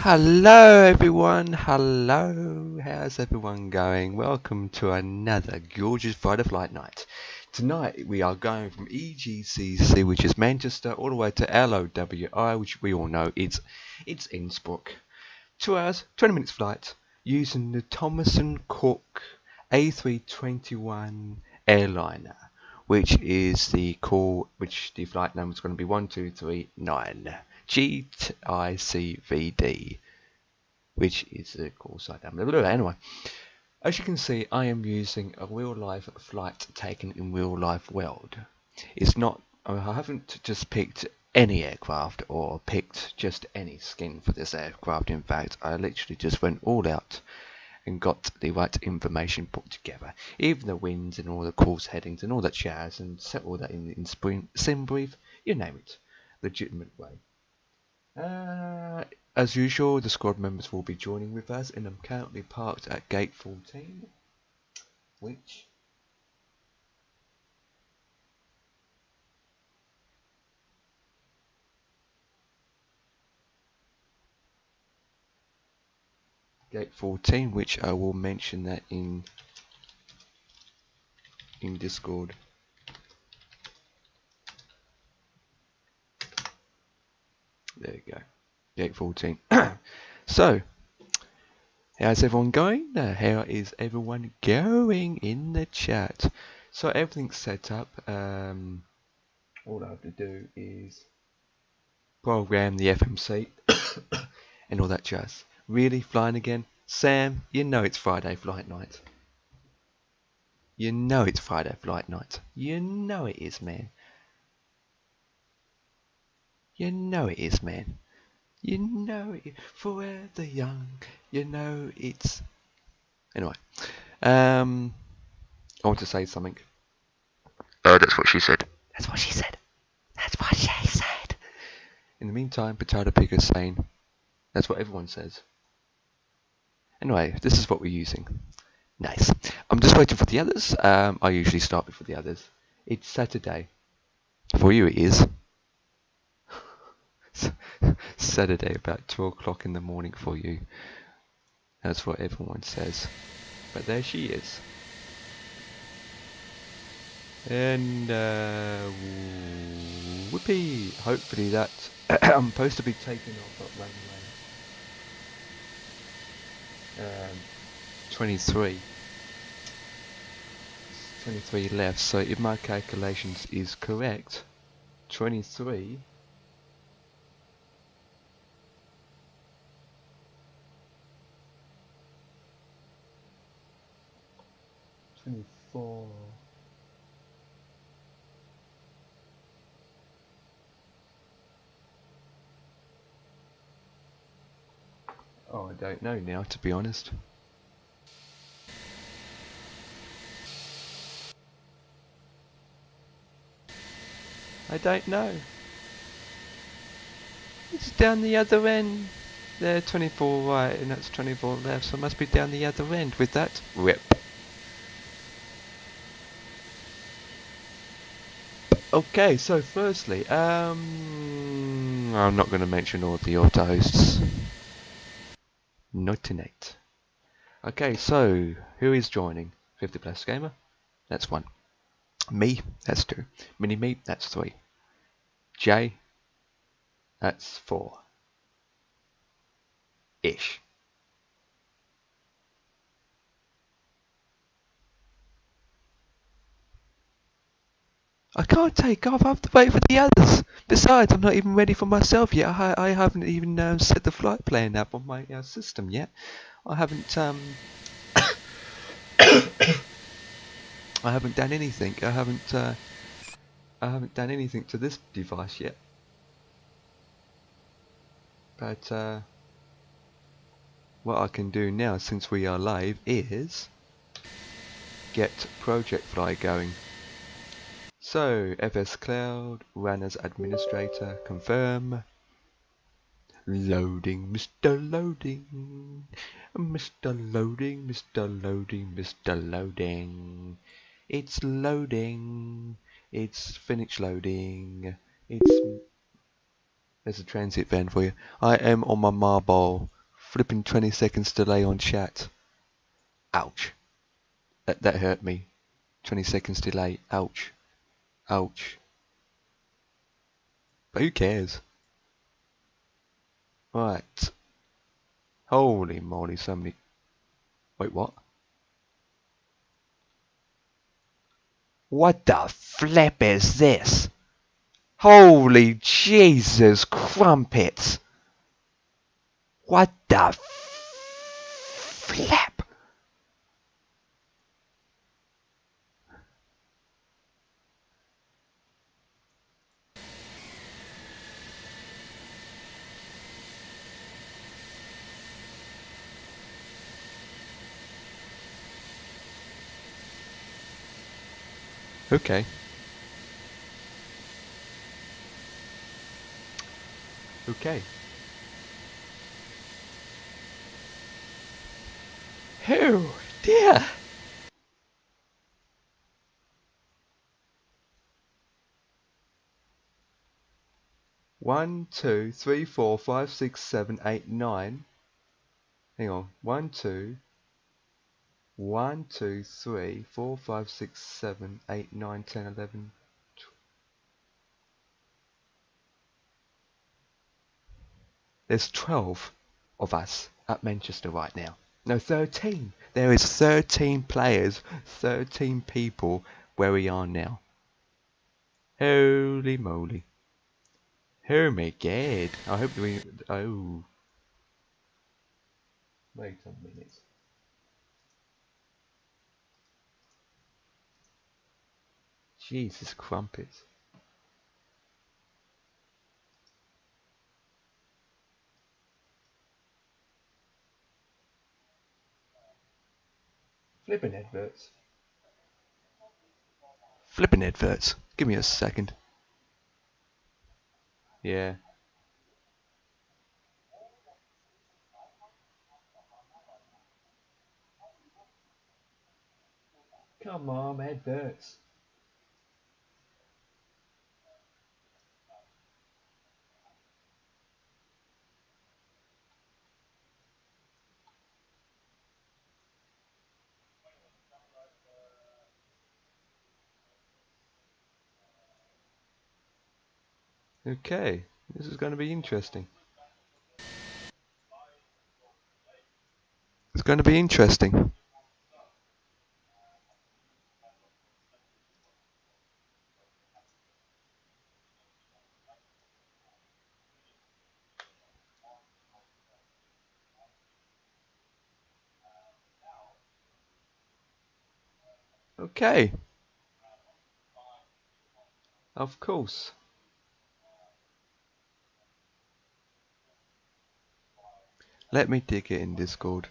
Hello everyone, hello, how's everyone going? Welcome to another gorgeous Friday flight night. Tonight we are going from EGCC, which is Manchester, all the way to LOWI, which we all know it's Innsbruck. 2 hours, 20 minutes flight, using the Thomson Cook A321 airliner, which the flight number is going to be 1239. GICVD, which is the call site down below. Anyway, as you can see, I am using a real-life flight taken in real-life world. I haven't just picked any aircraft or picked just any skin for this aircraft. In fact, I literally just went all out and got the right information put together, even the winds and all the course headings and all that jazz, and set all that in sim brief, you name it, legitimate way. As usual, the squad members will be joining with us, and I'm currently parked at gate 14, which I will mention that in Discord. There you go, gate 14. So, how's everyone going? How is everyone going in the chat? So everything's set up. All I have to do is program the FMC and all that jazz. Really flying again? Sam, you know it's Friday flight night. You know it's Friday flight night. You know it is, man. You know it is, man. You know it. Forever young. You know it's... Anyway. I want to say something. That's what she said. That's what she said. That's what she said. In the meantime, Potato Pig is saying, that's what everyone says. Anyway, this is what we're using. Nice. I'm just waiting for the others. I usually start before the others. It's Saturday. For you it is. Saturday, about 2 o'clock in the morning for you. That's what everyone says. But there she is. And whoopee! Hopefully that I'm supposed to be taking off at runway 23 left. So if my calculations is correct, 23. 24. Oh, I don't know now, to be honest. I don't know. It's down the other end. There, 24 right, and that's 24 left, so it must be down the other end with that. Rip. Okay, so firstly, I'm not going to mention all of the auto hosts. Not tonight. Okay, so who is joining? 50 plus gamer? That's 1. Me? That's 2. Mini me? That's 3. Jay? That's 4. Ish. I can't take off, I have to wait for the others. Besides, I'm not even ready for myself yet. I haven't even set the flight plan up on my system yet. I haven't I haven't done anything. I haven't done anything to this device yet. But what I can do now, since we are live, is get Project Fly going. So, FS Cloud, runners administrator, confirm. Loading, Mr. Loading. Mr. Loading, Mr. Loading, Mr. Loading. It's loading. It's finished loading. There's a transit van for you. I am on my marble Flipping 20 seconds delay on chat. Ouch. That hurt me. 20 seconds delay. Ouch. Ouch. But who cares? Right. Holy moly, so many... Wait, what? What the flip is this? Holy Jesus crumpets! What the flip? Okay. Okay. Oh dear. 1, 2, 3, 4, 5, 6, 7, 8, 9. Hang on. 1, 2. 1, 2, 3, 4, 5, 6, 7, 8, 9, 10, 11. There's 12 of us at Manchester right now. No, 13. There is 13 players, 13 people where we are now. Holy moly. Oh my god. I hope we... Oh. Wait a minute. Jesus crumpets. Flipping adverts. Flipping adverts. Give me a second. Yeah. Come on, adverts. Okay. This is going to be interesting. It's going to be interesting. Okay. Of course. Let me dig it in Discord.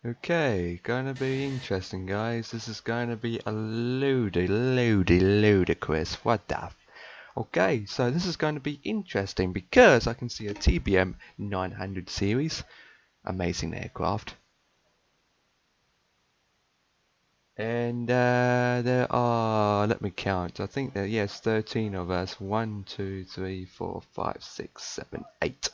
Okay, gonna be interesting, guys. This is gonna be a ludicrous. What the? Okay, so this is going to be interesting because I can see a TBM 900 series. Amazing aircraft. And there are, let me count, I think there, yes, 13 of us. 1, 2, 3, 4, 5, 6, 7, 8,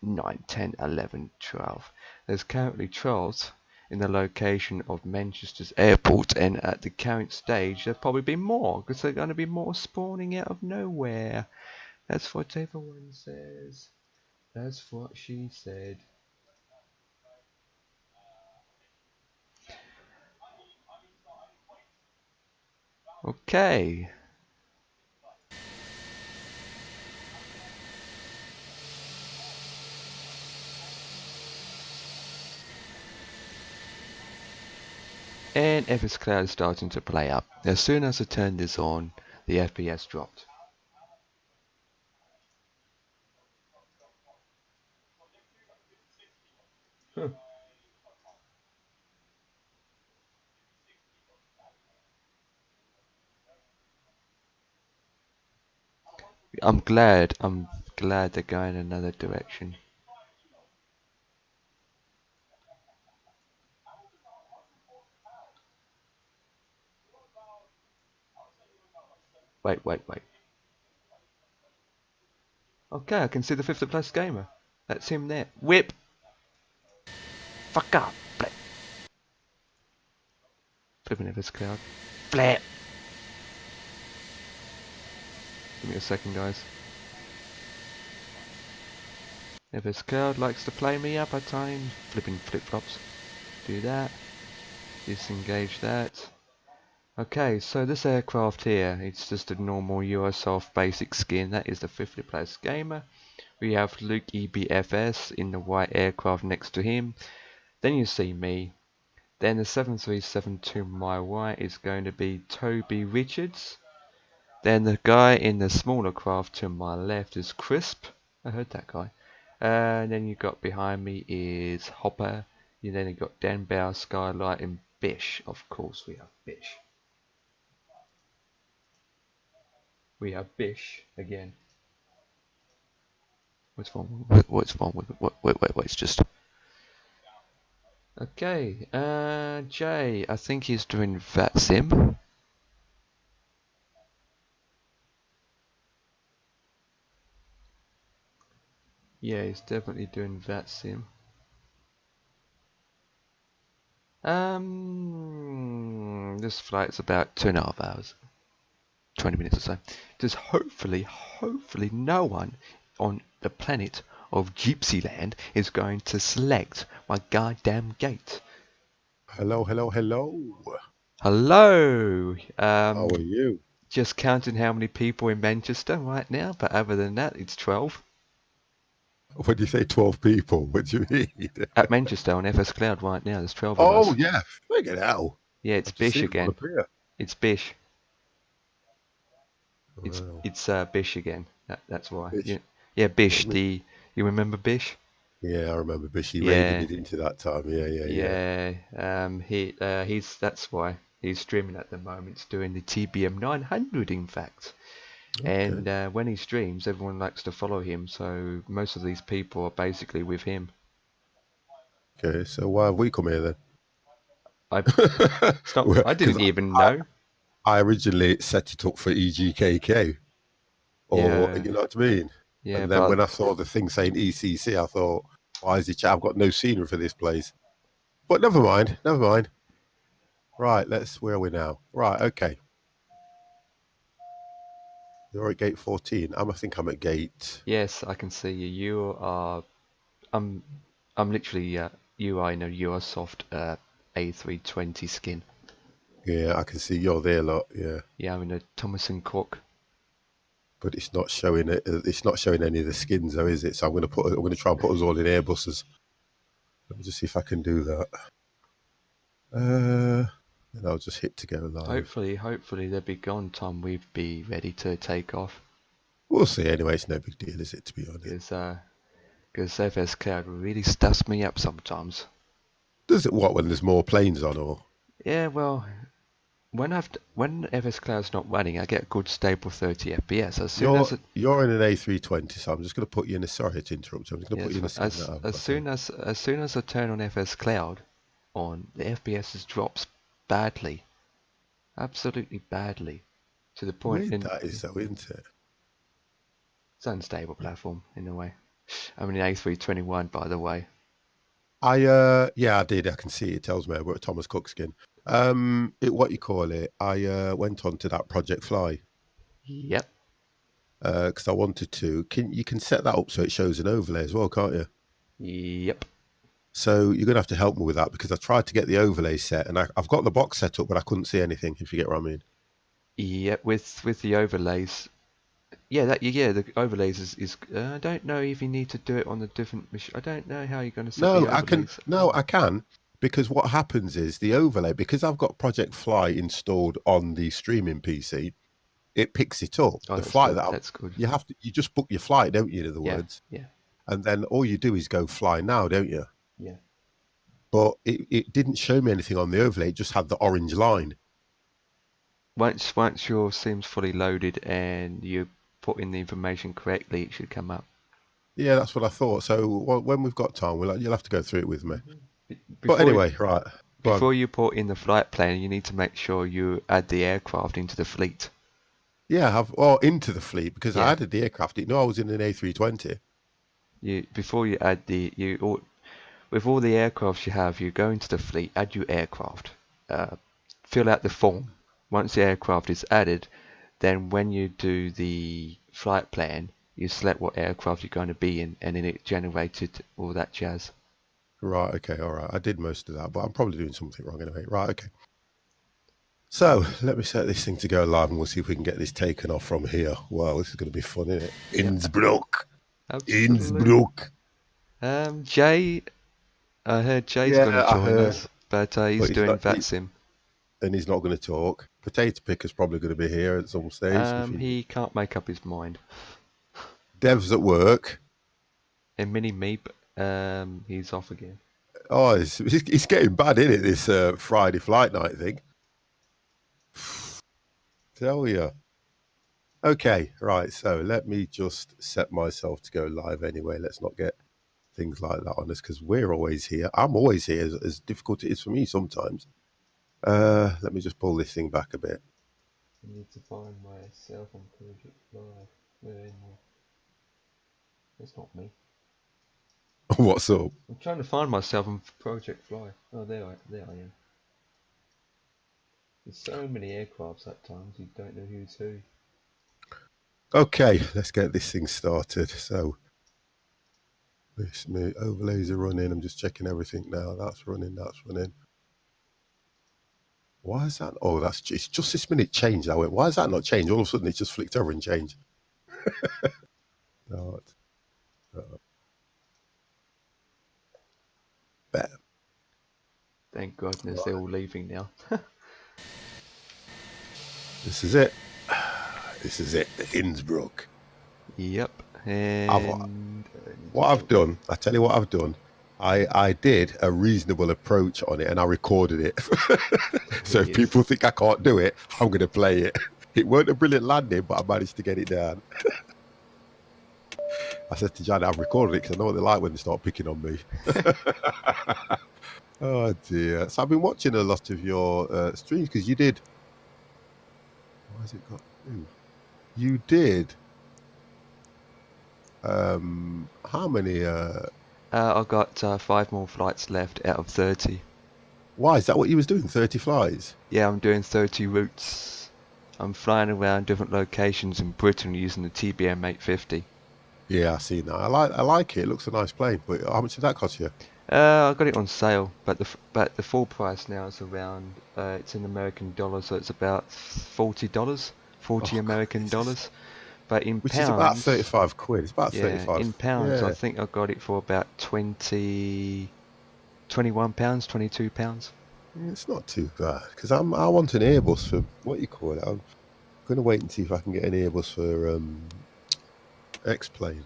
9, 10, 11, 12. There's currently 12 in the location of Manchester's airport, and at the current stage there'll probably be more, because there are going to be more spawning out of nowhere. That's what everyone says. That's what she said. Okay. And FS Cloud is starting to play up. As soon as I turned this on, the FPS dropped. Huh. I'm glad they're going another direction. Wait. Okay, I can see the 50 plus gamer. That's him there. Whip! Fuck up. Blap. Flipping FS Cloud. Flap. Give me a second, guys. FS Cloud likes to play me up at times. Flipping flip-flops. Do that. Disengage that. Okay, so this aircraft here, it's just a normal USOF basic skin. That is the 50 plus gamer. We have Luke EBFS in the white aircraft next to him. Then you see me. Then the 737 to my right is going to be Toby Richards. Then the guy in the smaller craft to my left is Crisp. I heard that guy. And then you got behind me is Hopper. You then got Dan Bauer, Skylight, and Bish. Of course, we have Bish. We have Bish again. What's wrong? What's wrong with it? Wait, it's just. Okay, Jay, I think he's doing that sim. Yeah, he's definitely doing that sim. This flight's about 2.5 hours. 20 minutes or so. Just hopefully no one on the planet of Gypsyland is going to select my goddamn gate. Hello. Hello. How are you? Just counting how many people in Manchester right now, but other than that, it's 12. When you say 12 people, what do you mean? At Manchester on FS Cloud right now, there's 12 of us. Oh, yeah. Look at hell. Yeah, it's Bish again. It's Bish. Wow. It's Bish again. That's why. Bish. Yeah, Bish. You remember Bish? Yeah, I remember Bish. He raided it into that time. Yeah. That's why he's streaming at the moment. He's doing the TBM 900, in fact. Okay. And when he streams, everyone likes to follow him. So most of these people are basically with him. Okay, so why have we come here then? I didn't even know. I originally set it up for EGKK, or you know what I mean. Yeah. And then when I saw the thing saying ECC, I thought, why is it? I've got no scenery for this place. But never mind. Right, where are we now? Right, okay. You're at gate 14. I think I'm at gate. Yes, I can see you. You are. I'm literally. You are in a USOFT A320 skin. Yeah, I can see you're there, lot. Yeah. Yeah, I'm in a Thomas & Cook. But it's not showing it. It's not showing any of the skins, though, is it? So I'm going to try and put us all in Airbuses. Let me just see if I can do that. And I'll just hit to go live. Hopefully they'll be gone, Tom. We'd be ready to take off. We'll see. Anyway, it's no big deal, is it? To be honest. Because FS Cloud really stuffs me up sometimes. Does it? What, when there's more planes on, or? Yeah, well, when FS Cloud's not running, I get a good stable 30 FPS. You're in an A320, so I'm just going to put you in a. Sorry to interrupt. I'm just going to put you in a. As soon as I turn on FS Cloud, the FPS drops badly, absolutely badly, to the point. That is though, isn't it? It's an unstable platform in a way. I'm in the A321, by the way. I did. I can see it. Tells me we're at Thomas Cook skin. What you call it? I went on to that Project Fly. Yep. Because I wanted to. You can set that up so it shows an overlay as well, can't you? Yep. So you're gonna have to help me with that because I tried to get the overlay set and I've got the box set up, but I couldn't see anything. If you get what I mean. Yeah, with the overlays. The overlays is. I don't know if you need to do it on a different machine. I don't know how you're going to set the overlays. I can. Because what happens is the overlay, because I've got Project Fly installed on the streaming PC, it picks it up. Oh, the flight that's good. You just book your flight, don't you? In other words. Yeah. And then all you do is go fly now, don't you? Yeah. But it didn't show me anything on the overlay. It just had the orange line. Once your sim's fully loaded and you put in the information correctly, it should come up. Yeah, that's what I thought. So when we've got time, you'll have to go through it with me. But anyway, right. Before you put in the flight plan, you need to make sure you add the aircraft into the fleet. Yeah, into the fleet because I added the aircraft. I was in an A320. Before you add with all the aircrafts you have, you go into the fleet, add your aircraft, fill out the form. Once the aircraft is added, then when you do the flight plan, you select what aircraft you're going to be in, and then it generated all that jazz. Right, okay, all right. I did most of that, but I'm probably doing something wrong anyway. Right, okay. So let me set this thing to go live, and we'll see if we can get this taken off from here. Wow, this is going to be fun, isn't it? Yeah. Innsbruck. Absolutely. Innsbruck. Jay, I heard Jay's going to join us, but he's doing VATSIM. And he's not going to talk. Potato Picker's probably going to be here at some stage. He can't make up his mind. Dev's at work. And Mini Meep, he's off again. Oh, it's getting bad, isn't it, this Friday flight night thing? Tell you. Okay, right, so let me just set myself to go live anyway. Let's not get things like that on us, because we're always here. I'm always here, as difficult it is for me sometimes. Let me just pull this thing back a bit. I need to find myself on Project Fly. Where am I? That's not me. What's up? I'm trying to find myself on Project Fly. Oh, there I am. There's so many aircrafts at times, you don't know who's who. Okay, let's get this thing started. So, my overlays are running. I'm just checking everything now. That's running, that's running. Why is that? Oh, it's just this minute changed. I went, why is that not changed? All of a sudden, it just flicked over and changed. Better. Thank goodness they're all leaving now. This is it. This is it. The Innsbruck. Yep. And what I've done, I tell you what I've done. I did a reasonable approach on it, and I recorded it. So if people think I can't do it, I'm going to play it. It weren't a brilliant landing, but I managed to get it down. I said to Janet, I've recorded it because I know what they like when they start picking on me. Oh dear. So I've been watching a lot of your streams, because you did. Why has it got two? You did. How many? I've got 5 more flights left out of 30. Why? Is that what you was doing? 30 flies? Yeah, I'm doing 30 routes. I'm flying around different locations in Britain using the TBM 850. Yeah, I see that. I like it. It looks a nice plane. But how much did that cost you? I got it on sale, but the full price now is around. It's in American dollars, so it's about $40, American dollars. But in which pounds, is about 35 quid. It's about 35. In pounds, yeah. I think I got it for about 21 pounds, 22 pounds. Yeah, it's not too bad, because I want an Airbus for what you call it. I'm going to wait and see if I can get an Airbus for X-plane.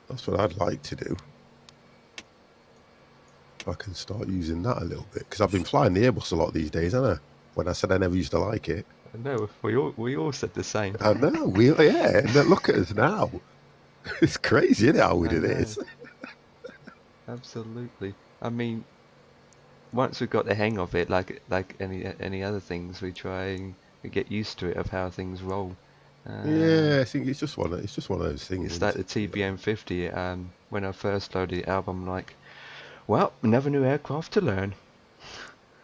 That's what I'd like to do. If I can start using that a little bit, because I've been flying the Airbus a lot these days, haven't I? When I said I never used to like it. I know, we all said the same. I know, yeah, and look at us now. It's crazy, isn't it, how we do this? Absolutely. I mean, once we've got the hang of it, like any other things, we try and get used to it of how things roll. Yeah, I think it's just one of those things. It's like the TBM 50. When I first loaded it up, I'm like, well, another new aircraft to learn.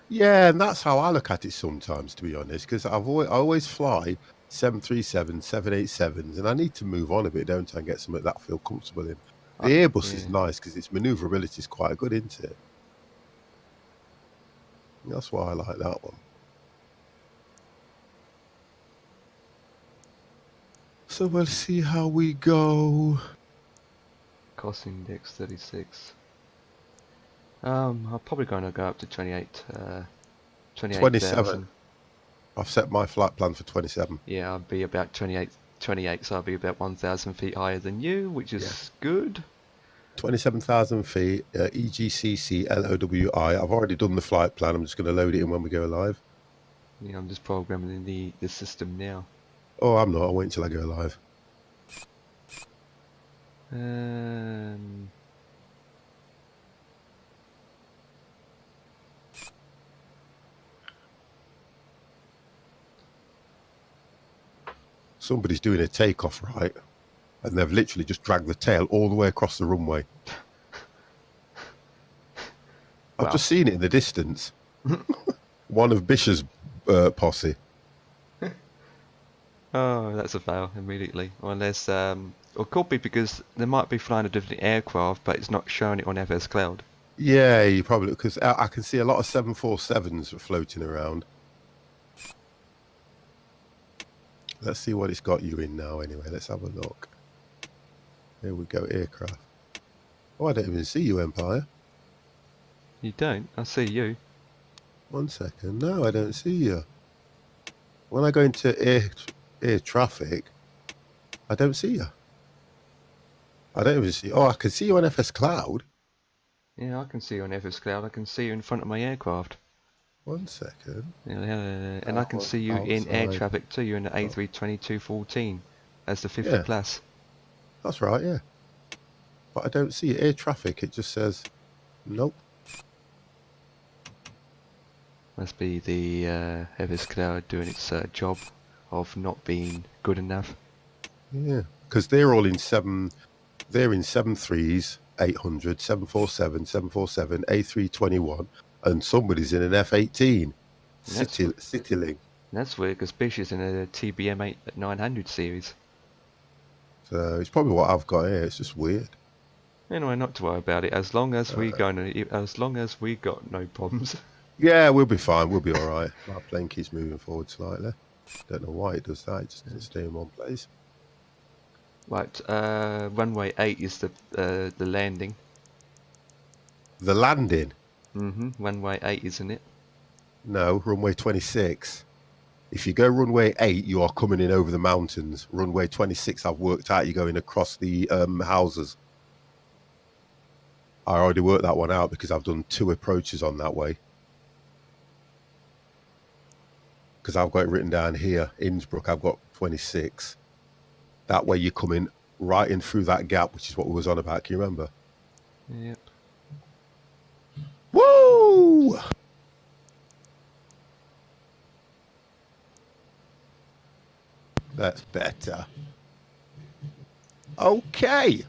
Yeah, and that's how I look at it sometimes, to be honest, because I always fly 737, 787s, and I need to move on a bit, don't I, and get something that I feel comfortable in. The Airbus is nice because its manoeuvrability is quite good, isn't it? That's why I like that one. So we'll see how we go. Cost index 36. I'm probably going to go up to 27. I've set my flight plan for 27. Yeah, I'll be about 28, so I'll be about 1,000 feet higher than you, which is good. 27,000 feet, EGCC LOWI. I've already done the flight plan. I'm just going to load it in when we go live. Yeah, I'm just programming the system now. Oh, I'm not. I'll wait until I go live. Somebody's doing a takeoff, right? And they've literally just dragged the tail all the way across the runway. I've just seen it in the distance. One of Bish's posse. Oh, that's a fail immediately. Unless, or it could be because they might be flying a different aircraft, but it's not showing it on FS Cloud. Yeah, you probably, because I can see a lot of 747s floating around. Let's see what it's got you in now anyway. Let's have a look. Here we go, aircraft. Oh, I don't even see you, Empire. You don't? I see you. 1 second. No, I don't see you. When I go into air traffic, I don't see you. I don't even see. Oh, I can see you on FS Cloud. Yeah, I can see you on FS Cloud. I can see you in front of my aircraft. 1 second. Yeah, and I can see you in air traffic too. You're in the A322-14 as the 50 plus. That's right, yeah. But I don't see air traffic. It just says, nope. Must be the FS Cloud doing its job of not being good enough. Yeah, because they're all in they're in 73s, 800, 747, 747, A321, and somebody's in an F-18, Citylink. That's weird, because Bish is in a TBM 900 series. So it's probably what I've got here. It's just weird. Anyway, not to worry about it. As long as we got no problems. Yeah, we'll be fine. We'll be all right. My plane keeps moving forward slightly. Don't know why it does that. It just doesn't stay in one place. Right, runway 8 is the landing. The landing? Runway 8, isn't it? No, runway 26. If you go runway 8, you are coming in over the mountains. Runway 26, I've worked out, you're going across the houses. I already worked that one out because I've done 2 approaches on that way. Because I've got it written down here, Innsbruck, I've got 26. That way you're coming right in through that gap, which is what we was on about. Can you remember? Yep. Woo! That's better. Okay.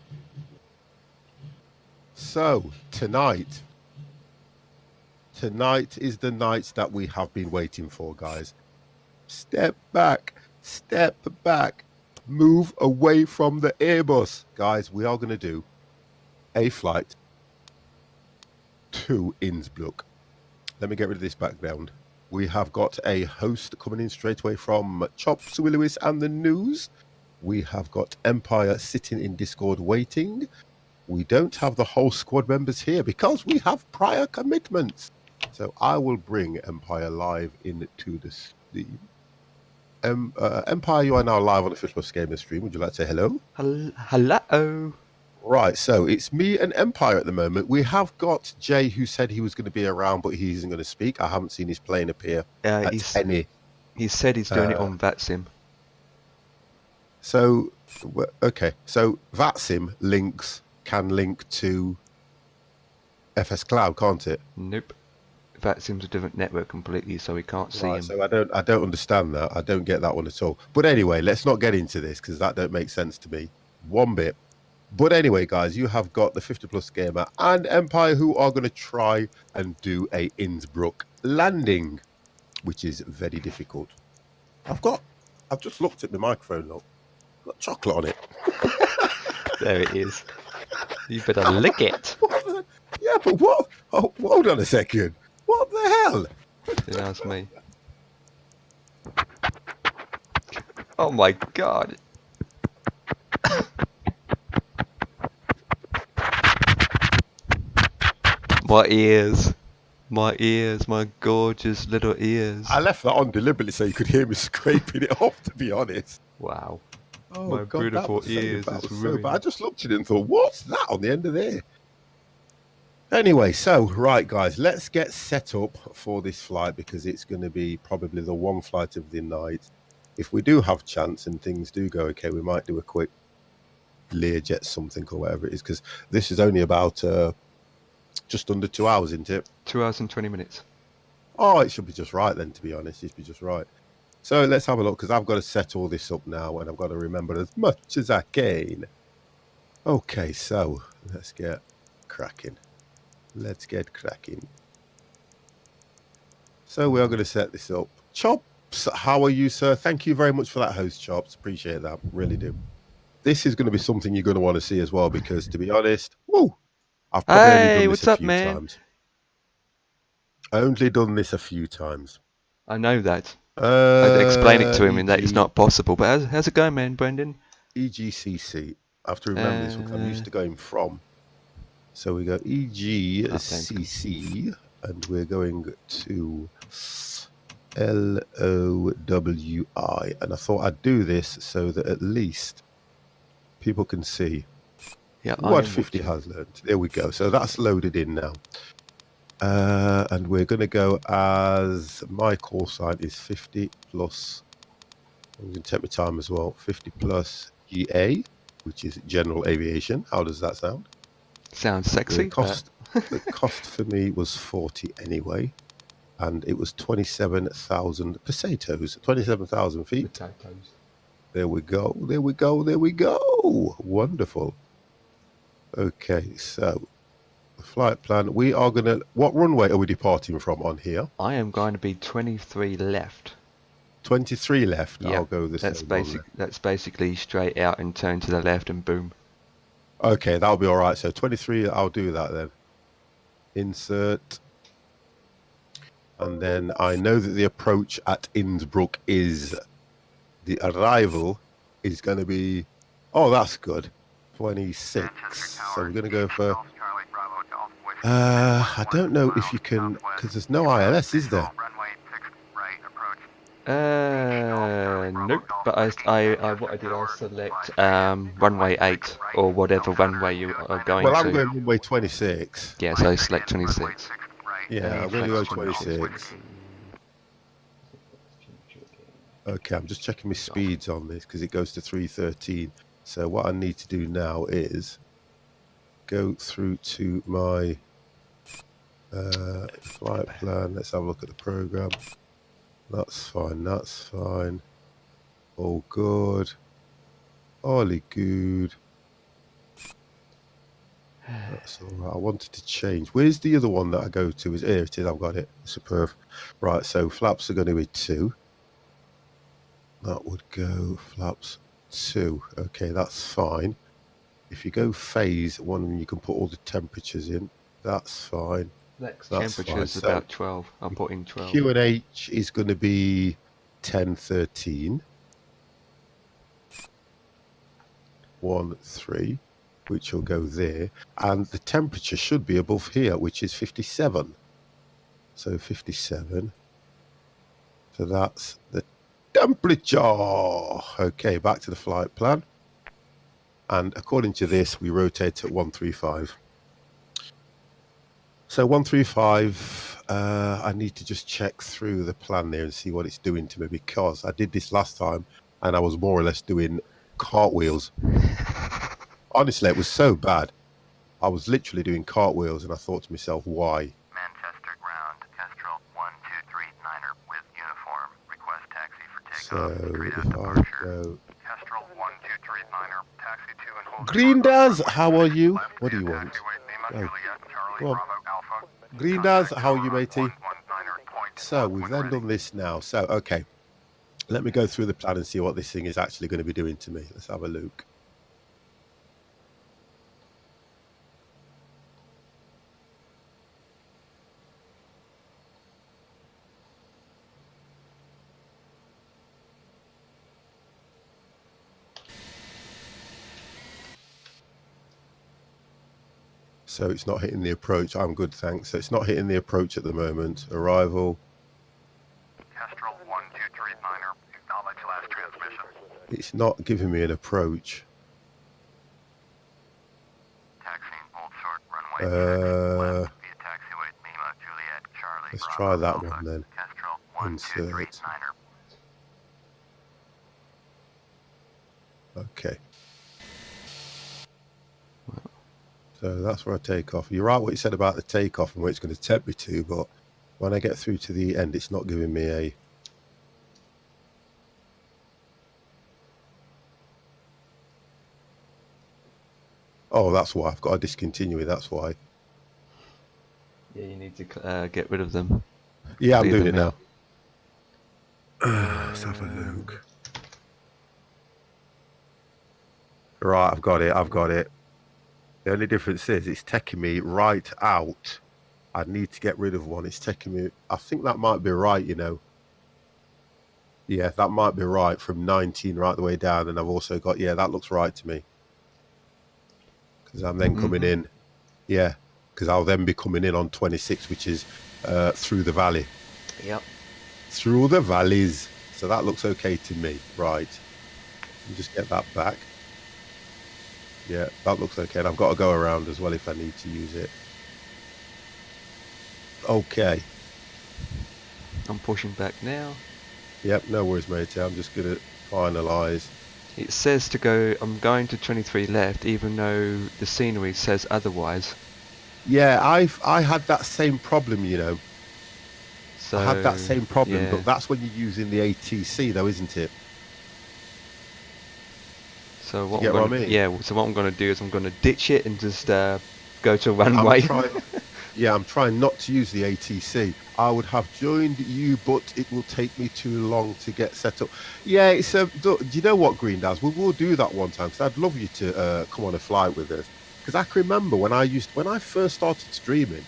So, tonight is the night that we have been waiting for, guys. Step back, move away from the Airbus. Guys, we are going to do a flight to Innsbruck. Let me get rid of this background. We have got a host coming in straight away from Chop, Suey Lewis and the news. We have got Empire sitting in Discord waiting. We don't have the whole squad members here because we have prior commitments. So I will bring Empire live into the stream. Empire, you are now live on the Fish Plus Gamer stream. Would you like to say hello? Hello. Right, so it's me and Empire at the moment. We have got Jay, who said he was going to be around, but he isn't going to speak. I haven't seen his plane appear at any. He said he's doing it on VATSIM. So, okay. So VATSIM can link to FS Cloud, can't it? Nope. VATSIM's a different network completely, so we can't see him. So I don't understand that. I don't get that one at all. But anyway, let's not get into this because that don't make sense to me one bit. But anyway, guys, you have got the 50 Plus Gamer and Empire who are going to try and do a Innsbruck landing, which is very difficult. I've just looked at the microphone, look. Got chocolate on it. There it is. You better lick it. Yeah, but what? Oh, hold on a second. What the hell? That's me. Oh my god. My ears. My ears, my gorgeous little ears. I left that on deliberately so you could hear me scraping it off, to be honest. Wow. Oh, my God, beautiful ears is ruined. I just looked at it and thought, what's that on the end of there? Anyway, so, right, guys, let's get set up for this flight because it's going to be probably the one flight of the night. If we do have chance and things do go okay, we might do a quick Learjet something or whatever it is because this is only about just under 2 hours, isn't it? 2 hours and 20 minutes. Oh, it should be just right then, to be honest. It should be just right. So let's have a look because I've got to set all this up now and I've got to remember as much as I can. Okay, so let's get cracking. Let's get cracking. So we are going to set this up. Chops, how are you, sir? Thank you very much for that host, Chops. Appreciate that. Really do. This is going to be something you're going to want to see as well, because to be honest, I've probably only done this a few times. Only done this a few times. I know that. I'd explain it to him and that it's not possible. But how's it going, man, Brendan? EGCC. I have to remember this because I'm used to going from. So we go EGCC, and we're going to LOWI. And I thought I'd do this so that at least people can see what 50 has learned. There we go. So that's loaded in now. And we're going to go as my call sign is 50 plus. I'm going to take my time as well. 50 plus GA, which is general aviation. How does that sound? Sounds sexy. The cost for me was 40 anyway, and it was 27,000 pesetos, 27,000 feet. Potatoes. There we go. There we go. There we go. Wonderful. Okay, so the flight plan. We are going to. What runway are we departing from on here? I am going to be 23 left. 23 left. Yeah, I'll go this. That's basically straight out and turn to the left and boom. Okay, that'll be all right. So 23, I'll do that then. Insert. And then I know that the approach at Innsbruck is, the arrival is going to be, oh, that's good, 26. So we're going to go for, I don't know if you can, because there's no ILS, is there? Nope. But what I did, I'll select runway 8 or whatever runway you are going to. Well, I'm going runway 26. Yeah, so select 26. Yeah, I'm going to go 26. Okay, I'm just checking my speeds on this because it goes to 313. So what I need to do now is go through to my flight plan. Let's have a look at the program. That's fine. That's fine. All good. All good. That's all right. I wanted to change. Where's the other one that I go to? Here it is. I've got it. Superb. Right. So flaps are going to be 2. That would go flaps 2. Okay, that's fine. If you go phase 1, you can put all the temperatures in. That's fine. Next temperature is about 12. I'll put in 12. Q&H is going to be 1013. 13, which will go there. And the temperature should be above here, which is 57. So 57. So that's the temperature. Okay, back to the flight plan. And according to this, we rotate at 135. So 135, I need to just check through the plan there and see what it's doing to me, because I did this last time and I was more or less doing cartwheels. Honestly, it was so bad. I was literally doing cartwheels and I thought to myself, why? Manchester ground, Kestrel 1239er with uniform. Request taxi for takeoff. So if I go... Kestrel 1239er, taxi to and hold... Greendas, how are you? What do you want? Oh. Well, Greendas, how are you, matey? So we've then done this now. So, okay. Let me go through the plan and see what this thing is actually going to be doing to me. Let's have a look. So it's not hitting the approach. I'm good, thanks. So it's not hitting the approach at the moment. Arrival. Kestrel 1239er, acknowledge last transmission. It's not giving me an approach. Taxiing Old Sort, runway 6 left via taxiway Lima, Juliet, Charlie. Let's try that one then. Kestrel 1239er. Okay. So that's where I take off. You're right what you said about the takeoff and where it's going to tempt me to, but when I get through to the end, it's not giving me a... Oh, that's why. I've got to discontinue it, that's why. Yeah, you need to get rid of them. Yeah, I'm doing it now. Let's have a look. Right, I've got it. The only difference is it's taking me right out. I need to get rid of one. It's taking me, I think that might be right, you know. Yeah, that might be right, from 19 right the way down. And I've also got, yeah, that looks right to me. Because I'm then coming in, yeah, because I'll then be coming in on 26, which is through the valley. Yep. Through the valleys. So that looks okay to me. Right. Let me just get that back. Yeah, that looks okay. And I've got to go around as well if I need to use it. Okay. I'm pushing back now. Yep, no worries, mate. I'm just going to finalise. It says to go, I'm going to 23 left, even though the scenery says otherwise. Yeah, I had that same problem, you know. So, I had that same problem, yeah. But that's when you're using the ATC, though, isn't it? So what I'm gonna, yeah. So what I'm going to do is I'm going to ditch it and just go to a runway. Yeah, I'm trying not to use the ATC. I would have joined you, but it will take me too long to get set up. Yeah, it's do you know what, Green Daz? We'll do that one time, because I'd love you to come on a flight with us. Because I can remember when I first started streaming,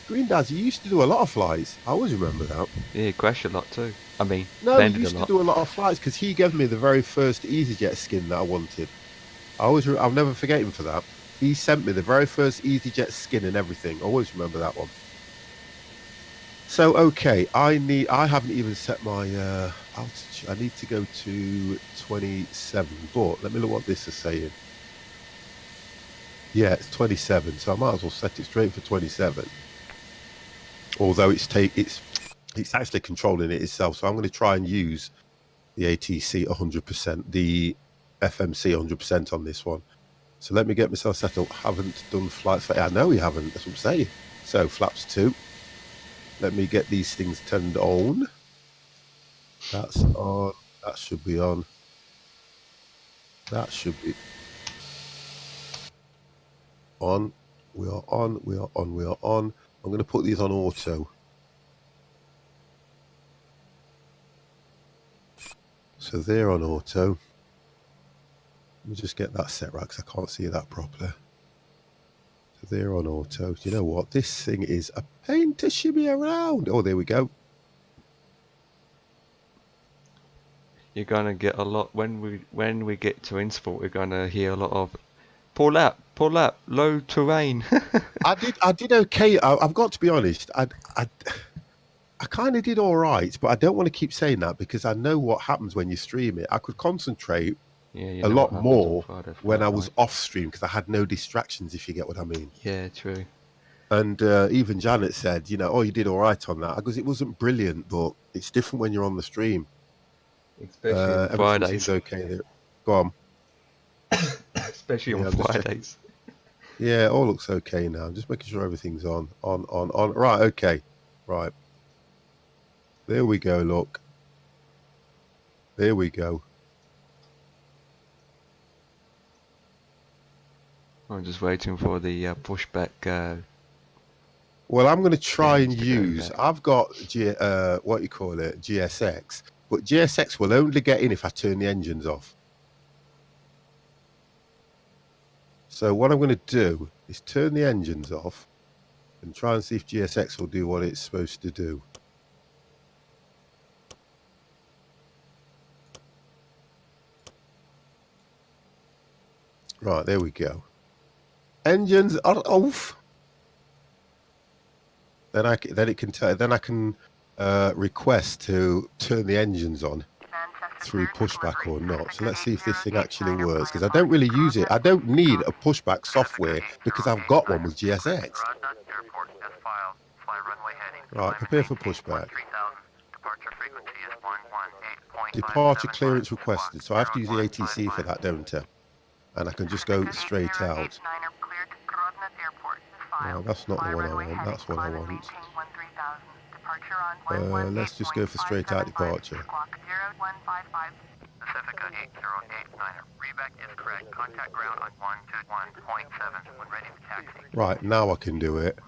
Green Daz, you used to do a lot of flights. I always remember that. Yeah, crash a lot too. I mean, no, you used to do a lot of flights, because he gave me the very first EasyJet skin that I wanted. I'll never forget him for that. He sent me the very first EasyJet skin and everything. I always remember that one. So, okay, I haven't even set my altitude. I need to go to 27, but let me look what this is saying. Yeah, it's 27, so I might as well set it straight for 27. Although it's actually controlling it itself, so I'm going to try and use the ATC 100%, the FMC 100% on this one. So let me get myself set up. Haven't done flights for... I know we haven't. That's what I'm saying. So flaps 2. Let me get these things turned on. That's on. That should be on. That should be on. We are on. We are on. We are on. I'm going to put these on auto. So they're on auto. Let me just get that set right, because I can't see that properly. So they're on auto. Do you know what? This thing is a pain to shimmy around. Oh, there we go. You're gonna get a lot when we get to Innsbruck. We're gonna hear a lot of pull up, low terrain. I did okay. I've got to be honest. I kind of did all right, but I don't want to keep saying that, because I know what happens when you stream it. I could concentrate a lot more when I was off stream, because I had no distractions, if you get what I mean. Yeah, true. And even Janet said, you know, oh, you did all right on that, because it wasn't brilliant, but it's different when you're on the stream. Especially on Fridays. Okay there. Go on. Especially on Fridays. Yeah, it all looks okay now. I'm just making sure everything's on. Right, okay. Right. There we go, look. There we go. I'm just waiting for the pushback. Well, I'm going to try and use... I've got, what you call it, GSX. But GSX will only get in if I turn the engines off. So what I'm going to do is turn the engines off and try and see if GSX will do what it's supposed to do. Right, there we go. Engines are off. Then I can request to turn the engines on through pushback or not. So let's see if this thing actually works, because I don't really use it. I don't need a pushback software, because I've got one with GSX. Right, prepare for pushback. Departure clearance requested. So I have to use the ATC for that, don't I? And I can just go straight out. No, that's not the one I want. That's what I want. Let's just go for straight out departure. Pacifica 8089. Reback is correct. Contact ground on 121.7 when ready for taxi. Right, now I can do it.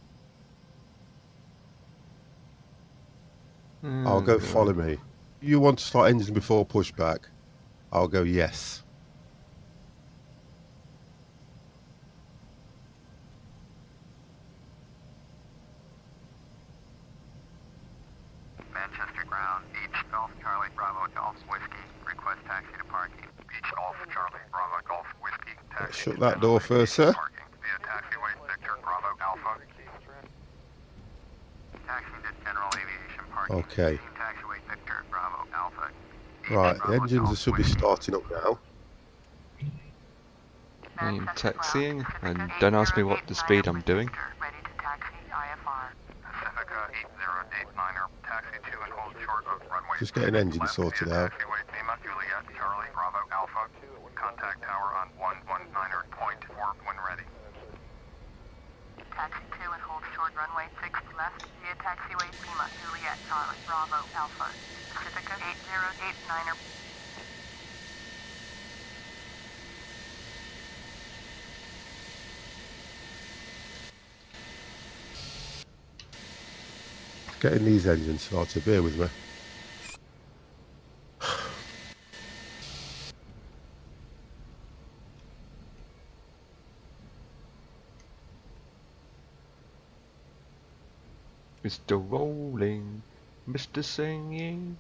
I'll go follow me. You want to start engines before pushback? I'll go yes. Manchester ground, Beach Golf Charlie Bravo Golf Whiskey. Request taxi to parking. Beach Golf Charlie Bravo Golf Whiskey. Taxi. Shut that door first, sir. Parking via taxiway Victor Bravo Alpha. Taxi to General Aviation Parking. Okay. Taxiway Victor Bravo Alpha. Right, the engines should be starting up now. I'm taxiing, and don't ask me what the speed I'm doing. Ready to taxi IFR. Pacifica 8089er, taxi to and hold short of runway. Just getting engines sorted out. Taxiway Lima Juliet Charlie Bravo Alpha. Contact tower on 119er point 4 when ready. Taxi to and hold short runway 6 left via taxiway Lima Juliet Charlie Bravo Alpha. Pacifica 8089er. Getting these engines started. Bear with me. Mr. Rolling, Mr. Singing.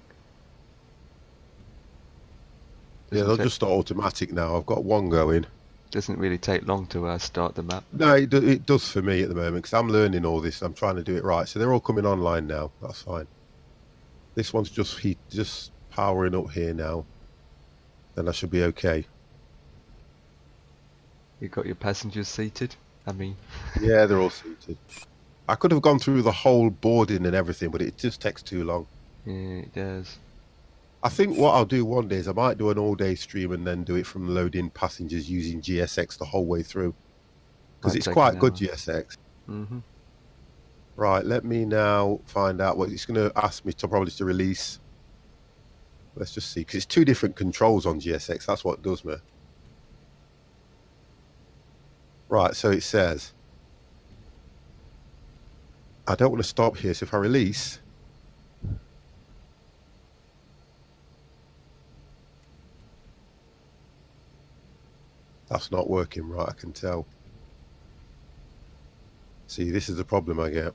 Yeah, they'll just start automatic now. I've got one going. Doesn't really take long to start them up. No, it does for me at the moment because I'm learning all this. I'm trying to do it right. So they're all coming online now. That's fine. This one's just powering up here now. Then I should be okay. You got your passengers seated? I mean... Yeah, they're all seated. I could have gone through the whole boarding and everything, but it just takes too long. Yeah, it does. I think what I'll do one day is I might do an all-day stream and then do it from loading passengers using GSX the whole way through. Because it's quite good, GSX. Mm-hmm. Right, let me now find out what it's going to ask me to probably to release. Let's just see, because it's two different controls on GSX. That's what it does me. Right, so it says, I don't want to stop here, so if I release, that's not working right, I can tell. See, this is the problem I get.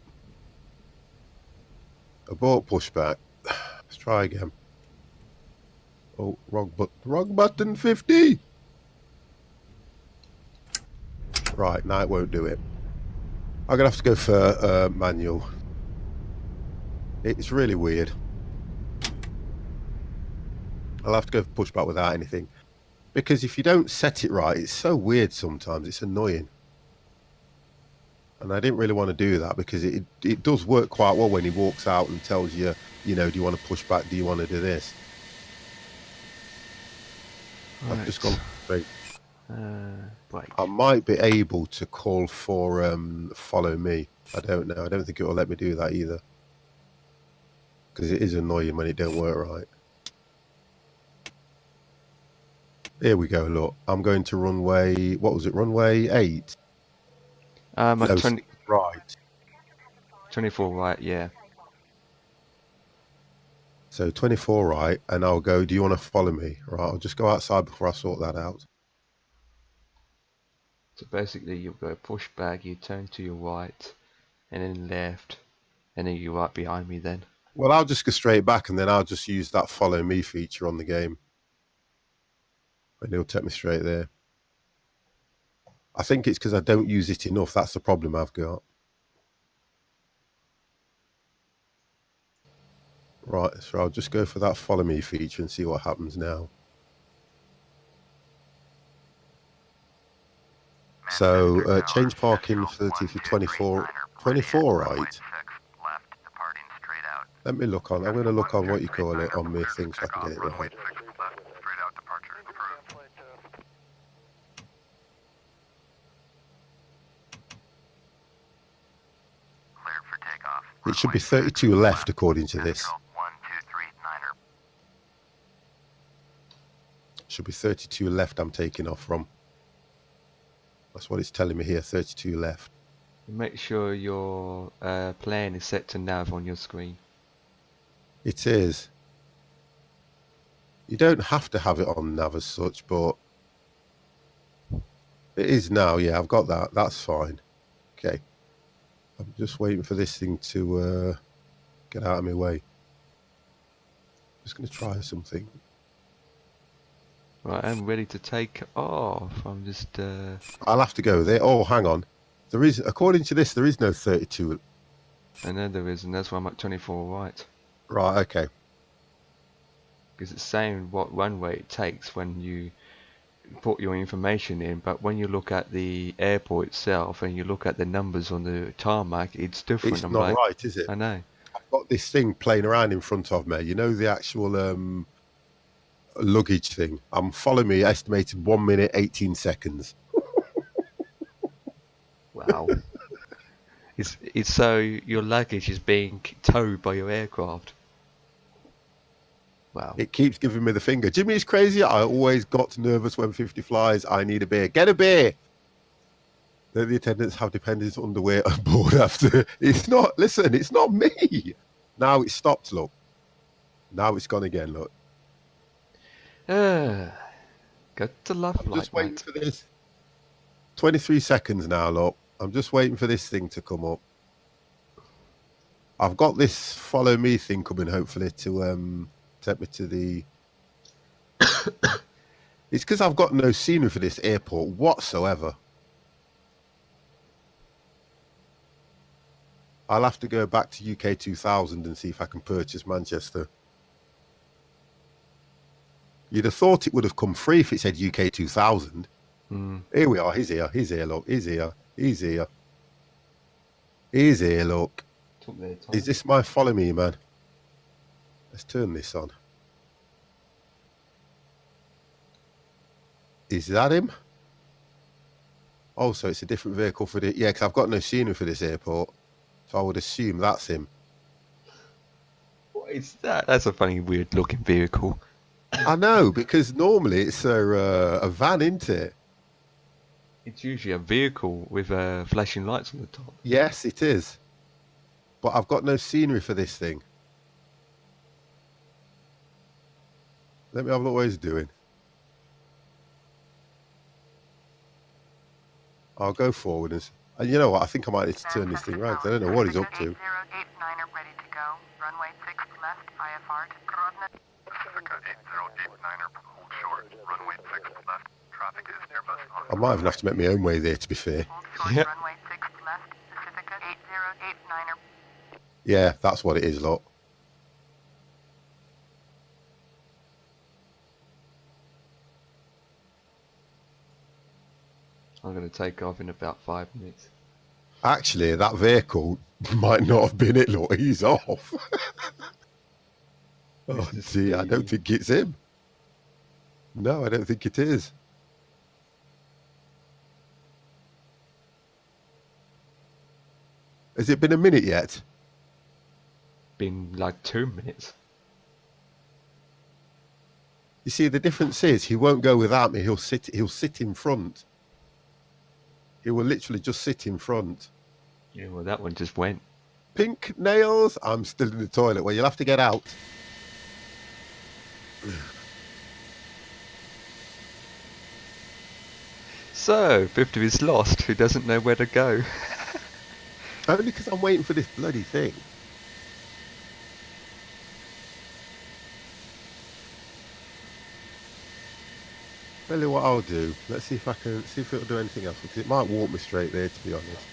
Abort pushback. Let's try again. Oh, wrong button 50. Right, now it won't do it. I'm gonna have to go for manual. It's really weird. I'll have to go for pushback without anything. Because if you don't set it right, it's so weird sometimes. It's annoying. And I didn't really want to do that because it does work quite well when he walks out and tells you, you know, do you want to push back? Do you want to do this? Right. I've just gone straight. I might be able to call for follow me. I don't know. I don't think it will let me do that either. Because it is annoying when it don't work right. Here we go, look. I'm going to runway, what was it, runway 8? No, 20, right. 24 right, yeah. So 24 right, and I'll go, do you want to follow me? Right, I'll just go outside before I sort that out. So basically you'll go push back, you turn to your right, and then left, and then you're right behind me then. Well, I'll just go straight back, and then I'll just use that follow me feature on the game. And it'll take me straight there. I think it's because I don't use it enough. That's the problem I've got. Right, so I'll just go for that follow me feature and see what happens now. So change parking facility for 24 right. Let me look on, I'm going to look on what you call it on my thing so I can get it right. It should be 32 left according to this. Should be 32 left I'm taking off from. That's what it's telling me here, 32 left. Make sure your plane is set to nav on your screen. It is. You don't have to have it on nav as such, but it is now. Yeah, I've got that. That's fine. Okay. I'm just waiting for this thing to get out of my way. Just going to try something. Right, I'm ready to take off. I'm just... I'll have to go there. Oh, hang on. There is, according to this, there is no 32. I know there is, and that's why I'm at 24 right. Right, okay. Because it's saying what runway it takes when you put your information in, but when you look at the airport itself and you look at the numbers on the tarmac, it's different. It's I'm not like, right, is it? I know. I've got this thing playing around in front of me. You know, the actual luggage thing. Following me, estimated 1 minute, 18 seconds. Wow. It's so your luggage is being towed by your aircraft. Wow. It keeps giving me the finger. Jimmy is crazy. I always got nervous when 50 flies. I need a beer. Get a beer. Then the attendants have dependents underwear on board after. It's not, listen, it's not me. Now it's stopped, look. Now it's gone again, look. Got to love I'm light, just waiting mate. for this. 23 seconds now, look. I'm just waiting for this thing to come up. I've got this follow me thing coming, hopefully, to take me to the... It's because I've got no scenery for this airport whatsoever. I'll have to go back to UK 2000 and see if I can purchase Manchester. You'd have thought it would have come free if it said UK 2000. Here we are. He's here. He's here, look. He's here. He's here. He's here, look. Is this my follow me, man? Let's turn this on. Is that him? Oh, so it's a different vehicle for the... Yeah, because I've got no scenery for this airport. So I would assume that's him. What is that? That's a funny, weird looking vehicle. I know, because normally it's a van, isn't it? It's usually a vehicle with flashing lights on the top. Yes, it is. But I've got no scenery for this thing. Let me have a look what he's doing. I'll go forward and you know what? I think I might need to turn this thing around. I don't know what he's up to. 8089 are ready to go. Runway 6 left, IFR to Grodno. Pacifica 8089 hold short. Runway 6 left. Traffic is Airbus on. I might even have to make my own way there, to be fair. Hold short. Runway 6 left. Pacifica 8089 are... Yeah, that's what it is, look. I'm going to take off in about 5 minutes. Actually, that vehicle might not have been it, look. He's off. Oh, gee, I don't think it's him. No, I don't think it is. Has it been a minute yet? Been like 2 minutes. You see, the difference is he won't go without me. He'll sit in front. He will literally just sit in front. Yeah, well, that one just went. Pink nails. I'm still in the toilet. Well, you'll have to get out. So, 50 is lost. Who doesn't know where to go? Only because I'm waiting for this bloody thing. Tell you what I'll do. Let's see if I can see if it'll do anything else, because it might walk me straight there, to be honest.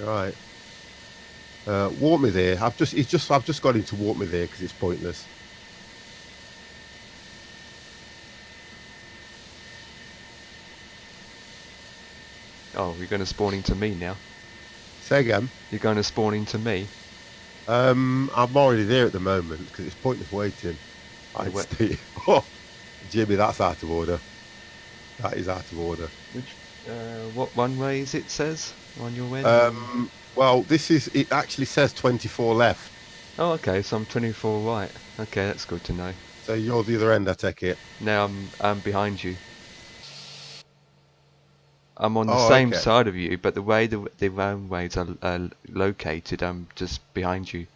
All right. Walk me there. I've just got him to walk me there because it's pointless. Oh, you're going to spawn into me now. Say again. You're going to spawn into me. I'm already there at the moment because it's pointless waiting. Oh, Jimmy, that's out of order. That is out of order. Which, what runway is it says on your end? Well, it actually says 24 left. Oh, okay, so I'm 24 right. Okay, that's good to know. So you're the other end, I take it. Now I'm behind you. I'm on the same side of you, but the way the runways are located, I'm just behind you.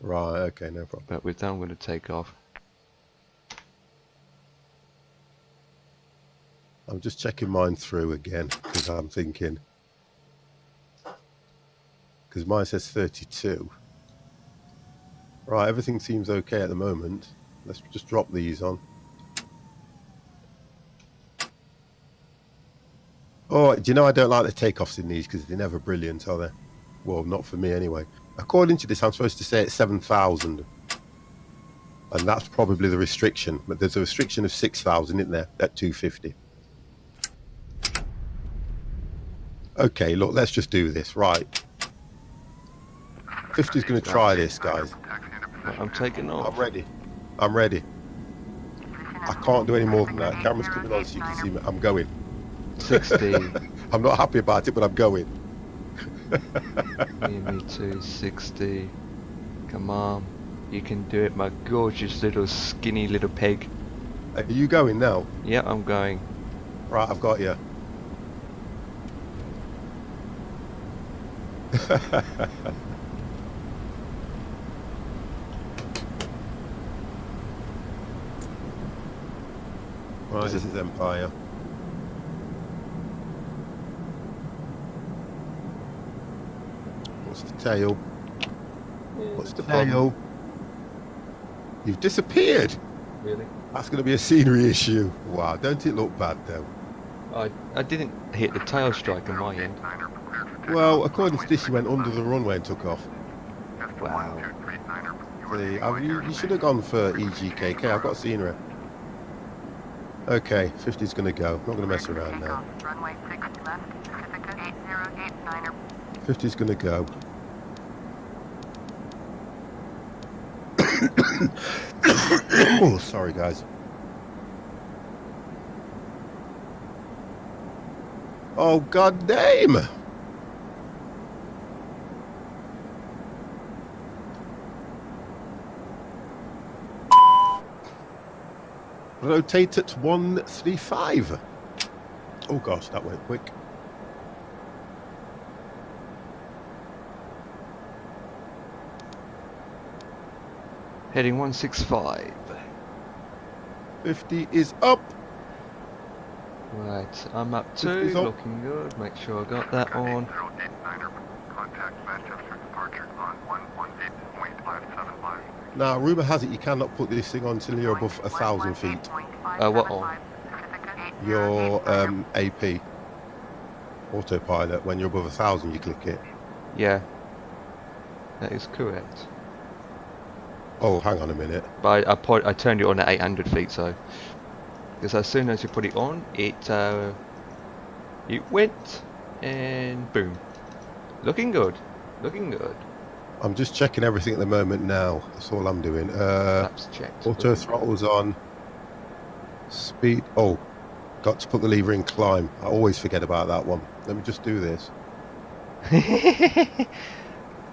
Right, okay, no problem. But with that, I'm going to take off. I'm just checking mine through again because I'm thinking, because mine says 32. Right, everything seems okay at the moment. Let's just drop these on. Oh, do you know I don't like the takeoffs in these because they're never brilliant, are they? Well, not for me anyway. According to this, I'm supposed to say it's 7,000. And that's probably the restriction. But there's a restriction of 6,000, isn't there, at 250? Okay, look, let's just do this. Right. 50's going to try this, guys. I'm taking off. I'm ready. I'm ready. I can't do any more than that. Camera's coming on so you can see me. I'm going. 60. I'm not happy about it, but I'm going. Me too, 60. Come on. You can do it, my gorgeous little skinny little peg. Are you going now? Yeah, I'm going. Right, I've got you. Right, this is Empire. What's the tail? What's the tail? You've disappeared. Really? That's going to be a scenery issue. Wow, don't it look bad though? I didn't hit the tail strike on my end. Well, according to this, you went under the runway and took off. Wow. See, you should have gone for EGKK. I've got scenery. Okay, 50's going to go. Not going to mess around now. 50's going to go. Oh, sorry, guys. Oh, god damn! Rotate at 135. Oh gosh, that went quick. Heading 165. 50 is up. Right, I'm up too, looking good. Make sure I got that on. Now, rumour has it you cannot put this thing on until you're above 1,000 feet. What on? Your AP autopilot. When you're above 1,000, you click it. Yeah, that is correct. Oh, hang on a minute. But I turned it on at 800 feet, so because as soon as you put it on, it went and boom, looking good, looking good. I'm just checking everything at the moment now. That's all I'm doing. Flaps checked. Auto throttle's on. Speed. Oh, got to put the lever in climb. I always forget about that one. Let me just do this.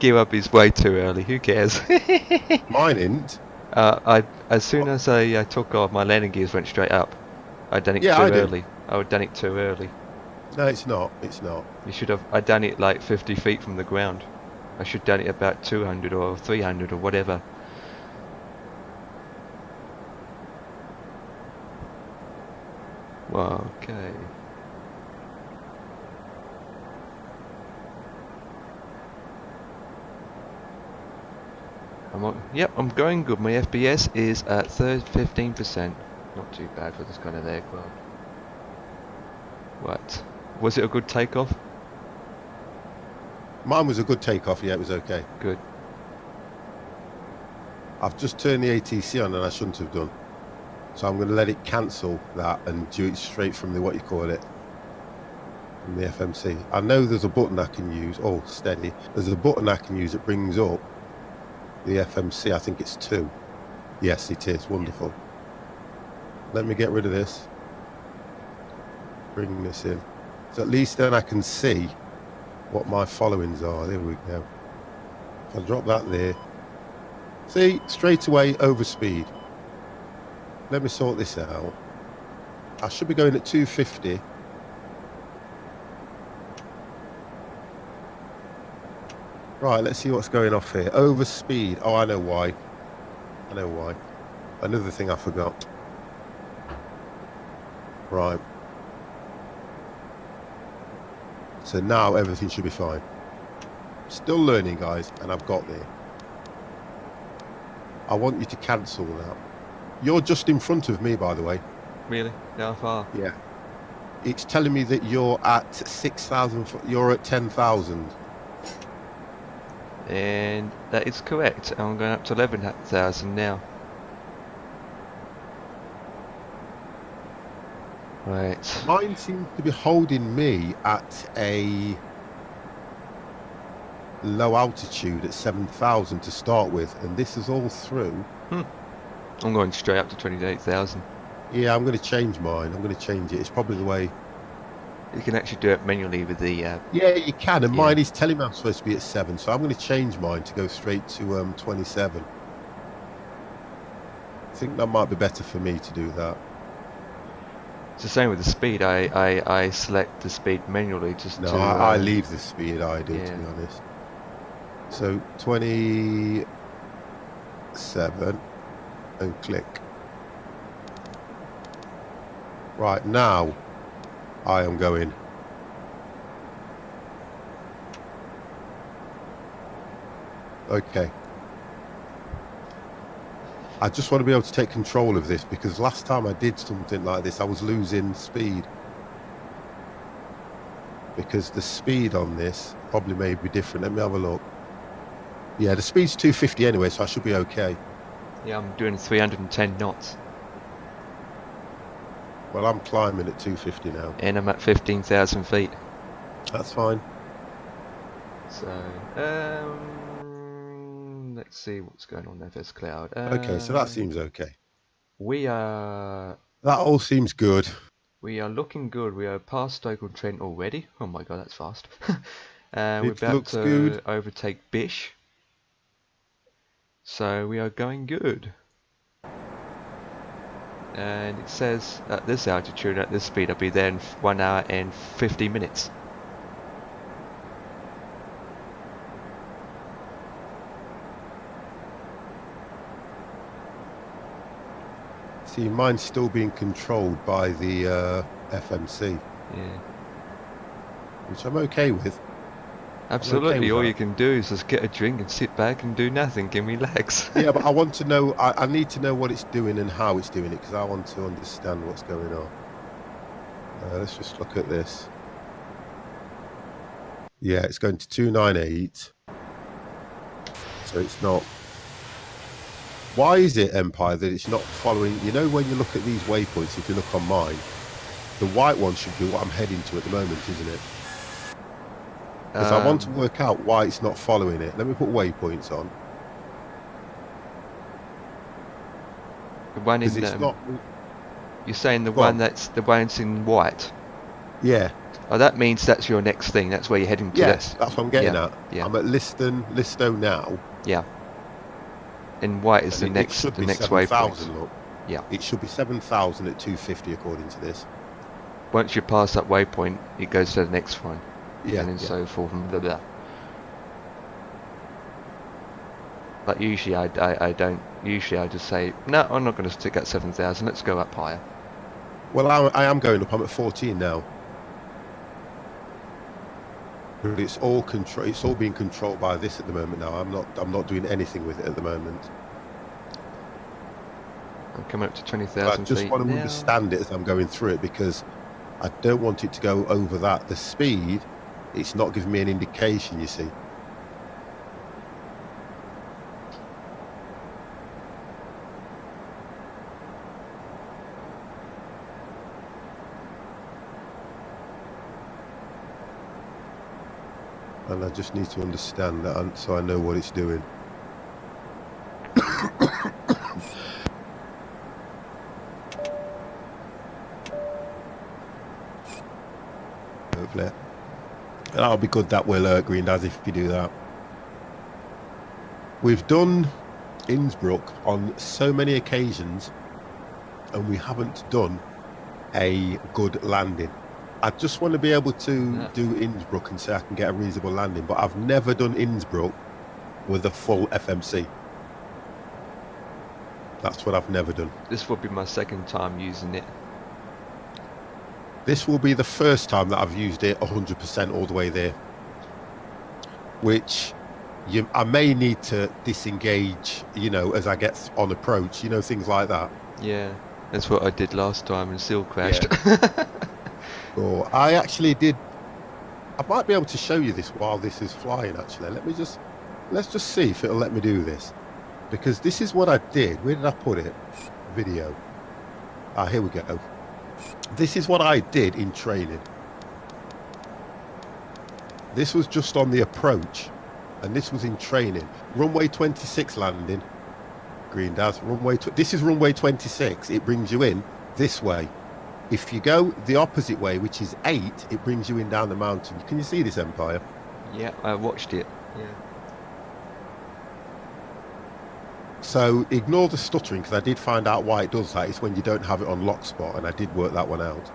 Gear up is way too early. Who cares? Mine isn't. As soon as I took off, my landing gears went straight up. I'd done it too early. I'd done it too early. No, it's not. It's not. You should have. I'd done it like 50 feet from the ground. I should have done it about 200 or 300 or whatever. Well, okay. Yep, I'm going good. My FPS is at 15%. Not too bad for this kind of aircraft. What? Was it a good takeoff? Mine was a good takeoff. Yeah, it was okay. Good. I've just turned the ATC on and I shouldn't have done. So I'm going to let it cancel that and do it straight from the, what you call it, from the FMC. I know there's a button I can use. Oh, steady. There's a button I can use that brings up the FMC. I think it's 2. Yes, it is. Wonderful. Let me get rid of this. Bring this in. So at least then I can see what my followings are. There we go. If I drop that there. See, straight away over speed. Let me sort this out. I should be going at 250. Right, let's see what's going off here. Overspeed. Oh, I know why. I know why. Another thing I forgot. Right. So now everything should be fine. Still learning, guys, and I've got there. I want you to cancel that. You're just in front of me, by the way. Really? How far? Yeah. It's telling me that you're at 6,000. You're at 10,000. And that is correct. I'm going up to 11,000 now. Right. Mine seems to be holding me at a low altitude at 7,000 to start with, and this is all through. I'm going straight up to 28,000. Yeah, I'm going to change mine. I'm going to change it. It's probably the way. You can actually do it manually with the... Yeah, you can, and mine is telling me I'm supposed to be at 7, so I'm going to change mine to go straight to 27. I think that might be better for me to do that. It's the same with the speed. I select the speed manually just to... I leave the speed I do, to be honest. So 27 and click. Right, now I am going. Okay. I just want to be able to take control of this, because last time I did something like this I was losing speed. Because the speed on this probably may be different. Let me have a look. Yeah, the speed's 250 anyway, so I should be okay. Yeah, I'm doing 310 knots. Well, I'm climbing at 250 now. And I'm at 15,000 feet. That's fine. So, let's see what's going on there, FS Cloud. Okay, so that seems okay. We are... That all seems good. We are looking good. We are past Stoke-on-Trent already. Oh my god, that's fast. We're It about looks to good. overtake Bish. So we are going good. And it says at this altitude, at this speed, I'll be there in 1 hour and 50 minutes. See, mine's still being controlled by the FMC. Yeah. Which I'm okay with. Absolutely, okay all with you can do is just get a drink and sit back and do nothing and relax. Yeah, but I want to know, I need to know what it's doing and how it's doing it, because I want to understand what's going on. Let's just look at this. Yeah, it's going to 298. So it's not... Why is it, Empire, that it's not following... You know, when you look at these waypoints, if you look on mine, the white one should be what I'm heading to at the moment, isn't it? Because I want to work out why it's not following it. Let me put waypoints on. The one in it's not... You're saying the one that's in white? Yeah. Oh, that means that's your next thing. That's where you're heading to. Yes, that's what I'm getting at. Yeah. I'm at Listo now. Yeah. And white is the next waypoint. Look. Yeah. It should be 7,000 at 250 according to this. Once you pass that waypoint, it goes to the next one. Yeah. And then so forth and blah blah. But usually I don't. Usually I just say, no, I'm not going to stick at 7,000. Let's go up higher. Well, I am going up. I'm at 14 now. But it's all being controlled by this at the moment now. I'm not doing anything with it at the moment. I'm coming up to 20,000 feet. I just want to understand it as I'm going through it, because I don't want it to go over that. The speed, it's not giving me an indication, you see. And I just need to understand that so I know what it's doing. Hopefully. That'll be good, that will, Green Daz, if you do that. We've done Innsbruck on so many occasions, and we haven't done a good landing. I just want to be able to do Innsbruck and say I can get a reasonable landing, but I've never done Innsbruck with a full FMC. That's what I've never done. This will be my second time using it. This will be the first time that I've used it 100% all the way there. Which I may need to disengage, you know, as I get on approach, you know, things like that. Yeah, that's what I did last time and still crashed. Yeah. Oh, I actually did. I might be able to show you this while this is flying, actually. Let's just see if it'll let me do this. Because this is what I did. Where did I put it? Video. Ah, here we go. This is what I did in training. This was just on the approach. And this was in training. Runway 26 landing. Green does. This is runway 26. It brings you in this way. If you go the opposite way, which is 8, it brings you in down the mountain. Can you see this, Empire? Yeah, I watched it. Yeah. So ignore the stuttering, because I did find out why it does that. It's when you don't have it on lock spot, and I did work that one out.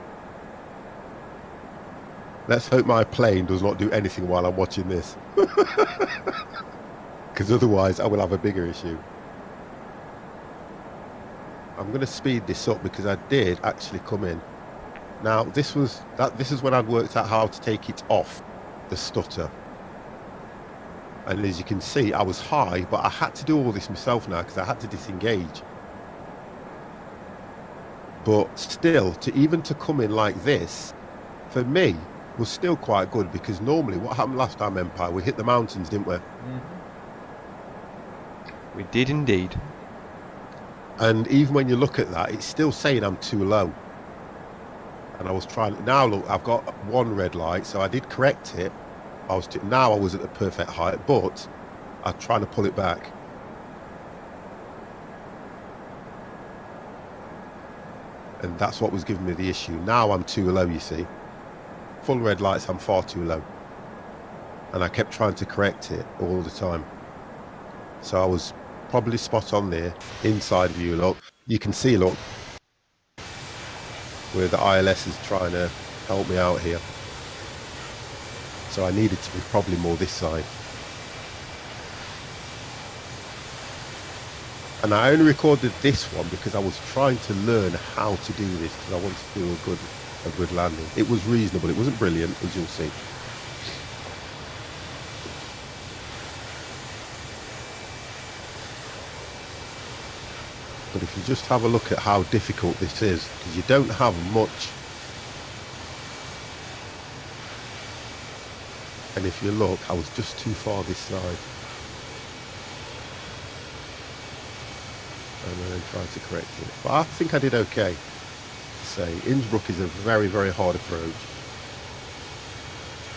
Let's hope my plane does not do anything while I'm watching this. Because otherwise I will have a bigger issue. I'm going to speed this up because I did actually come in. Now this is when I'd worked out how to take it off the stutter. And as you can see, I was high, but I had to do all this myself now because I had to disengage. But still, to come in like this, for me, was still quite good, because normally what happened last time, Empire, we hit the mountains, didn't we? Mm-hmm. We did indeed. And even when you look at that, it's still saying I'm too low. And I was trying. Now look, I've got one red light, so I did correct it. Now I was at the perfect height, but I'm trying to pull it back. And that's what was giving me the issue. Now I'm too low, you see. Full red lights, I'm far too low. And I kept trying to correct it all the time. So I was probably spot on there. Inside view, look. You can see, look, where the ILS is trying to help me out here. So I needed to be probably more this side. And I only recorded this one because I was trying to learn how to do this, because I wanted to do a good landing. It was reasonable. It wasn't brilliant, as you'll see. But if you just have a look at how difficult this is, because you don't have much. And if you look, I was just too far this side. And then trying to correct it. But I think I did okay. Say, Innsbruck is a very, very hard approach.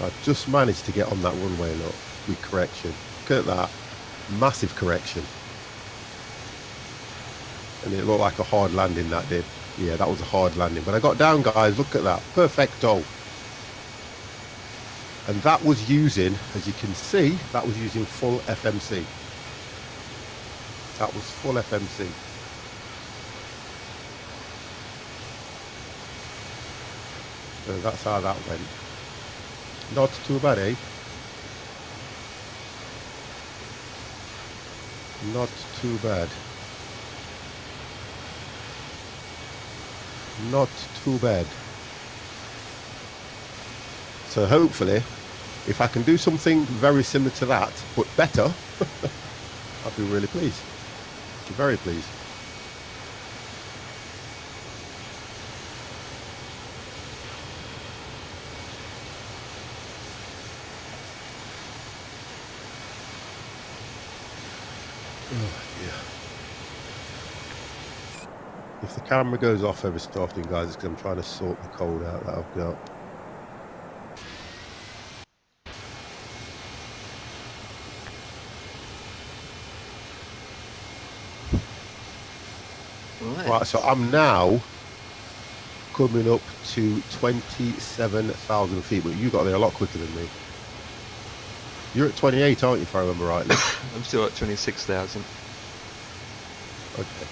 I just managed to get on that runway, look, with correction. Look at that. Massive correction. And it looked like a hard landing, that did. Yeah, that was a hard landing. But I got down, guys. Look at that. Perfecto. And that was using, as you can see, that was using full FMC. That was full FMC. So that's how that went. Not too bad, eh? Not too bad. Not too bad. So hopefully, if I can do something very similar to that, but better, I'll be really pleased. I'll be very pleased. Oh dear. If the camera goes off every so often, guys, it's because I'm trying to sort the cold out that I've got. Right, so I'm now coming up to 27,000 feet, but you got there a lot quicker than me. You're at 28, aren't you, if I remember rightly? I'm still at 26,000. Okay.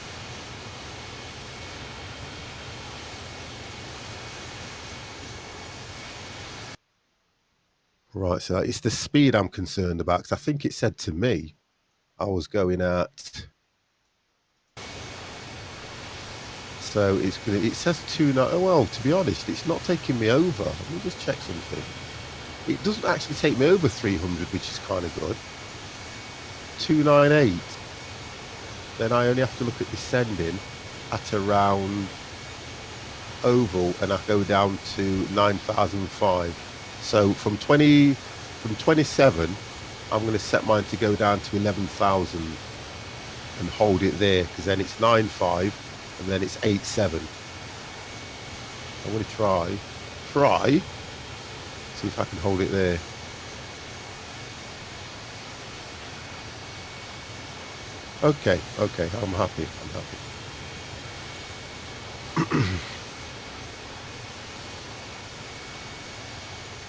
Right, so it's the speed I'm concerned about, because I think it said to me I was going at... So it says 290. Well, to be honest, it's not taking me over. Let me just check something. It doesn't actually take me over 300, which is kind of good. 298. Then I only have to look at descending at around oval, and I go down to 9,005. So from 27, I'm going to set mine to go down to 11,000 and hold it there, because then it's 9.5 and then it's 8.7. I'm going to try, see if I can hold it there. Okay, I'm happy.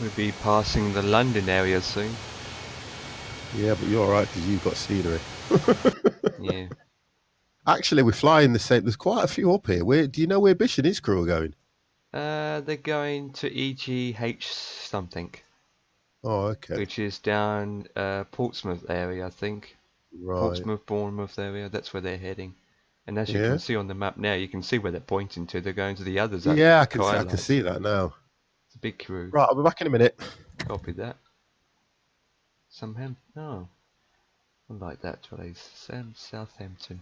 We'll be passing the London area soon. Yeah, but you're alright because you've got scenery. Yeah. Actually, we're flying the same. There's quite a few up here. Do you know where Bish and his crew are going? They're going to EGH something. Oh, okay. Which is down Portsmouth area, I think. Right. Portsmouth, Bournemouth area. That's where they're heading. And as you can see on the map now, you can see where they're pointing to. They're going to the others. Yeah, I can see that now. It's a big crew. Right, I'll be back in a minute. Copy that. Oh, I like that place. Southampton.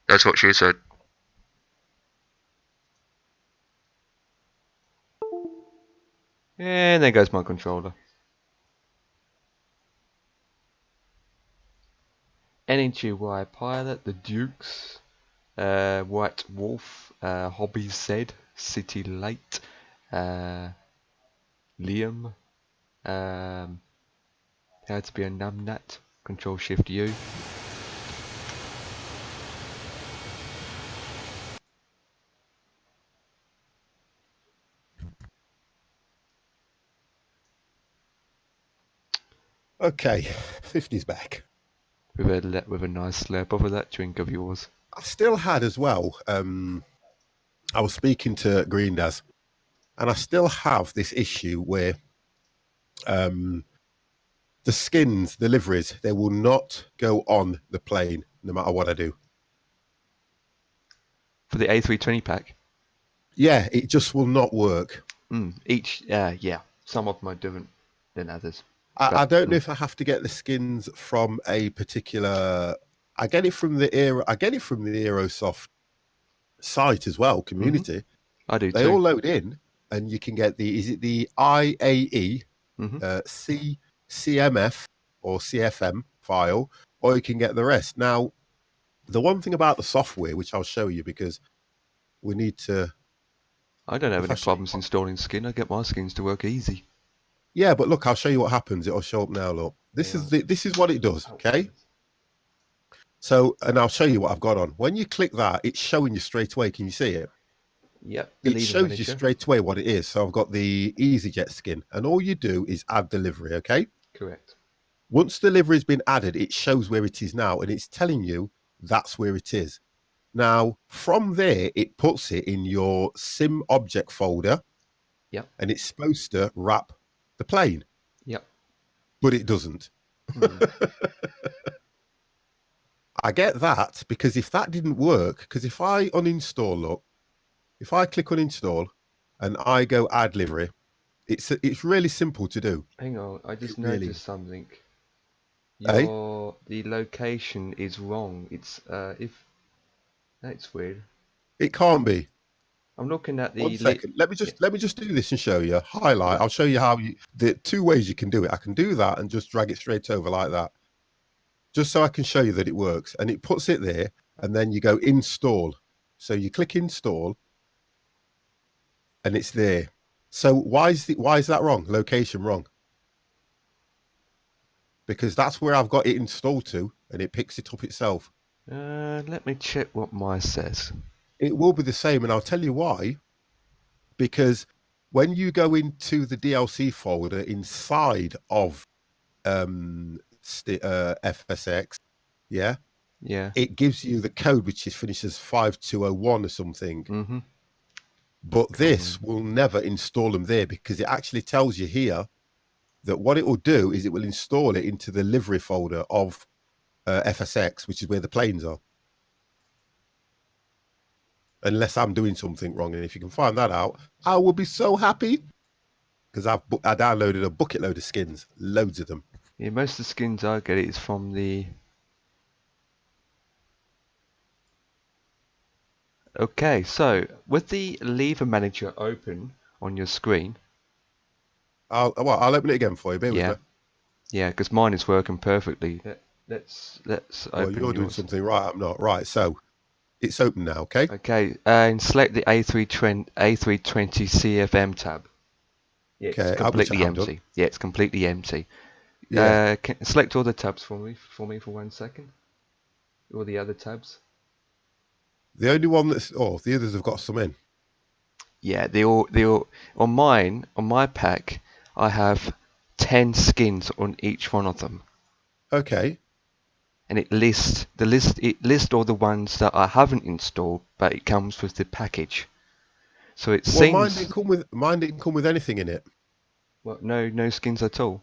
That's what she said. And there goes my controller. NEGY Pilot, the Dukes, White Wolf, Hobby Said, City Late, Liam, How to Be a Numbnut, Control Shift U. Okay, 50's back. With a nice slurp of that drink of yours. I still had as well, I was speaking to Greendaz, and I still have this issue where the skins, the liveries, they will not go on the plane no matter what I do. For the A320 pack? Yeah, it just will not work. Yeah. Some of them are different than others. I don't know if I have to get the skins from a particular... I get it from the Aerosoft site as well, community. I do they too. All load in, and you can get the IAE, CMF or CFM file, or you can get the rest. Now, the one thing about the software, which I'll show you, because we need to... I don't have any problems installing skin. I get my skins to work easy. Yeah, but look, I'll show you what happens. It'll show up now, look. This is what it does, okay? So, and I'll show you what I've got on. When you click that, it's showing you straight away. Can you see it? Yep. It shows you straight away what it is. So I've got the EasyJet skin, and all you do is add delivery, okay? Correct. Once delivery has been added, it shows where it is now, and it's telling you that's where it is. Now, from there, it puts it in your sim object folder. Yep. And it's supposed to wrap the plane. Yep. But it doesn't. I get that, because if that didn't work, because if I uninstall, look, if I click uninstall and I go add livery, it's really simple to do. Hang on, I just noticed something. The location is wrong. It's that's weird. It can't be. I'm looking at the... 1 second. Let me just do this and show you. Highlight. Right. I'll show you how the 2 ways you can do it. I can do that and just drag it straight over like that. Just so I can show you that it works. And it puts it there, and then you go install. So you click install, and it's there. So why is that wrong? Location wrong? Because that's where I've got it installed to, and it picks it up itself. Let me check what mine says. It will be the same, and I'll tell you why. Because when you go into the DLC folder inside of FSX, yeah, Yeah, it gives you the code which is finishes 5201 or something. But this will never install them there, because it actually tells you here that what it will do is it will install it into the livery folder of FSX, which is where the planes are. Unless I'm doing something wrong. And if you can find that out, I will be so happy, because I downloaded a bucket load of skins, loads of them. Yeah, most of the skins I get is from the... Okay, so with the lever manager open on your screen... I'll open it again for you, bear with me. Yeah, because mine is working perfectly. Let's open you're doing something right, I'm not. Right, so it's open now, okay? Okay, and select the A320 CFM tab. Yeah, okay, it's completely empty. Yeah, it's completely empty. Yeah. Select all the tabs for me for 1 second. All the other tabs. The only one that's... Oh, the others have got some in. Yeah, they all on my pack, I have 10 skins on each one of them. Okay. And it lists all the ones that I haven't installed, but it comes with the package. So it seems... mine didn't come with anything in it. Well, no skins at all.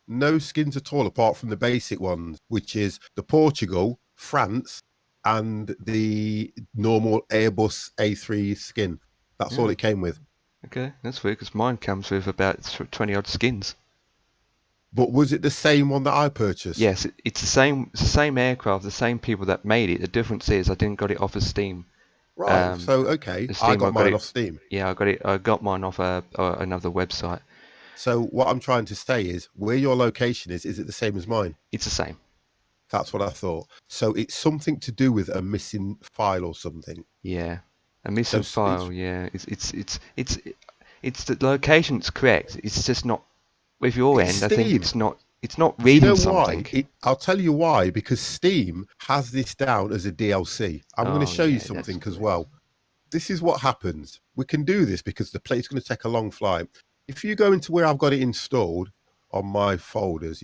No skins at all, apart from the basic ones, which is the Portugal, France, and the normal Airbus A3 skin. That's all it came with. Okay, that's weird, because mine comes with about 20 odd skins. But was it the same one that I purchased? Yes, it's the same aircraft, the same people that made it. The difference is I didn't got it off of Steam. Right. So okay, I got mine off Steam. Yeah, I got mine off another website. So what I'm trying to say is, where your location is it the same as mine? It's the same. That's what I thought. So it's something to do with a missing file or something. Yeah, a missing file. Yeah, it's the location's correct. It's just not with your end. Steam. I think it's not reading something. Why? I'll tell you why. Because Steam has this down as a DLC. I'm going to show you something as well. This is what happens. We can do this because the plate's going to take a long flight. If you go into where I've got it installed on my folders,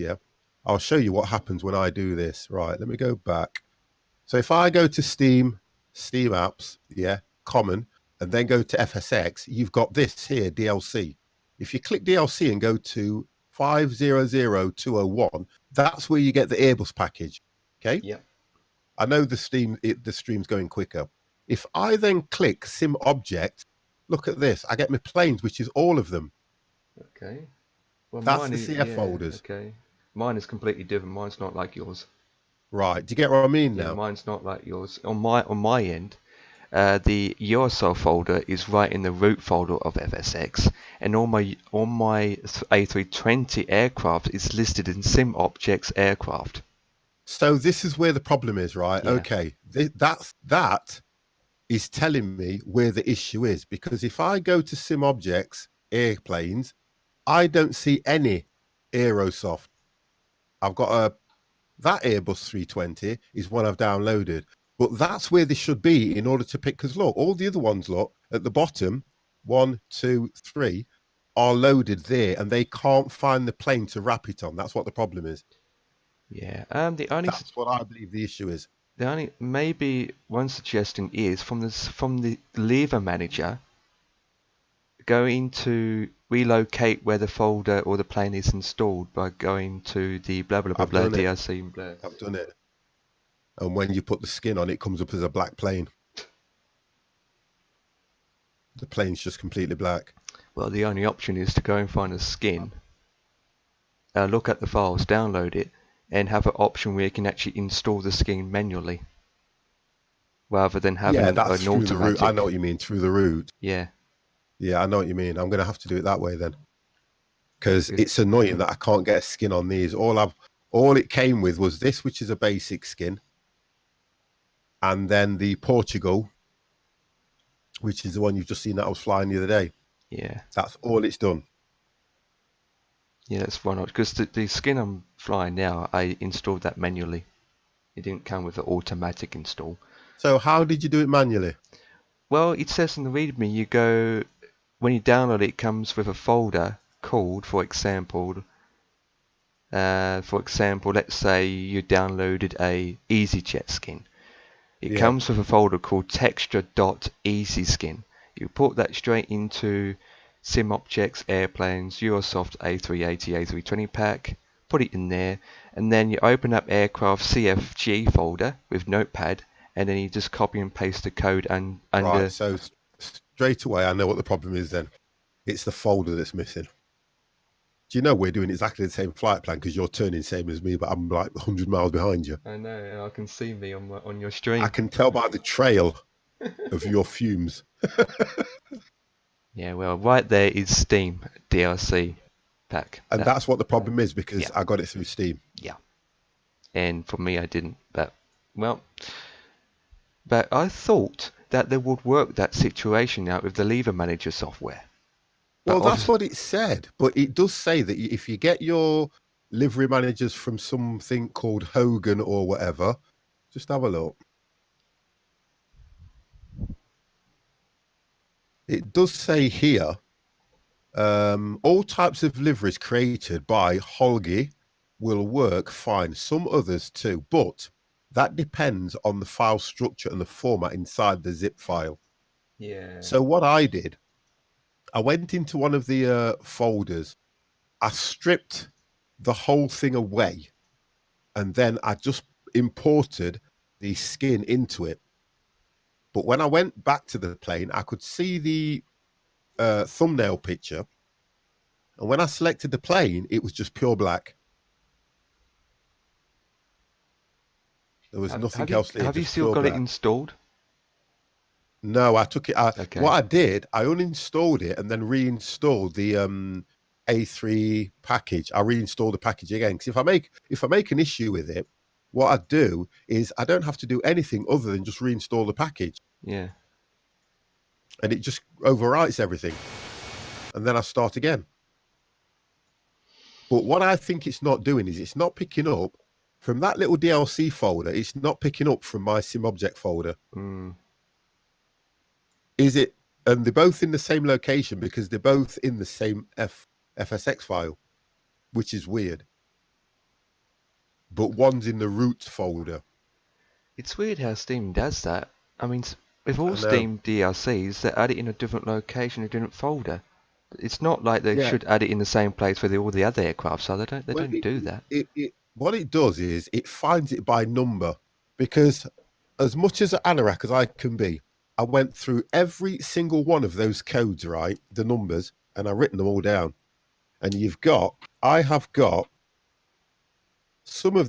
I'll show you what happens when I do this. Right, let me go back. So if I go to Steam apps, common, and then go to FSX, you've got this here, DLC. If you click DLC and go to 500201, that's where you get the Airbus package. Okay? Yeah. I know the stream's going quicker. If I then click Sim Object, look at this. I get my planes, which is all of them. Okay. Well, that's the CF folders. Okay. Mine is completely different. Mine's not like yours. Right. Do you get what I mean now? Yeah, mine's not like yours. On my end, the USL folder is right in the root folder of FSX, and all my A320 aircraft is listed in Sim Objects aircraft. So this is where the problem is, right? Yeah. Okay. That is telling me where the issue is, because if I go to Sim Objects airplanes, I don't see any Aerosoft. I've got that Airbus 320 is one I've downloaded, but that's where they should be in order to pick. Because look, all the other ones, look at the bottom, 1, 2, 3, are loaded there, and they can't find the plane to wrap it on. That's what the problem is. Yeah. That's what I believe the issue is. Maybe one suggestion is from the lever manager, go into relocate where the folder or the plane is installed by going to the blah blah blah blah DRC blah. I've done it. And when you put the skin on, it comes up as a black plane. The plane's just completely black. Well, the only option is to go and find a skin, look at the files, download it, and have an option where you can actually install the skin manually, rather than having an automatic. The route. I know what you mean, through the route. Yeah. Yeah, I know what you mean. I'm going to have to do it that way then, because it's annoying that I can't get a skin on these. All it came with was this, which is a basic skin, and then the Portugal, which is the one you've just seen that I was flying the other day. Yeah. That's all it's done. Yeah, that's why not. Because the skin I'm flying now, I installed that manually. It didn't come with an automatic install. So how did you do it manually? Well, it says in the README, when you download it, it comes with a folder called, for example, let's say you downloaded a EasyJet skin. It comes with a folder called texture.easyskin. You put that straight into Sim Objects, Airplanes, Eurosoft A380, A320 pack, put it in there, and then you open up Aircraft CFG folder with Notepad, and then you just copy and paste the code under... Right, so straight away I know what the problem is then. It's the folder that's missing. Do you know we're doing exactly the same flight plan because you're turning same as me, but I'm like 100 miles behind you. I know, I can see me on your stream. I can tell by the trail of your fumes. Yeah, well, right there is Steam DLC pack. And that's what the problem is, because I got it through Steam. Yeah. And for me, I didn't. But, well, but I thought that they would work that situation out with the Lever Manager software. Well, that's what it said. But it does say that if you get your livery managers from something called Hogan or whatever, just have a look. It does say here, all types of liveries created by Holgi will work fine. Some others too, but that depends on the file structure and the format inside the zip file. Yeah. So what I did, I went into one of the folders, I stripped the whole thing away, and then I just imported the skin into it. But when I went back to the plane, I could see the thumbnail picture. And when I selected the plane, it was just pure black. There was nothing else there. Have you still got it installed? No, I took it out. Okay. What I did, I uninstalled it and then reinstalled the A3 package. I reinstalled the package again. Because if I make an issue with it, what I do is I don't have to do anything other than just reinstall the package. Yeah. And it just overwrites everything. And then I start again. But what I think it's not doing is it's not picking up from that little DLC folder. It's not picking up from my sim object folder. Mm. Is it? And they're both in the same location because they're both in the same FSX file, which is weird. But one's in the root folder. It's weird how Steam does that. I mean, with all Steam DLCs, they add it in a different location, a different folder. It's not like they should add it in the same place with all the other aircraft, so they don't do that. What it does is it finds it by number, because as much as an anorak as I can be, I went through every single one of those codes, right, the numbers, and I've written them all down. And I have got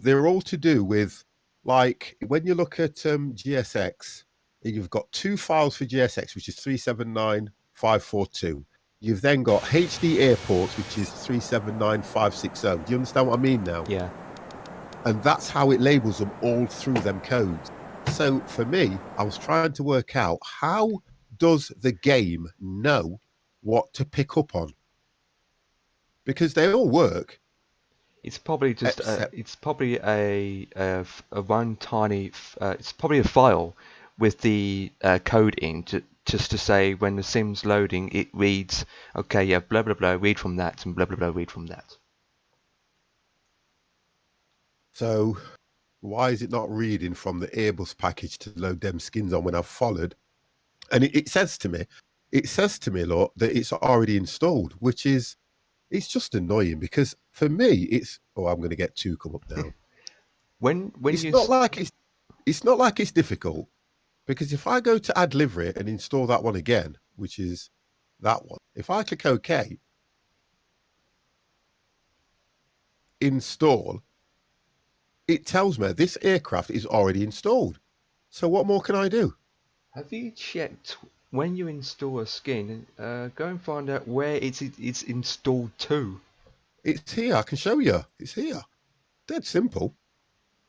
they're all to do with, like, when you look at GSX, you've got two files for GSX, which is 379542. You've then got HD airports, which is 379560. Do you understand what I mean now? Yeah. And that's how it labels them all through them codes. So for me, I was trying to work out, how does the game know what to pick up on? Because they all work. It's probably just it's probably a one tiny it's probably a file with the code in just to say when the sim's loading, it reads, okay, yeah, blah blah blah, read from that, and blah blah blah, read from that. So why is it not reading from the Airbus package to load them skins on when I've followed? And it says to me, look, that it's already installed, which is, it's just annoying, because for me, it's, I'm going to get two come up now. It's not like it's difficult, because if I go to add livery and install that one again, which is that one, if I click OK, install, it tells me this aircraft is already installed. So what more can I do? Have you checked when you install a skin? Go and find out where it's installed to. It's here. I can show you. It's here. Dead simple.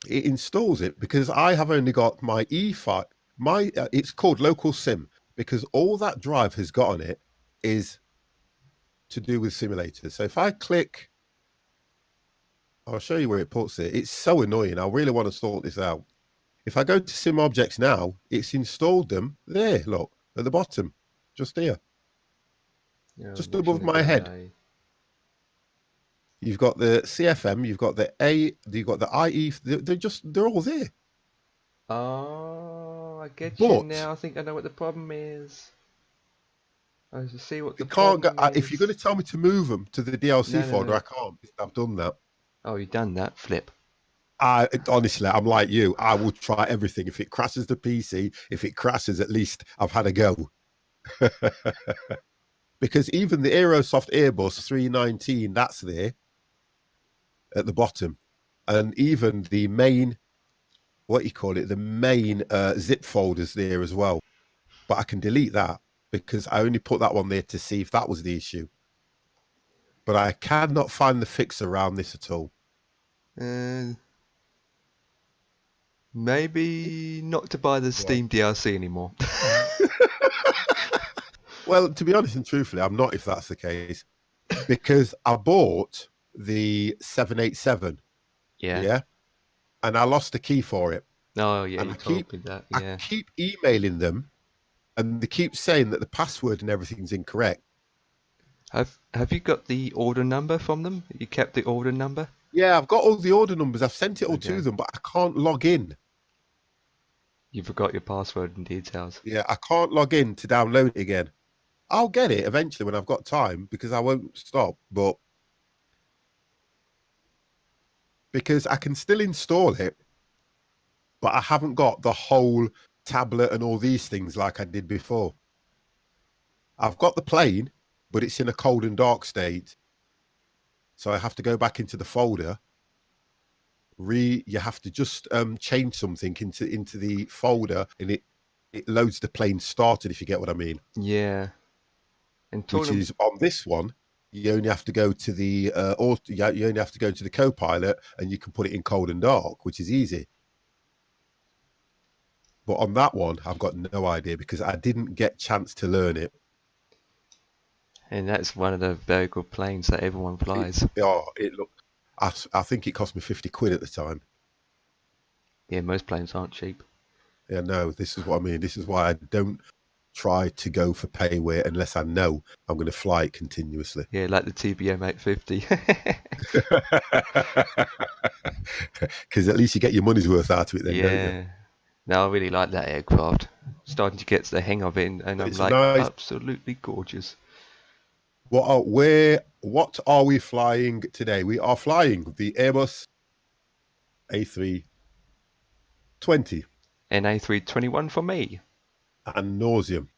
It installs it because I have only got my E5. It's called local sim, because all that drive has got on it is to do with simulators. So if I click, I'll show you where it puts it. It's so annoying. I really want to sort this out. If I go to sim objects now, it's installed them there. Look at the bottom, just here, just above my head. You've got the CFM, you've got the you've got the IE. They're all there. Oh, I get you now. I think I know what the problem is. I see what the can't go, problem is. if you're going to tell me to move them to the DLC folder, I can't. I've done that. Oh, you've done that? Flip. Honestly, I'm like you. I will try everything. If it crashes the PC, if it crashes, at least I've had a go. Because even the Aerosoft Airbus 319, that's there at the bottom. And even the main, the main zip folder's there as well. But I can delete that because I only put that one there to see if that was the issue. But I cannot find the fix around this at all. Maybe not to buy the Steam DLC anymore. Well, to be honest and truthfully, I'm not, if that's the case, because I bought the 787. Yeah. And I lost the key for it. Oh, yeah, and you told me that. Yeah. I keep emailing them, and they keep saying that the password and everything's incorrect. Have you got the order number from them? You kept the order number? Yeah, I've got all the order numbers. I've sent it all to them, but I can't log in. You forgot your password and details. Yeah, I can't log in to download it again. I'll get it eventually when I've got time because I won't stop, but because I can still install it, but I haven't got the whole tablet and all these things like I did before. I've got the plane, but it's in a cold and dark state. So I have to go back into the folder. You have to just change something into the folder, and it loads the plane started, if you get what I mean. Yeah. Which is on this one, you only have to go to the you only have to go to the Copilot, and you can put it in cold and dark, which is easy. But on that one, I've got no idea because I didn't get a chance to learn it. And that's one of the very good planes that everyone flies. It looked. I think it cost me 50 quid at the time. Yeah, most planes aren't cheap. Yeah, no, this is what I mean. This is why I don't try to go for payware unless I know I'm going to fly it continuously. Yeah, like the TBM 850. Because at least you get your money's worth out of it then, don't you? No, I really like that aircraft. Starting to get the hang of it, and I'm like, nice. Absolutely gorgeous. What are we flying today? We are flying the Airbus A320. And A321 for me. And nauseum.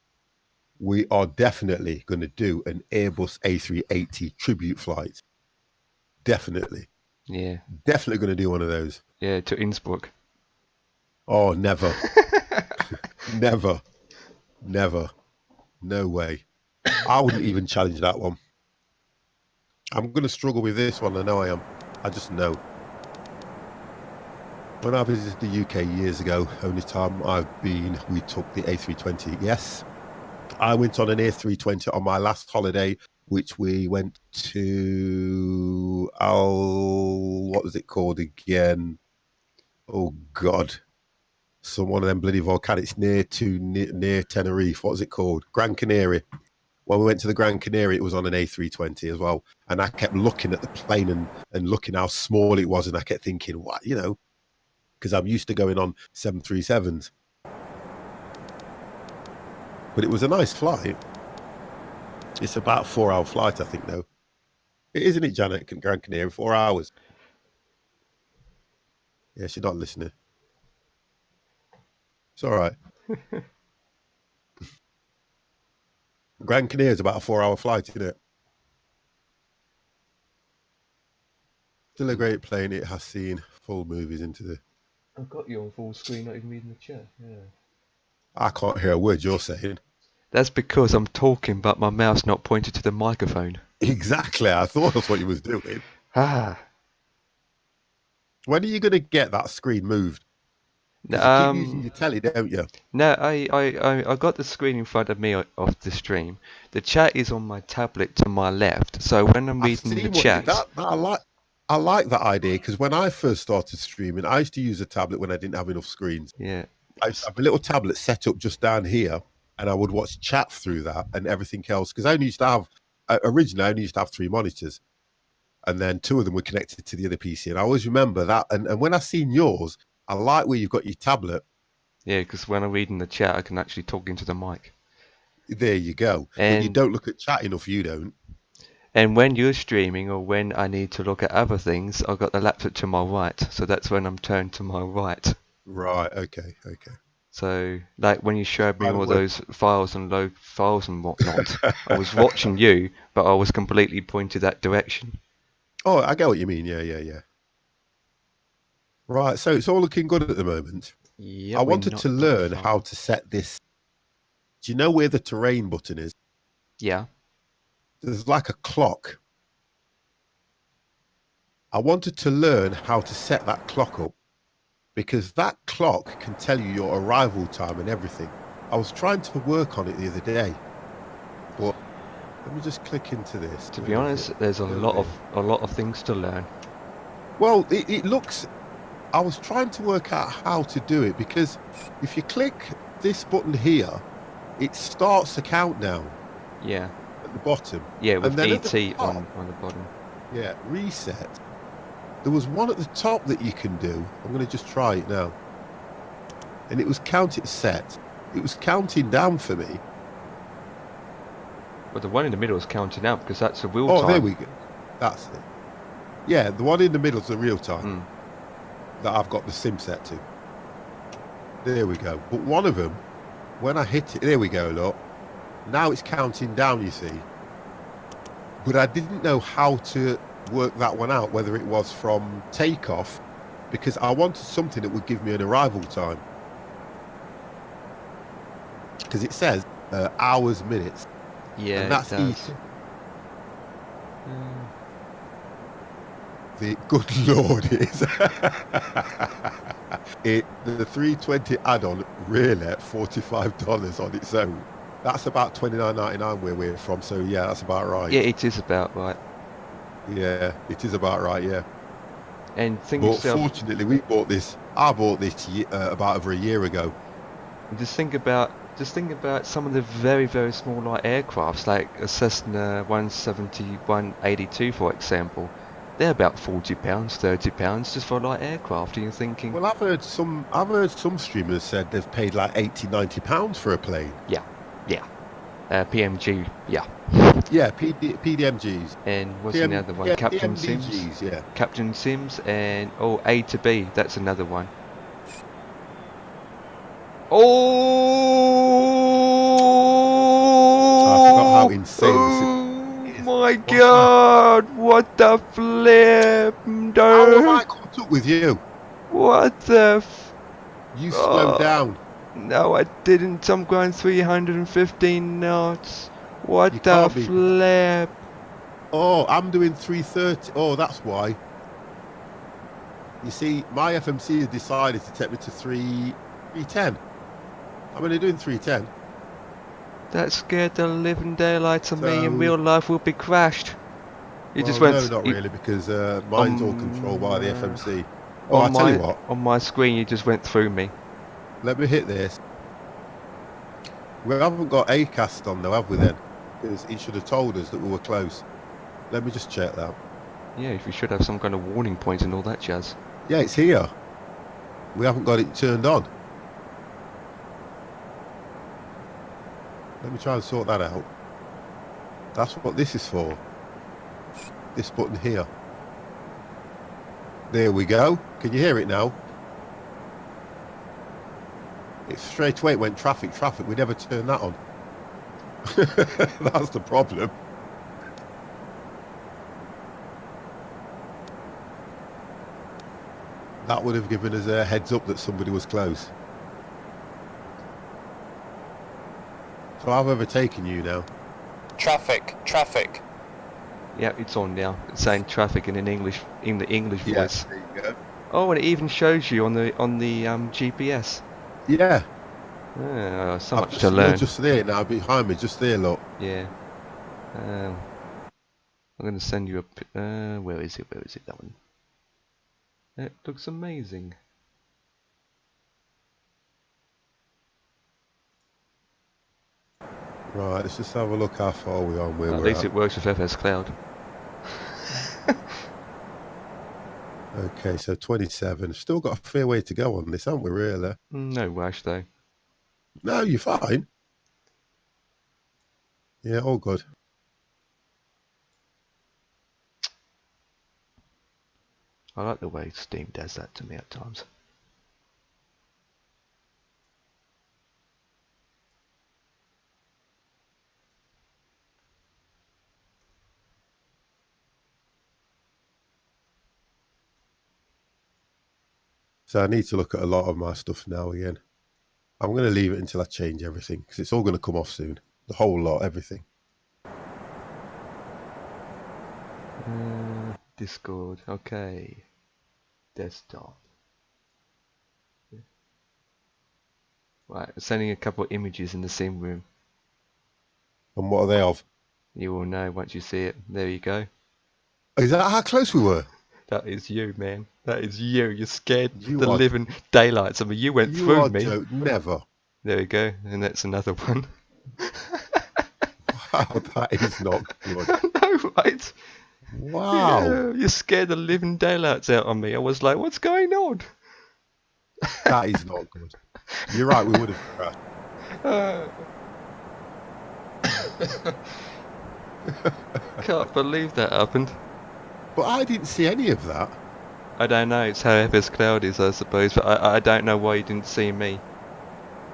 We are definitely going to do an Airbus A380 tribute flight. Definitely. Yeah. Definitely going to do one of those. Yeah, to Innsbruck. Oh, never. Never. No way. I wouldn't even challenge that one. I'm going to struggle with this one. I know I am. I just know. When I visited the UK years ago, only time we took the A320. Yes, I went on an A320 on my last holiday, which we went to, what was it called again? Oh, God. One of them bloody volcanics near Tenerife. What was it called? Gran Canaria. When we went to the Gran Canaria, it was on an A320 as well. And I kept looking at the plane and looking how small it was. And I kept thinking, what, because I'm used to going on 737s. But it was a nice flight. It's about a 4-hour flight, I think, though. Isn't it, Janet, Gran Canaria? 4 hours. Yeah, she's not listening. It's all right. Gran Canaria is about a 4-hour flight, isn't it? Still a great plane. It has seen full movies into the... I've got you on full screen, not even reading the chat. Yeah. I can't hear a word you're saying. That's because I'm talking, but my mouth's not pointed to the microphone. Exactly. I thought that's what you was doing. When are you going to get that screen moved? You keep using your telly, don't you? No, I got the screen in front of me of the stream. The chat is on my tablet to my left. So when I'm reading the chat... I like that idea because when I first started streaming, I used to use a tablet when I didn't have enough screens. Yeah. I used to have a little tablet set up just down here, and I would watch chat through that and everything else. Because originally I only used to have 3 monitors, and then 2 of them were connected to the other PC. And I always remember that. And when I seen yours, I like where you've got your tablet. Yeah, because when I'm reading the chat, I can actually talk into the mic. There you go. And but you don't look at chat enough, you don't. And when you're streaming or when I need to look at other things, I've got the laptop to my right. So that's when I'm turned to my right. Right, okay. So, like when you showed me all those files and load files and whatnot, I was watching you, but I was completely pointed that direction. Oh, I get what you mean. Yeah. Right, so it's all looking good at the moment. Yep, I wanted to learn how to set this. Do you know where the terrain button is? Yeah. There's like a clock. I wanted to learn how to set that clock up, because that clock can tell you your arrival time and everything. I was trying to work on it the other day, but let me just click into this. To be honest, there's a lot of things to learn. Well, it looks. I was trying to work out how to do it, because if you click this button here, it starts the countdown. Yeah. At the bottom. Yeah, with ET on the bottom. Yeah, reset. There was one at the top that you can do. I'm going to just try it now. And it was set. It was counting down for me. But the one in the middle is counting out because that's a real time. Oh, there we go. That's it. Yeah, the one in the middle is the real time. That I've got the sim set to. There we go. But one of them, when I hit it, there we go, look. Now it's counting down, you see. But I didn't know how to work that one out, whether it was from takeoff, because I wanted something that would give me an arrival time. Because it says hours, minutes. Yeah, and that's it does. The good Lord is the 320 add-on really at $45 on its own. That's about $29.99 where we're from, so yeah, that's about right. Yeah, it is about right. Yeah, it is about right, yeah. And think but yourself, fortunately, I bought this about over a year ago. Just think about some of the very, very small light aircrafts, like a Cessna 171-82, for example. They're about £40, £30 just for a light aircraft. And you're thinking, well, I've heard some streamers said they've paid like £80-90 for a plane. Yeah. PMG, yeah. Yeah, PDMGs. And what's another one? Yeah, Captain PMDGs, Sims. Yeah. Captain Sims and A to B. That's another one. I forgot how insane this is. My God! What the flip, dude! How have I caught up with you? What the You slowed down. No, I didn't. I'm going 315 knots. What the flip? Oh, I'm doing 330. Oh, that's why. You see, my FMC has decided to take me to 310. I'm only doing 310. That scared the living daylights of me. In real life, we'll be crashed. You just went. No, not really, because mine's all controlled by the FMC. Oh, I tell you what. On my screen, you just went through me. Let me hit this. We haven't got ACAST on though, have we then? Because he should have told us that we were close. Let me just check that. Yeah, if you should have some kind of warning point and all that jazz. Yeah, it's here. We haven't got it turned on. Let me try and sort that out. That's what this is for. This button here. There we go. Can you hear it now? It straight away went traffic. We never turned that on. That's the problem. That would have given us a heads up that somebody was close. So I've overtaken you now. Traffic. Yeah, it's on now. It's saying traffic in the English voice. There you go. Oh, and it even shows you on the GPS. Yeah. So much to learn. You're just there now, behind me, just there, look. Yeah. I'm going to send you a... where is it, that one? It looks amazing. Right, let's just have a look how far we are and where we're at. At least it works with FS Cloud. Okay, so 27. Still got a fair way to go on this, haven't we, really? No rush, though. No, you're fine. Yeah, all good. I like the way Steam does that to me at times. So I need to look at a lot of my stuff now again. I'm going to leave it until I change everything, because it's all going to come off soon. The whole lot, everything. Discord, okay. Desktop. Right, sending a couple of images in the same room. And what are they of? You will know once you see it. There you go. Is that how close we were? That is you, man. That is you. You scared You the are, living daylights. I mean, you went through me. Never. There we go. And that's another one. Wow, that is not good. No, right? Wow. Yeah, you scared the living daylights out on me. I was like, what's going on? That is not good. You're right, we would have crashed. Can't believe that happened. But I didn't see any of that. I don't know, it's how FS Cloud is, I suppose, but I don't know why you didn't see me.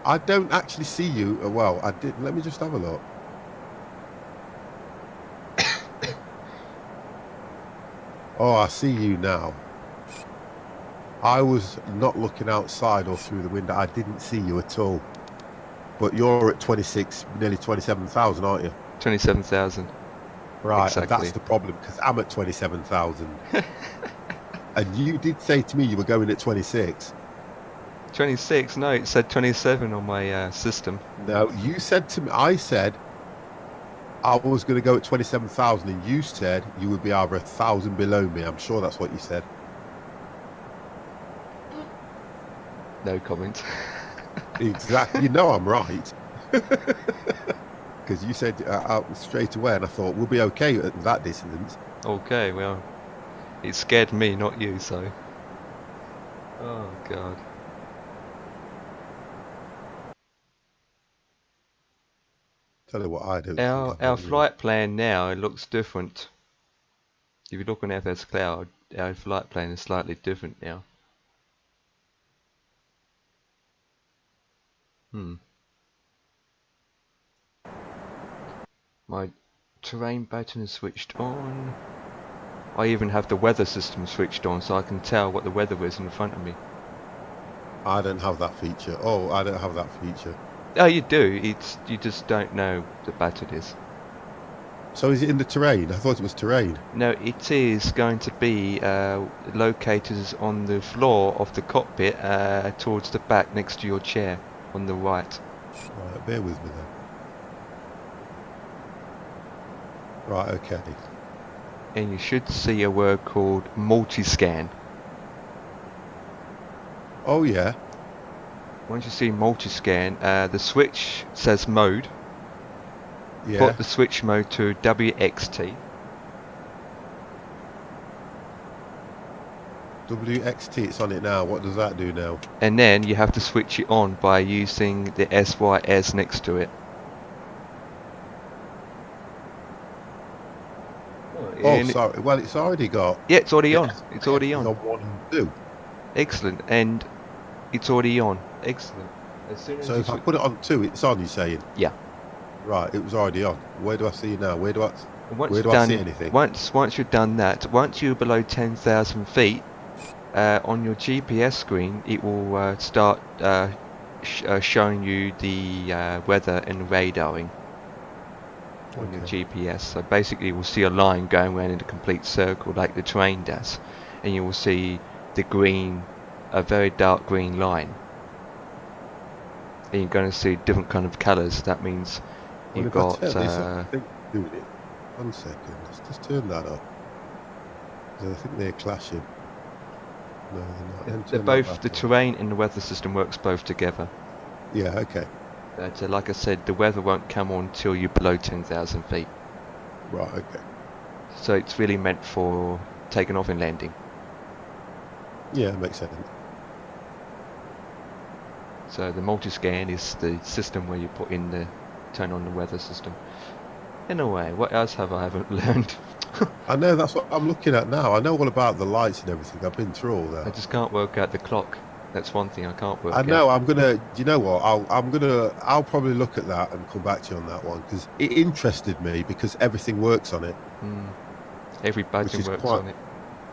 I don't actually see you. Well, I did. Let me just have a look. Oh, I see you now. I was not looking outside or through the window. I didn't see you at all. But you're at 26, nearly 27,000, aren't you? 27,000. Right, Exactly. and that's the problem, because I'm at 27,000. And you did say to me you were going at 26. 26? No, it said 27 on my system. No, you said to me, I said I was going to go at 27,000, and you said you would be over 1,000 below me. I'm sure that's what you said. No comment. Exactly. You know I'm right. Because you said out straight away, and I thought we'll be okay at that distance. Okay, well, it scared me, not you, so. Oh, God. Tell you what, I don't Our flight plan now, it looks different. If you look on FS Cloud, our flight plan is slightly different now. My terrain button is switched on. I even have the weather system switched on, so I can tell what the weather is in front of me. I don't have that feature. Oh, I don't have that feature. Oh, you do. You just don't know the button is. So is it in the terrain? I thought it was terrain. No, it is going to be located on the floor of the cockpit towards the back next to your chair on the right. Right, bear with me then. Right, okay. And you should see a word called multi-scan. Oh yeah. Once you see multi-scan, the switch says mode. Yeah. Put the switch mode to WXT. WXT, it's on it now. What does that do now? And then you have to switch it on by using the SYS next to it. Oh, sorry. Well, it's already got... Yeah, it's already on. It's already on. It's on 1 and 2. Excellent. And it's already on. Excellent. As soon as so if I put it on 2, it's on, you're saying? Yeah. Right, it was already on. Where do I see you now? Where do I see anything? Once you've done that, once you're below 10,000 feet, on your GPS screen, it will start showing you the weather and radaring on your GPS. So basically you will see a line going around in a complete circle like the train does, and you will see the green, a very dark green line. And you're going to see different kind of colours. That means you've got... I think doing it. 1 second, let's just turn that up. I think they're clashing. No, they're not. They're both, the terrain and the weather system works both together. Yeah, okay. But like I said, the weather won't come on until you're below 10,000 feet. Right, okay. So it's really meant for taking off and landing. Yeah, makes sense. So the multi-scan is the system where you put in turn on the weather system. Anyway, what else have I haven't learned? I know, that's what I'm looking at now. I know all about the lights and everything. I've been through all that. I just can't work out the clock. That's one thing I can't work out. I know. I'm gonna. Do you know what? I'll probably look at that and come back to you on that one because it interested me because everything works on it. Every button works on it.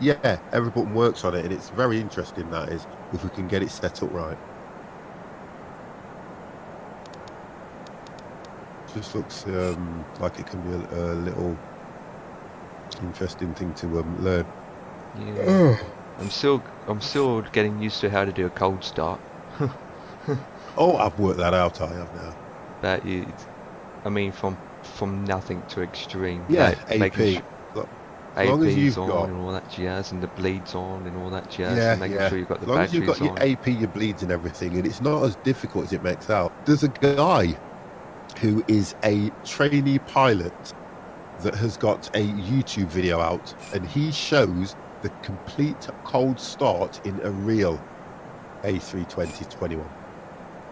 Yeah, every button works on it, and it's very interesting. That is, if we can get it set up right. Just looks like it can be a little interesting thing to learn. Yeah. I'm still getting used to how to do a cold start. Oh, I've worked that out. I have now. That is, I mean, from nothing to extreme. Yeah, like AP. As long as you've on got, and all that jazz, and the bleeds on and all that jazz, yeah, and making sure you've got the as long as you've got your on. AP, your bleeds and everything, and it's not as difficult as it makes out. There's a guy who is a trainee pilot that has got a YouTube video out, and he shows the complete cold start in a real A320-21.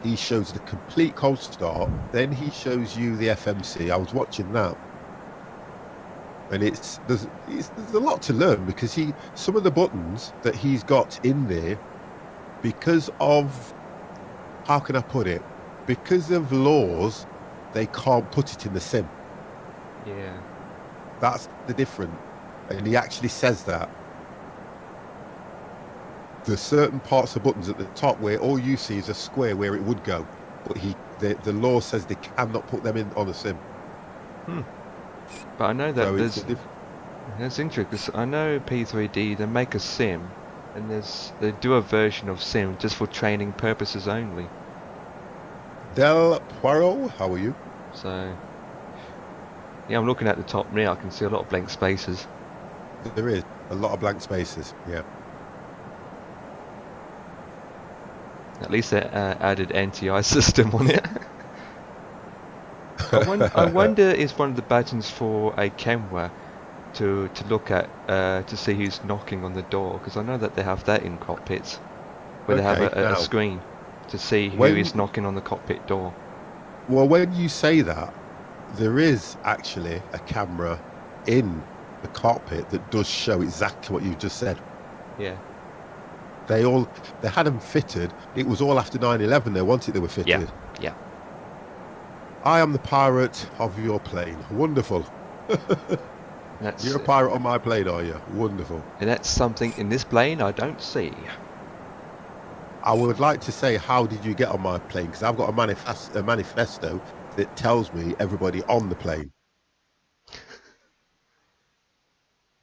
He shows the complete cold start, then he shows you the FMC. I was watching that, and there's a lot to learn because some of the buttons that he's got in there, because of, how can I put it, because of laws, they can't put it in the sim. Yeah, that's the difference, and he actually says that there's certain parts of buttons at the top where all you see is a square where it would go, but the law says they cannot put them in on a sim. But I know that so that's interesting because I know P3D, they make a sim, and they do a version of sim just for training purposes only. Del Poirot, how are you? So yeah, I'm looking at the top now. I can see a lot of blank spaces. There is a lot of blank spaces. Yeah. At least they added NTI system on it. I wonder is one of the buttons for a camera to look at to see who's knocking on the door, because I know that they have that in cockpits where they have a screen to see who is knocking on the cockpit door. Well, when you say that, there is actually a camera in the cockpit that does show exactly what you just said. Yeah. They had them fitted. It was all after 9/11 they wanted they were fitted. Yeah. I am the pirate of your plane. Wonderful. You're a pirate on my plane, are you? Wonderful. And that's something in this plane I don't see. I would like to say, how did you get on my plane? Because I've got a manifesto that tells me everybody on the plane.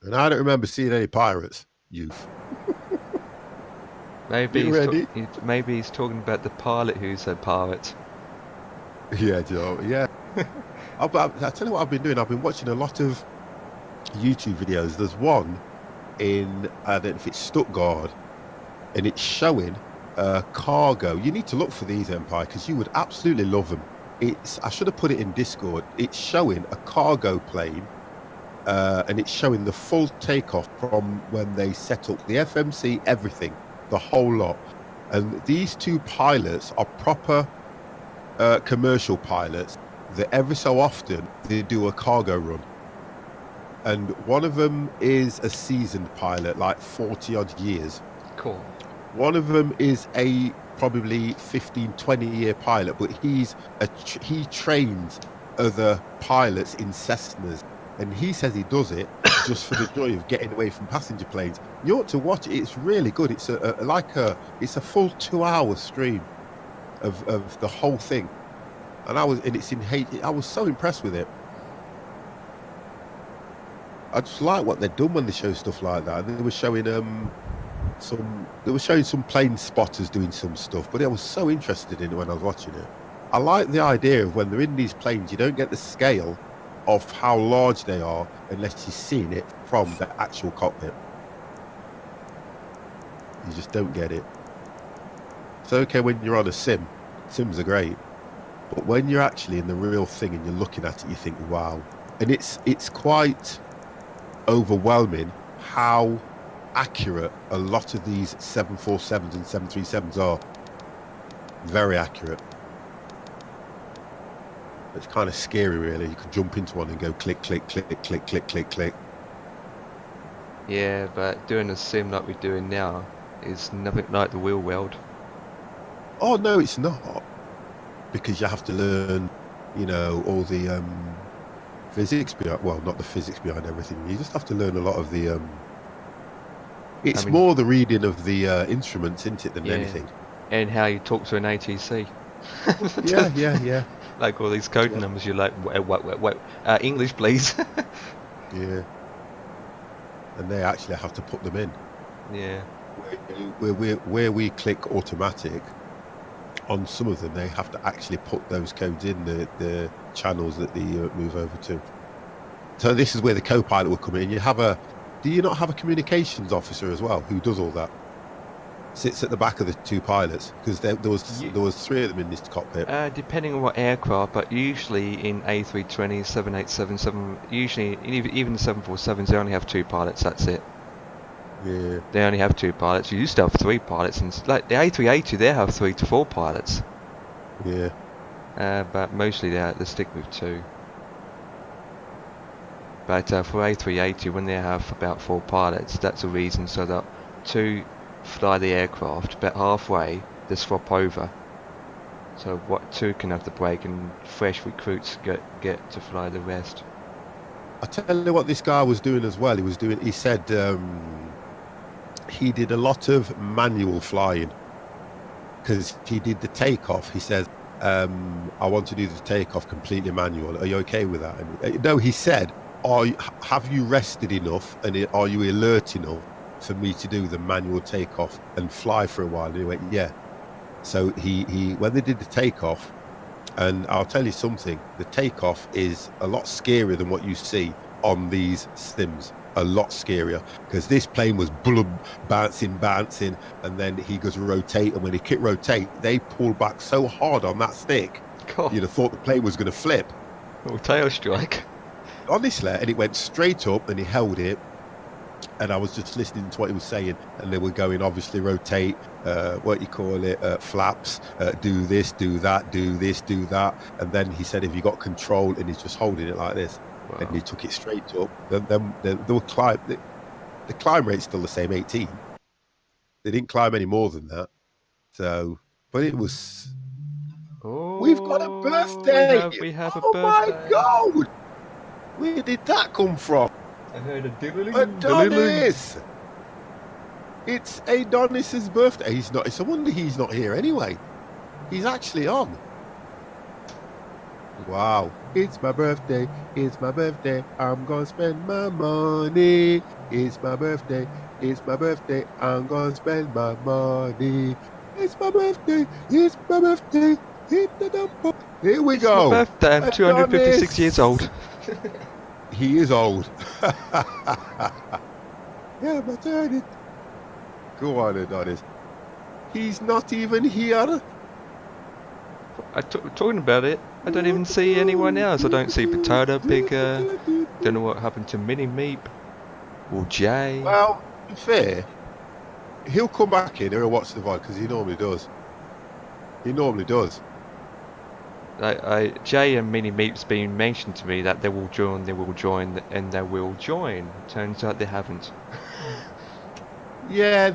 And I don't remember seeing any pirates, youth. Maybe he's talking about the pilot who's a pirate. Yeah, Joe. Yeah. I tell you what I've been doing. I've been watching a lot of YouTube videos. There's one in, I don't know if it's Stuttgart, and it's showing cargo. You need to look for these, Empire, because you would absolutely love them. I should have put it in Discord. It's showing a cargo plane, and it's showing the full takeoff from when they set up the FMC, everything, the whole lot. And these two pilots are proper commercial pilots that every so often they do a cargo run. And one of them is a seasoned pilot, like 40 odd years. Cool. One of them is a probably 15-20 year pilot, but he trains other pilots in Cessnas, and he says he does it just for the joy of getting away from passenger planes. You ought to watch it. It's really good. It's a full 2-hour stream of the whole thing, and I was so impressed with it. I just like what they've done when they show stuff like that. And they were showing some plane spotters doing some stuff, but I was so interested in it when I was watching it. I like the idea of when they're in these planes, you don't get the scale of how large they are unless you've seen it from the actual cockpit. You just don't get it. It's okay when you're on a sim. Sims are great. But when you're actually in the real thing and you're looking at it, you think, wow. And it's quite overwhelming how accurate a lot of these 747s and 737s are. Very accurate. It's kind of scary, really. You could jump into one and go click, click, click, click, click, click, click. Yeah, but doing a sim like we're doing now is nothing like the real world. Oh no, it's not, because you have to learn, you know, all the physics behind. Well, not the physics behind everything. You just have to learn a lot of the. It's more the reading of the instruments, isn't it, than anything. And how you talk to an ATC. Yeah. Like all these code numbers, you're like, wait, English, please. Yeah. And they actually have to put them in. Yeah. Where we click automatic, on some of them they have to actually put those codes in the channels that they move over to. So this is where the co-pilot will come in. Do you not have a communications officer as well who does all that? Sits at the back of the two pilots, because there was three of them in this cockpit. Depending on what aircraft, but usually in A320, 787, usually even the 747s, they only have two pilots. That's it. Yeah. They only have two pilots. You used to have three pilots, and like the A380, they have 3 to 4 pilots. Yeah. But mostly they stick with 2. But for A380, when they have about 4 pilots, that's a reason so that 2 fly the aircraft, but halfway they swap over. So 2 can have the break, and fresh recruits get to fly the rest. I tell you what this guy was doing as well. He said he did a lot of manual flying, because he did the takeoff. He says, I want to do the takeoff completely manual. Are you okay with that? And, no, he said, have you rested enough, and are you alert enough for me to do the manual takeoff and fly for a while? And he went, yeah. So he when they did the takeoff, and I'll tell you something, the takeoff is a lot scarier than what you see on these sims. A lot scarier, because this plane was bouncing, and then he goes rotate, and when he kick rotate, they pulled back so hard on that stick. God. You'd have thought the plane was going to flip. Or tail strike. Honestly, and it went straight up, and he held it, and I was just listening to what he was saying, and they were going, obviously, rotate, flaps, do this, do that, do this, do that, and then he said, have you got control? And he's just holding it like this. Wow. And he took it straight up. Then the climb rate's still the same, 18. They didn't climb any more than that. So, but it was. Oh, we've got a birthday. We have a birthday. My God! Where did that come from? I heard a diddling. Adonis. It's Adonis's birthday. He's not. It's a wonder he's not here anyway. He's actually on. Wow. It's my birthday, I'm gonna spend my money. It's my birthday, I'm gonna spend my money. It's my birthday, hit the number. Here we go. It's my birthday, I'm 256 years old. He is old. Yeah, my turn. Go on, Adonis. He's not even here. Talking about it, I don't even see anyone else. I don't see Potato Picker. Don't know what happened to Mini Meep or Jay. Well, to be fair, he'll come back in and he'll watch the VOD, because he normally does. Jay and Mini Meep's been mentioned to me that they will join, and they will join. Turns out they haven't. Yeah,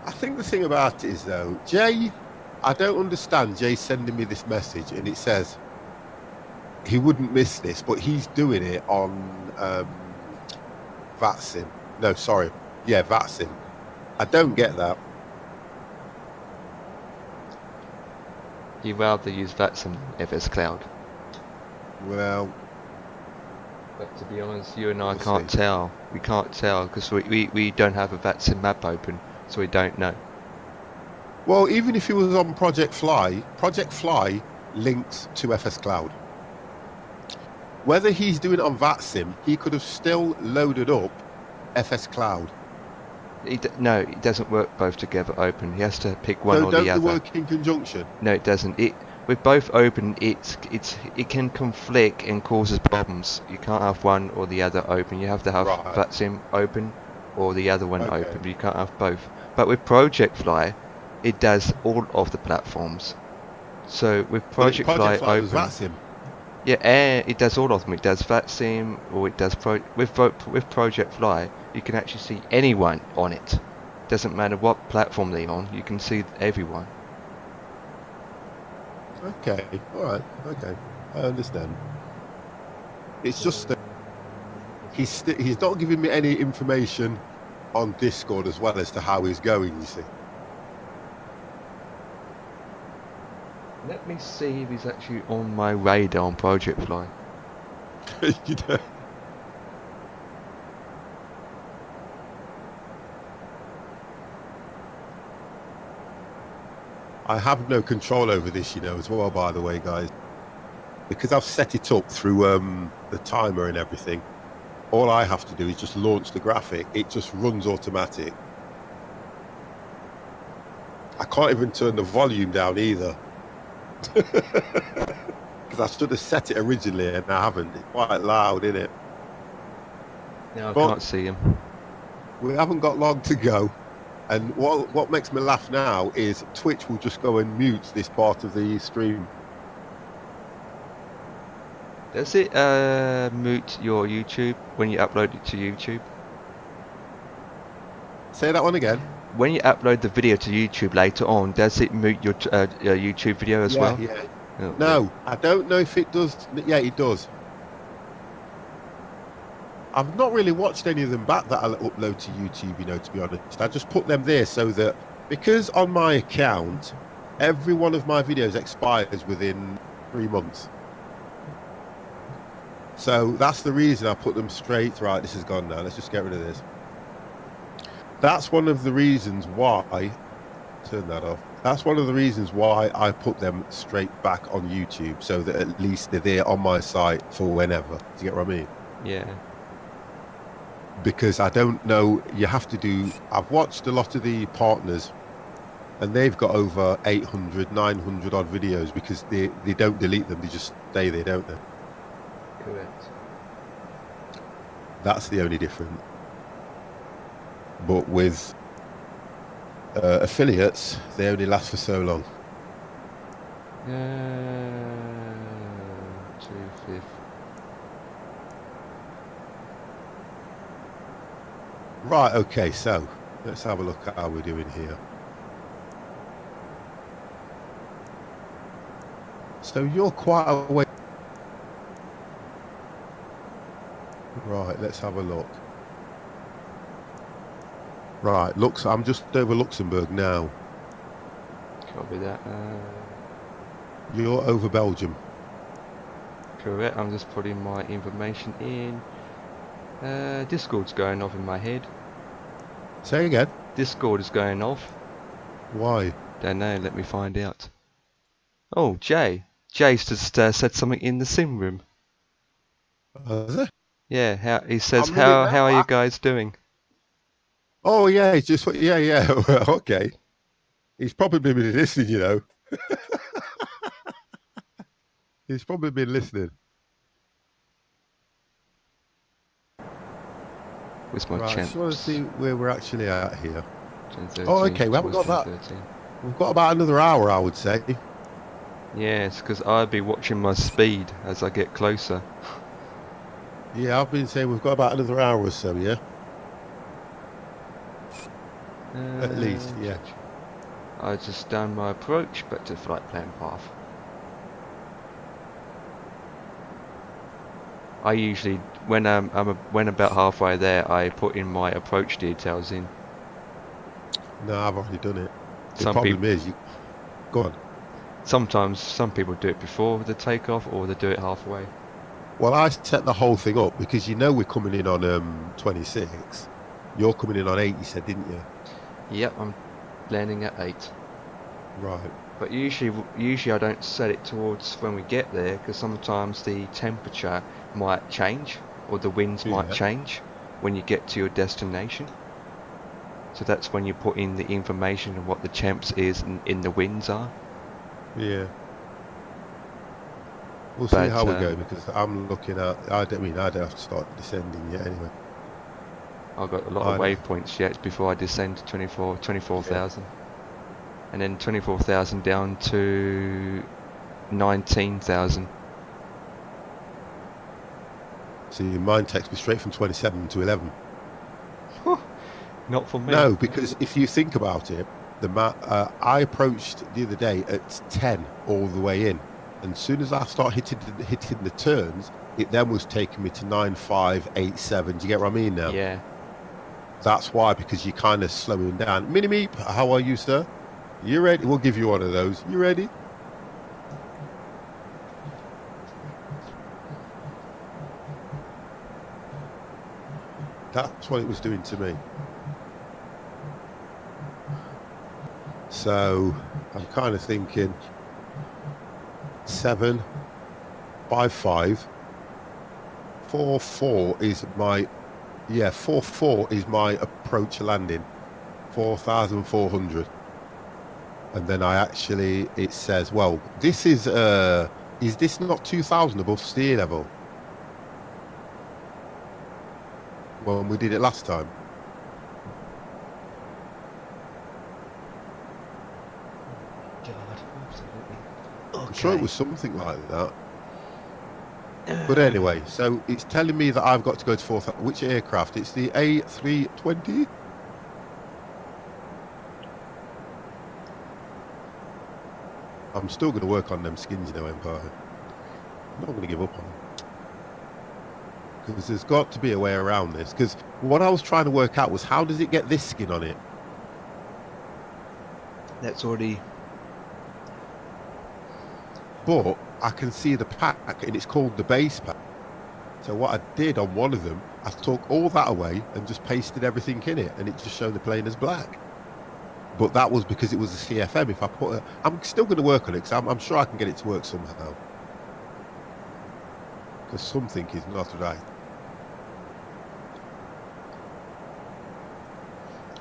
I think the thing about it is, though, Jay, I don't understand Jay sending me this message, and it says he wouldn't miss this, but he's doing it on VATSIM. No, sorry. Yeah, VATSIM. I don't get that. You'd rather use VATSIM than FS Cloud. Well, but to be honest, you and I can't tell. We can't tell, because we don't have a VATSIM map open, so we don't know. Well, even if he was on Project Fly links to FS Cloud. Whether he's doing it on VATSIM, he could have still loaded up FS Cloud. No, it doesn't work both together open. He has to pick one or the other. Don't they work in conjunction? No, it doesn't. With both open, it can conflict and causes problems. You can't have one or the other open. You have to have VATSIM open or the other one open. You can't have both. But with Project Fly, it does all of the platforms. So with Project Fly open, was VATSIM. Yeah, and it does all of them. It does VATSIM, or it does with Project Fly. You can actually see anyone on it. Doesn't matter what platform they're on. You can see everyone. Okay, all right, okay, I understand. It's just that he's not giving me any information on Discord as well as to how he's going. You see. Let me see if he's actually on my radar on Project Fly. You know. I have no control over this, you know, as well, by the way, guys. Because I've set it up through the timer and everything, all I have to do is just launch the graphic. It just runs automatic. I can't even turn the volume down either. Because I should have set it originally and I haven't. It's quite loud, isn't it? Yeah, I can't see him. We haven't got long to go. And what makes me laugh now is Twitch will just go and mute this part of the stream. Does it mute your YouTube when you upload it to YouTube? Say that one again. When you upload the video to YouTube later on, does it mute your YouTube video as well? Yeah. Oh, No, yeah. I don't know if it does. Yeah, it does. I've not really watched any of them back that I upload to YouTube, you know, to be honest. I just put them there so that, because on my account, every one of my videos expires within 3 months. So that's the reason I put them straight. Right, this is gone now. Let's just get rid of this. That's one of the reasons why, turn that off. That's one of the reasons why I put them straight back on YouTube, so that at least they're there on my site for whenever. Do you get what I mean? Yeah. Because I don't know, you have to do, I've watched a lot of the partners and they've got over 800, 900 odd videos because they don't delete them, they just stay there, don't they? Correct. That's the only difference. But with affiliates, they only last for so long. 250. Right, okay, so let's have a look at how we're doing here. So you're quite a way. Right, let's have a look. Right, I'm just over Luxembourg now. Copy that. You're over Belgium. Correct, I'm just putting my information in. Discord's going off in my head. Say again? Discord is going off. Why? Don't know, let me find out. Oh, Jay. Jay's just said something in the sim room. Is it? Yeah, he says, how are you guys doing? Oh, yeah, he's just, yeah, well, okay. He's probably been listening, you know. He's probably been listening. Where's my right, champs? I just want to see where we're actually at here. 10:13, oh, okay, we haven't got that. 10:13. We've got about another hour, I would say. Yes, because I'll be watching my speed as I get closer. Yeah, I've been saying we've got about another hour or so, yeah? At least, yeah. I just done my approach back to flight plan path. I usually, when about halfway there, I put in my approach details in. No, I've already done it. The Some problem people, is, go on. Sometimes some people do it before the takeoff, or they do it halfway. Well, I set the whole thing up because you know we're coming in on 26. You're coming in on 8, you said, didn't you? Yep, I'm landing at 8. Right. But usually I don't set it towards when we get there, because sometimes the temperature might change, or the winds might change when you get to your destination. So that's when you put in the information of what the temps is and in the winds are. Yeah. We'll see how we go, because I'm looking at, I don't have to start descending yet anyway. I've got a lot of waypoints yet before I descend to 24,000. and then 24,000 down to 19,000. See, mine takes me straight from 27 to 11. Not for me. No, because if you think about it, I approached the other day at 10 all the way in, and as soon as I start hitting the turns, it then was taking me to 9,587. Do you get what I mean now? Yeah. That's why, because you're kind of slowing down. Mini-Meep, how are you, sir? You ready? We'll give you one of those. You ready? That's what it was doing to me. So I'm kind of thinking 7, 5, 5, 4, 4 is my 4, 4 is my approach landing, 4,400, and then it says, well, this is this not 2,000 above sea level? When we did it last time. God, absolutely. Okay. I'm sure it was something like that. But anyway, so it's telling me that I've got to go to 4,000. Which aircraft? It's the A320. I'm still going to work on them skins, you know, Empire. I'm not going to give up on them. Because there's got to be a way around this. Because what I was trying to work out was, how does it get this skin on it? That's already... But I can see the pack, and it's called the base pack. So what I did on one of them, I took all that away and just pasted everything in it, and it just showed the plane as black. But that was because it was a CFM. If I put it, I'm still going to work on it, because I'm sure I can get it to work somehow. Because something is not right.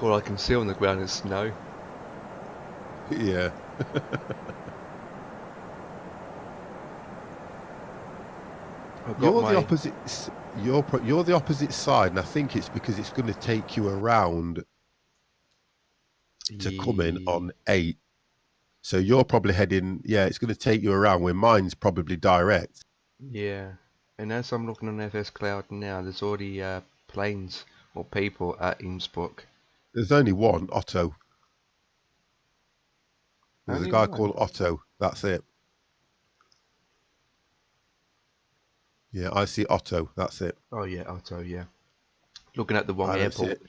All I can see on the ground is snow. Yeah. You're the opposite. You're the opposite side, and I think it's because it's going to take you around to come in on 8. So you're probably heading. Yeah, it's going to take you around. Where mine's probably direct. Yeah, and as I'm looking on FS Cloud now, there's already planes or people at Innsbruck. There's only one, Otto. There's Only a guy one? called Otto. That's it. Yeah, I see Otto. That's it. Oh yeah, Otto. Yeah. Looking at the wrong airport.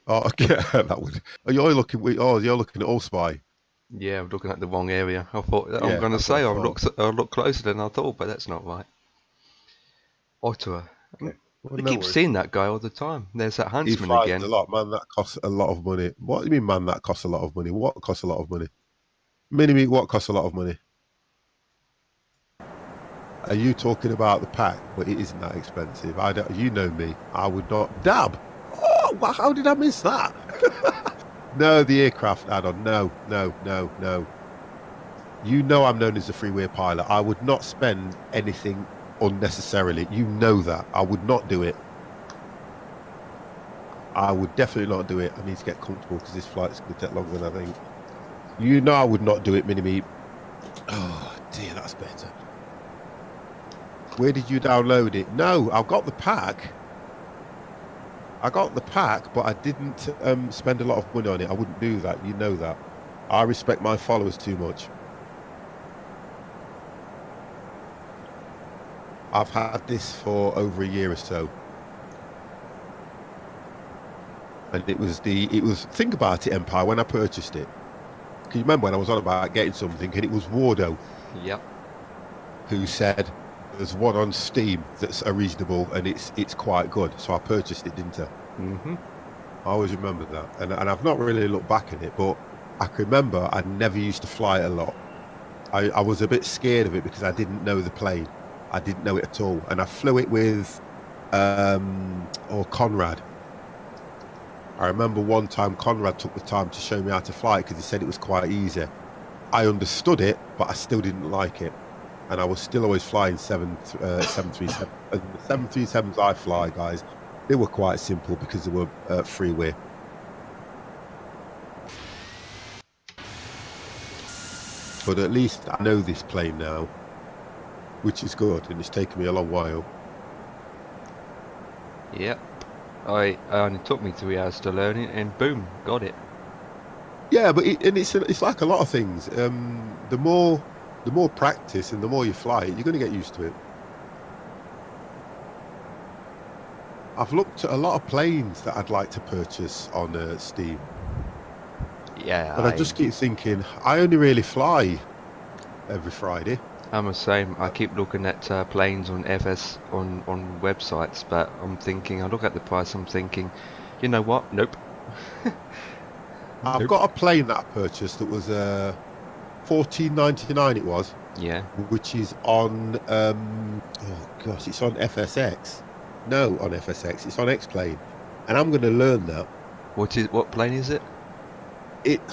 Oh, okay. That would. Oh, you're looking at Allspy. Yeah, I'm looking at the wrong area. I thought Yeah, I'm going to that's say what I'll look closer than I thought, but that's not right. Ottawa. Okay. Well, We no keep worries. seeing that guy all the time. There's that He huntsman flies again. a lot, man. That costs a lot of money. What do you mean, man? That costs a lot of money. What costs a lot of money? Mini-Me, what costs a lot of money? Are you talking about the pack? But it isn't that expensive. You know me. I would not dab. Oh, how did I miss that? No, the aircraft add-on. No. You know I'm known as a freeway pilot. I would not spend anything unnecessarily. You know that. I would not do it. I would definitely not do it. I need to get comfortable because this flight's going to take longer than I think. You know I would not do it, Mini-Me. Oh, dear, that's better. Where did you download it? No, I've got the pack. But I didn't spend a lot of money on it. I wouldn't do that. You know that. I respect my followers too much. I've had this for over a year or so. And it was think about it, Empire, when I purchased it. Can you remember when I was on about getting something, and it was Wardo? Yep. Who said there's one on Steam that's a reasonable and it's quite good. So I purchased it, didn't I? Mm-hmm. I always remember that. And I've not really looked back at it, but I can remember I never used to fly it a lot. I was a bit scared of it because I didn't know the plane. I didn't know it at all. And I flew it with Conrad. I remember one time Conrad took the time to show me how to fly it because he said it was quite easy. I understood it, but I still didn't like it. And I was still always flying 737. And the 737s I fly, guys, they were quite simple because they were freeway. but at least I know this plane now, which is good, and it's taken me a long while. Yep. It only took me 3 hours to learn it, and boom, got it. Yeah, but it's like a lot of things. The more practice and the more you fly it, you're going to get used to it. I've looked at a lot of planes that I'd like to purchase on Steam. Yeah. But I just keep thinking, I only really fly every Friday. I'm the same. I keep looking at planes on on websites, but I'm thinking, I look at the price, I'm thinking, you know what? Nope. I've got a plane that I purchased that was $14.99 it was. Yeah. Which is on oh gosh, it's on FSX. No, on FSX. It's on X-Plane, and I'm going to learn that. What plane is it?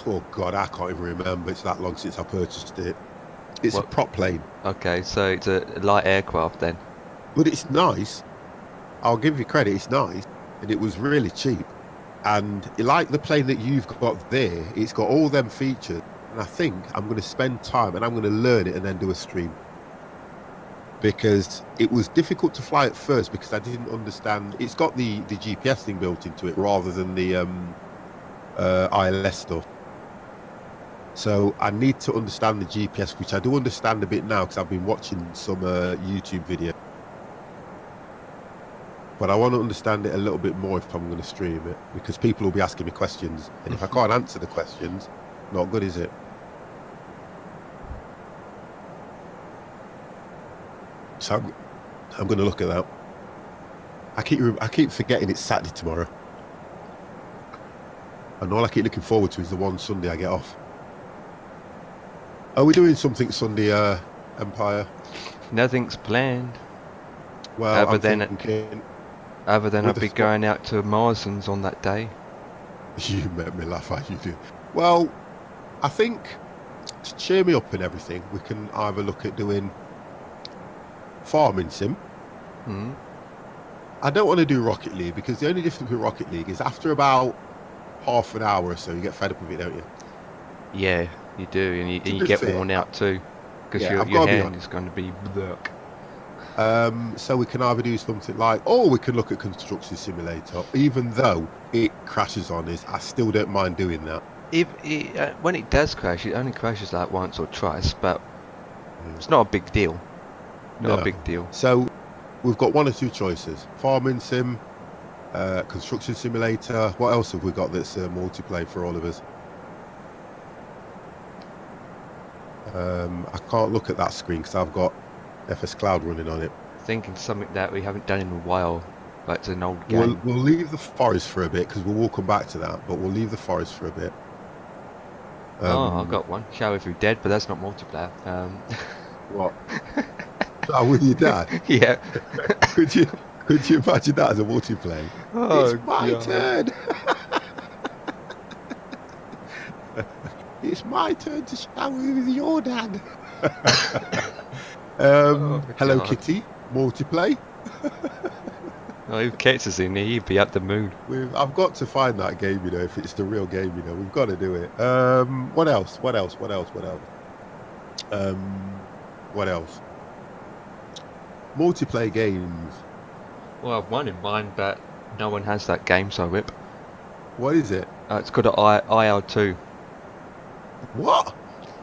Oh god, I can't even remember. It's that long since I purchased it. It's a prop plane. Okay, so it's a light aircraft then. But it's nice. I'll give you credit. It's nice, and it was really cheap. And like the plane that you've got there, it's got all them features. And I think I'm going to spend time and I'm going to learn it and then do a stream. Because it was difficult to fly at first because I didn't understand. It's got the GPS thing built into it rather than the ILS stuff. So I need to understand the GPS, which I do understand a bit now because I've been watching some YouTube video. But I want to understand it a little bit more if I'm going to stream it, because people will be asking me questions, and if I can't answer the questions, not good, is it? So I'm going to look at that. I keep forgetting it's Saturday tomorrow, and all I keep looking forward to is the one Sunday I get off. Are we doing something Sunday, Empire? Nothing's planned. Well, other than I'll be going out to Marsden's on that day. You make me laugh, how you do. Well, I think to cheer me up and everything, we can either look at doing farming sim. I don't want to do Rocket League because the only difference with Rocket League is after about half an hour or so, you get fed up with it, don't you? Yeah, you do, and you get worn out too, because your hand is going to be blurk. So we can either do something like, or we can look at Construction Simulator. Even though it crashes on us, I still don't mind doing that. When it does crash, it only crashes like once or twice, but it's not a big deal. Not a big deal. So we've got one or two choices: farming sim, Construction Simulator. What else have we got that's multiplayer for all of us? I can't look at that screen because I've got FS Cloud running on it. Thinking something that we haven't done in a while, but it's an old game. We'll leave the forest for a bit because we'll come back to that, but we'll leave the forest for a bit. I've got one. Shower If You're Dead, but that's not multiplayer. What? Oh, with your dad? Yeah. Could you imagine that as a multiplayer? Oh, it's my turn. It's my turn to shower with your dad. Hello God. Kitty, multiplayer. Oh, if Kets is in here, he'd be at the moon. I've got to find that game, you know, if it's the real game, you know, we've got to do it. What else? What else? Multiplayer games. Well, I've one in mind, but no one has that game, so rip. What is it? It's called IR2. What?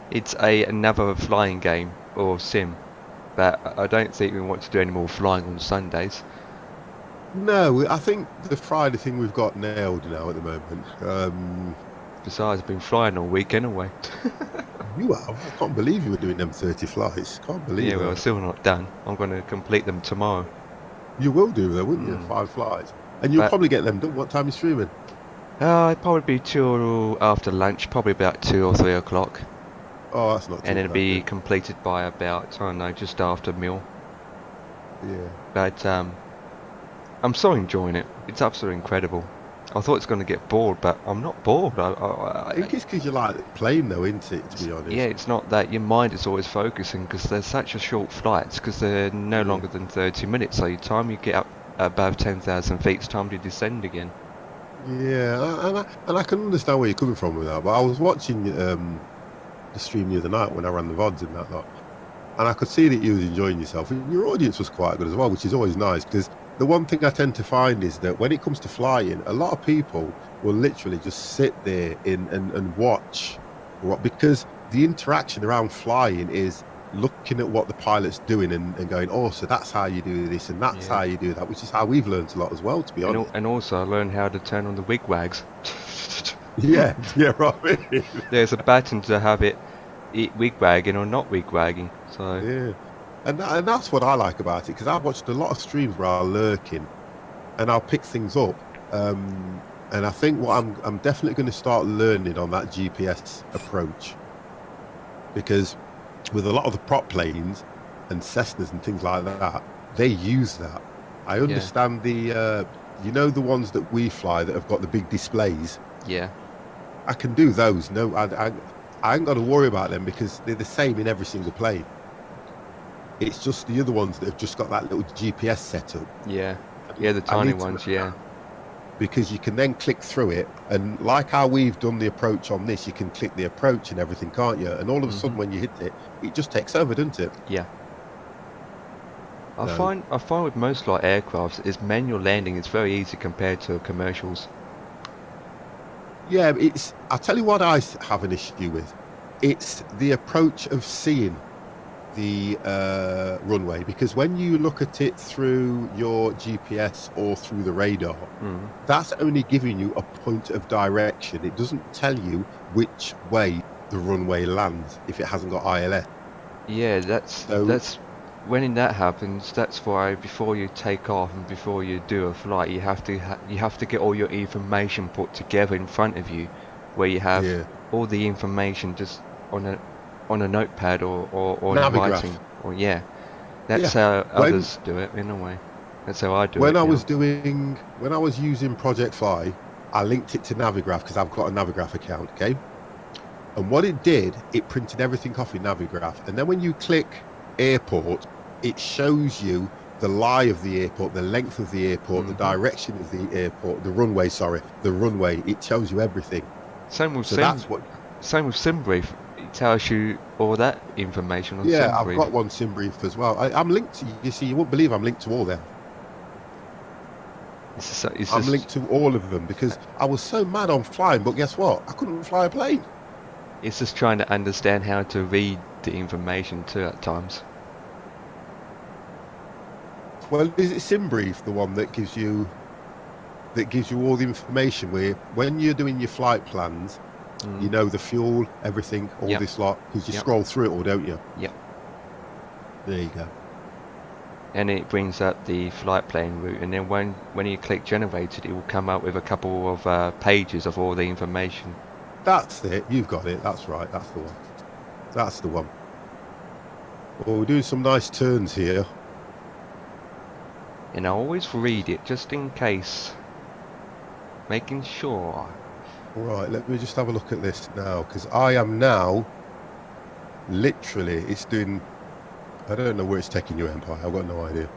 It's another flying game, or sim, but I don't think we want to do any more flying on Sundays. No, I think the Friday thing we've got nailed now at the moment. Besides, I've been flying all week anyway. You have? I can't believe you were doing them 30 flights. Can't believe it. Yeah, well, I'm still not done. I'm going to complete them tomorrow. You will do though, wouldn't you? 5 flights. And you'll probably get them done. What time are you streaming? It'd probably be 2 after lunch, probably about 2 or 3 o'clock. Oh, that's not too bad. And it'll be completed by about, I don't know, just after meal. Yeah. But I'm so enjoying it. It's absolutely incredible. I thought it's going to get bored, but I'm not bored. I think it's because you like playing though, isn't it, to be honest? Yeah, it's not that. Your mind is always focusing because they're such a short flights, because they're no longer than 30 minutes. So your time you get up above 10,000 feet, it's time to descend again. Yeah, and I can understand where you're coming from with that. But I was watching the stream the other night when I ran the VODs and that lot. And I could see that you was enjoying yourself. And your audience was quite good as well, which is always nice, because the one thing I tend to find is that when it comes to flying, a lot of people will literally just sit there and watch, because the interaction around flying is looking at what the pilot's doing and going, oh, so that's how you do this and that's how you do that, which is how we've learned a lot as well, to be honest. And also I learned how to turn on the wigwags. yeah, right. There's a button to have it wigwagging or not wigwagging. So yeah, and that's what I like about it, because I've watched a lot of streams where I'll lurking and I'll pick things up. And I think what I'm definitely going to start learning on that GPS approach, because with a lot of the prop planes and Cessnas and things like that, they use that. I understand the the ones that we fly that have got the big displays. Yeah, I can do those. No, I ain't got to worry about them, because they're the same in every single plane. It's just the other ones that have just got that little GPS setup. Yeah, the tiny ones. Yeah. Because you can then click through it, and like how we've done the approach on this, you can click the approach and everything, can't you? And all of a sudden when you hit it, it just takes over, doesn't it? Yeah. I find with most like aircrafts is manual landing is very easy compared to commercials. Yeah, I'll tell you what I have an issue with. It's the approach of seeing the runway, because when you look at it through your GPS or through the radar, that's only giving you a point of direction. It doesn't tell you which way the runway lands if it hasn't got ILS. Yeah, that's when that happens. That's why before you take off and before you do a flight, you have to get all your information put together in front of you, where you have all the information just on a notepad or in writing, or that's how others do it in a way. That's how I do it. When I was using Project Fly, I linked it to Navigraph because I've got a Navigraph account, okay? And what it did, it printed everything off in Navigraph, and then when you click airport, it shows you the lie of the airport, the length of the airport, the direction of the airport, the runway. It tells you everything. Same with SimBrief. It tells you all that information on SimBrief. Yeah, I've got one SimBrief as well. I'm linked to, you see, you won't believe I'm linked to all them. I'm linked to all of them because I was so mad on flying, but guess what? I couldn't fly a plane. It's just trying to understand how to read the information too at times. Well, is it SimBrief the one that gives you all the information where when you're doing your flight plans, you know the fuel, everything, all this lot, because you scroll through it all, don't you? Yep. There you go. And it brings up the flight plane route, and then when you click generated, it will come up with a couple of pages of all the information. That's it. You've got it. That's right. That's the one. That's the one. Well, we're doing some nice turns here. And I always read it just in case, making sure. Right, let me just have a look at this now, because I am now literally, it's doing, I don't know where it's taking you, Empire. I've got no idea.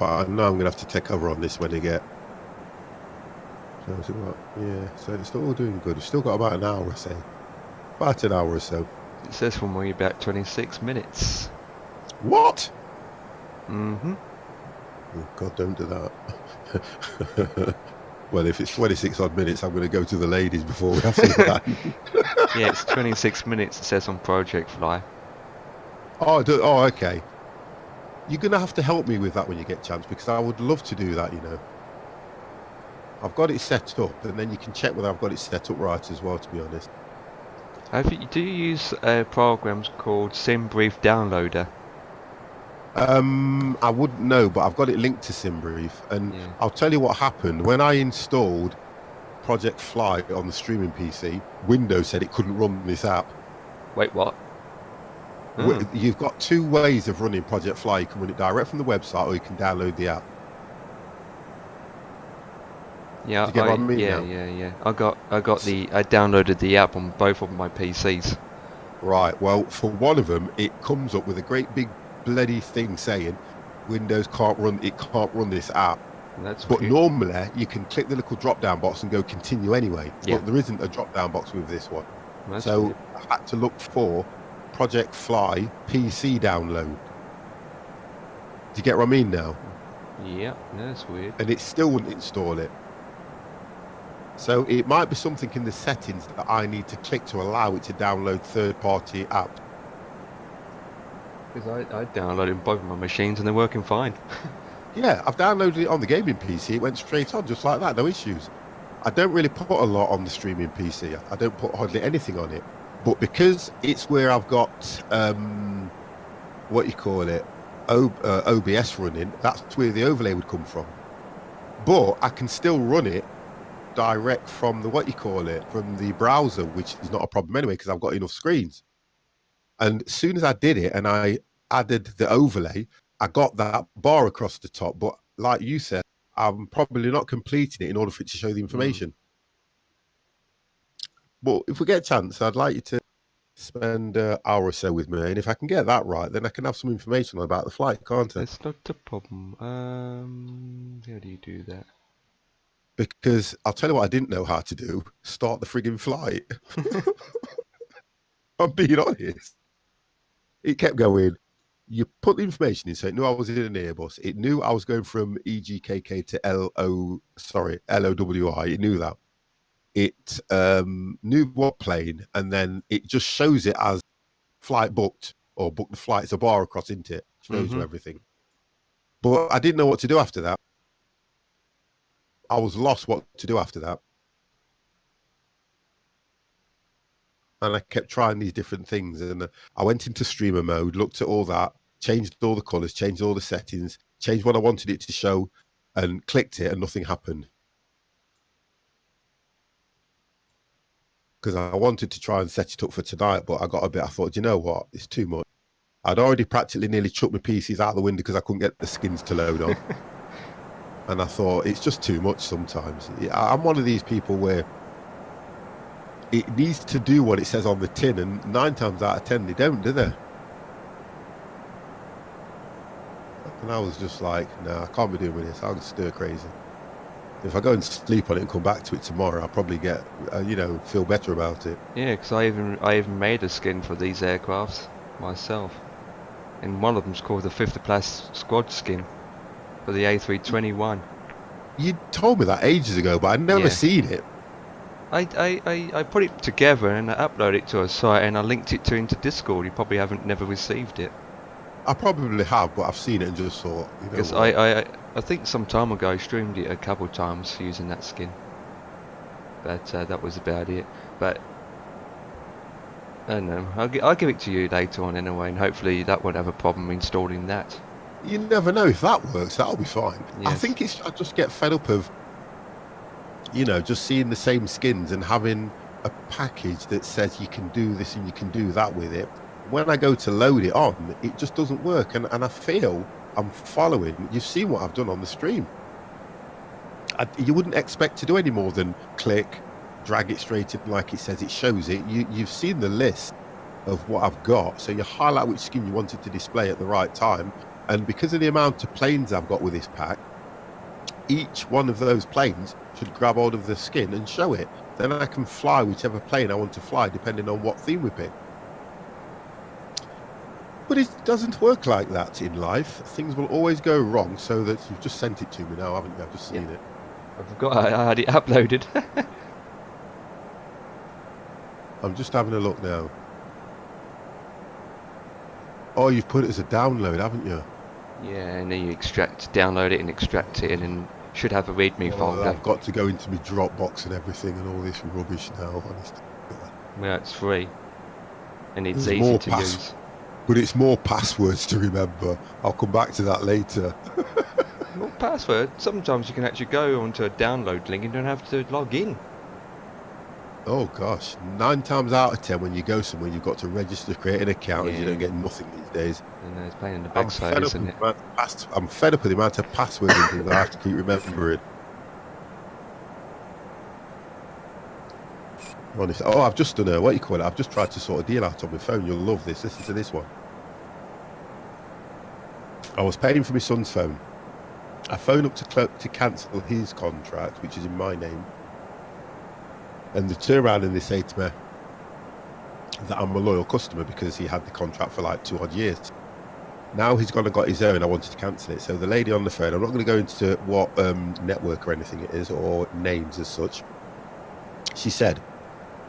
But I know I'm going to have to take cover on this when I get. So is it what? Yeah, so it's all doing good. It's still got about an hour, I say. About an hour or so. It says for me about 26 minutes. What? Mm-hmm. Oh, God, don't do that. Well, if it's 26 odd minutes, I'm going to go to the ladies before we have to that. Yeah, it's 26 minutes, it says on Project Fly. Oh, okay. You're going to have to help me with that when you get a chance, because I would love to do that, you know. I've got it set up, and then you can check whether I've got it set up right as well, to be honest. Do you use programs called SimBrief Downloader? I wouldn't know, but I've got it linked to SimBrief, and I'll tell you what happened. When I installed Project Fly on the streaming PC, Windows said it couldn't run this app. Wait, what? You've got two ways of running Project Fly. You can run it direct from the website, or you can download the app. Yeah, Do you get what I mean now? Yeah. I downloaded the app on both of my PCs. Right. Well, for one of them, it comes up with a great big bloody thing saying, Windows can't run this app. But normally you can click the little drop down box and go continue anyway. Yeah. But there isn't a drop down box with this one. So weird. I had to look for Project Fly PC download. Do you get what I mean now? Yeah, that's weird. And it still wouldn't install it. So it might be something in the settings that I need to click to allow it to download third-party apps. Because I downloaded both of my machines and they're working fine. Yeah, I've downloaded it on the gaming PC. It went straight on, just like that, no issues. I don't really put a lot on the streaming PC. I don't put hardly anything on it. But because it's where I've got, what you call it, OBS running, that's where the overlay would come from. But I can still run it direct from the, from the browser, which is not a problem anyway, because I've got enough screens. And as soon as I did it and I added the overlay, I got that bar across the top, but like you said, I'm probably not completing it in order for it to show the information. But if we get a chance, I'd like you to spend an hour or so with me, and if I can get that right, then I can have some information about the flight, can't I? That's not a problem. How do you do that? Because I'll tell you what I didn't know how to do. Start the frigging flight. I'm being honest. It kept going. You put the information in, so it knew I was in an Airbus. It knew I was going from EGKK to LOWI. It knew that. It knew what plane, and then it just shows it as flight booked or booked the flight. It's a bar across, isn't it? Shows you everything. But I didn't know what to do after that. I was lost what to do after that. And I kept trying these different things. And I went into streamer mode, looked at all that, changed all the colors, changed all the settings, changed what I wanted it to show, and clicked it, and nothing happened. Because I wanted to try and set it up for tonight, but I got a bit, I thought, you know what, it's too much. I'd already practically nearly chucked my PCs out the window because I couldn't get the skins to load on. And I thought, it's just too much sometimes. I'm one of these people where it needs to do what it says on the tin, and 9 times out of 10 they don't, do they? And I was just like, no, I can't be doing with this. I'll just stir crazy. If I go and sleep on it and come back to it tomorrow, I'll probably get, feel better about it. Yeah, because I even made a skin for these aircrafts myself, and one of them's called the 5th Class Squad skin for the A321. You told me that ages ago, but I'd never seen it. I put it together and I uploaded it to a site and I linked it into Discord. You probably never received it. I probably have, but I've seen it and just thought, because I think some time ago I streamed it a couple of times using that skin, but that was about it. But I don't know, I'll give it to you later on anyway, and hopefully that won't have a problem installing that. You never know. If that works, that'll be fine. Yes. I think I just get fed up of just seeing the same skins and having a package that says you can do this and you can do that with it. When I go to load it on, it just doesn't work, and I feel I'm following. You've seen what I've done on the stream. You wouldn't expect to do any more than click, drag it straight in like it says, it shows it. You've seen the list of what I've got, so you highlight which skin you wanted to display at the right time, and because of the amount of planes I've got with this pack, each one of those planes should grab hold of the skin and show it. Then I can fly whichever plane I want to fly depending on what theme we pick. But it doesn't work like that in life. Things will always go wrong, so that you've just sent it to me now, haven't you? I've just seen it. I forgot I had it uploaded. I'm just having a look now. Oh, you've put it as a download, haven't you? Yeah, and then you download it and extract it, and then should have a README folder. I've got to go into my Dropbox and everything and all this rubbish now, honestly. Well, it's free. And it's easy to use. But it's more passwords to remember. I'll come back to that later. Well, password? Sometimes you can actually go onto a download link and don't have to log in. Oh gosh, 9 times out of 10 when you go somewhere you've got to register, create an account, and you don't get nothing these days. And it's playing in the backside, isn't it? I'm fed up with the amount of passwords and things I have to keep remembering. Honestly, I've just done I've just tried to sort a deal out on my phone. You'll love this. Listen to this one. I was paying for my son's phone. I phoned up to cancel his contract, which is in my name. And they turn around and they say to me that I'm a loyal customer because he had the contract for like 2 odd years. Now he's gone and got his own. I wanted to cancel it. So the lady on the phone, I'm not going to go into what network or anything it is or names as such. She said,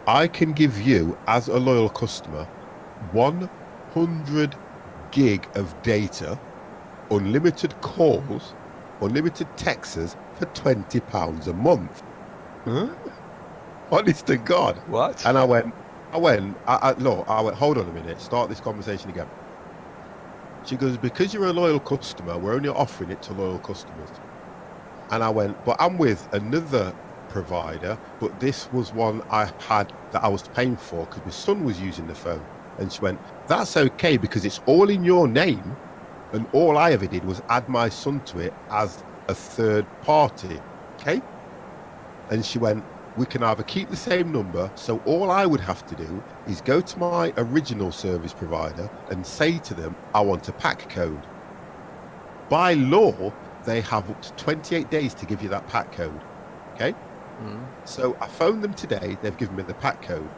I can give you, as a loyal customer, 100 gig of data, unlimited calls, unlimited texts for £20 a month. Huh? Honest to God. What? And I went, hold on a minute, start this conversation again. She goes, because you're a loyal customer, we're only offering it to loyal customers. And I went, but I'm with another provider, but this was one I had that I was paying for because my son was using the phone. And she went, that's okay because it's all in your name, and all I ever did was add my son to it as a third party. Okay? And she went, we can either keep the same number, so all I would have to do is go to my original service provider and say to them, I want a pack code. By law, they have up to 28 days to give you that pack code. Okay? So I phoned them today, they've given me the pack code.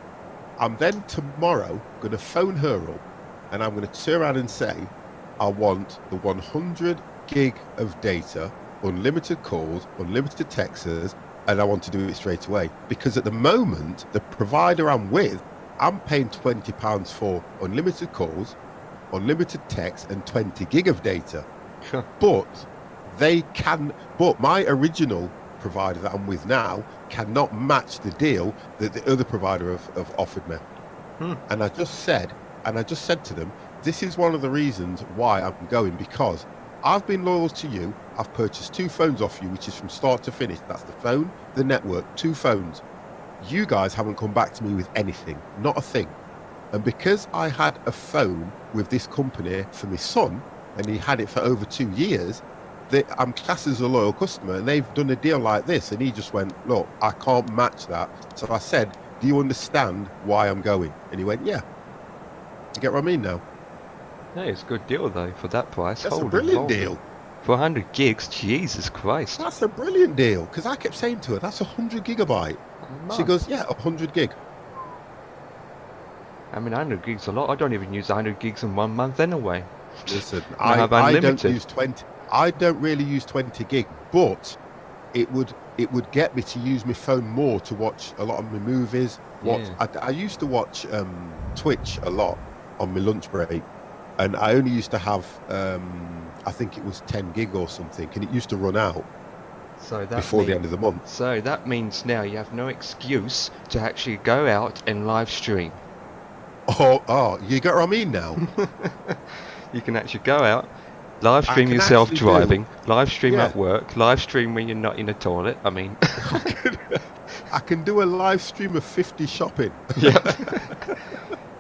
I'm then tomorrow going to phone her up and I'm going to turn around and say, I want the 100 gig of data, unlimited calls, unlimited texts, and I want to do it straight away. Because at the moment, the provider I'm with, I'm paying £20 for unlimited calls, unlimited text, and 20 gig of data. Sure. But my original provider that I'm with now cannot match the deal that the other provider have offered me. And I just said to them, this is one of the reasons why I'm going, because I've been loyal to you. I've purchased 2 phones off you, which is from start to finish. That's the phone, the network, 2 phones. You guys haven't come back to me with anything, not a thing. And because I had a phone with this company for my son, and he had it for over 2 years, I'm classed as a loyal customer, and they've done a deal like this, and he just went, look, I can't match that. So I said, do you understand why I'm going? And he went, yeah. You get what I mean now? Yeah, it's a good deal though for that price. That's a brilliant deal. For 100 gigs, Jesus Christ. That's a brilliant deal, because I kept saying to her, that's 100 gigabyte. She goes, yeah, 100 gig. I mean, 100 gigs a lot. I don't even use 100 gigs in 1 month anyway. Listen, I don't use 20. I don't really use 20 gig, but it would get me to use my phone more to watch a lot of my movies. I used to watch Twitch a lot on my lunch break, and I only used to have I think it was 10 gig or something, and it used to run out before the end of the month. So that means now you have no excuse to actually go out and live stream. Oh, you get what I mean now? You can actually go out, live stream yourself driving, live stream at work, live stream when you're not in the toilet. I mean, I can do a live stream of 50 shopping. Yeah.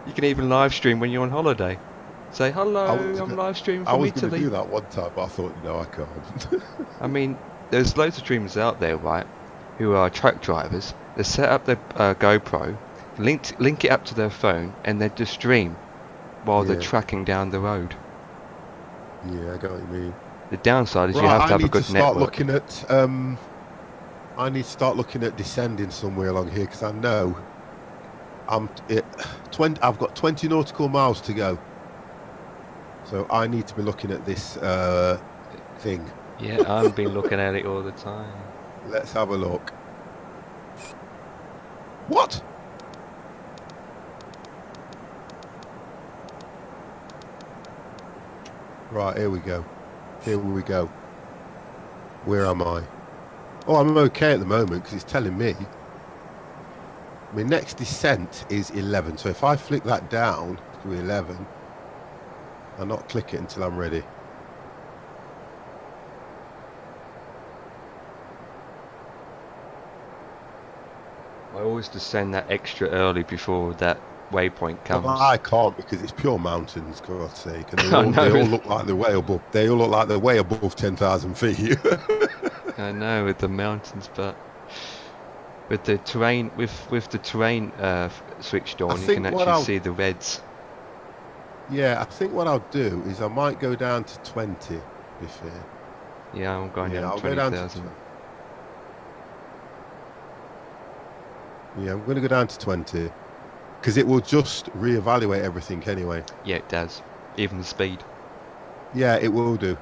You can even live stream when you're on holiday. Say hello, I'm live streaming from Italy. I was going to do that one time, but I thought, no, I can't. I mean, there's loads of streamers out there, right, who are truck drivers. They set up their GoPro, link it up to their phone, and they just stream while they're trucking down the road. Yeah, I get what you mean. The downside is you have to have a good network. I need to start looking at descending somewhere along here, because I know I've got 20 nautical miles to go. So I need to be looking at this thing. Yeah, I've been looking at it all the time. Let's have a look. What? Right, here we go. Here we go. Where am I? Oh, I'm okay at the moment because it's telling me. My next descent is 11. So if I flick that down to 11, I'll not click it until I'm ready. I always descend that extra early before that waypoint comes. Well, I can't because it's pure mountains, for God's sake. And they all look like they're way above. They all look like they're way above 10,000 feet. I know with the mountains, but with the terrain, with the terrain switched on, you can actually see the reds. Yeah, I think what I'll do is I might go down to 20, to be fair. Yeah, I'm going down I'll to go down to 20,000. Yeah, I'm going to go down to 20 because it will just reevaluate everything anyway. Yeah, it does. Even the speed. Yeah, it will do.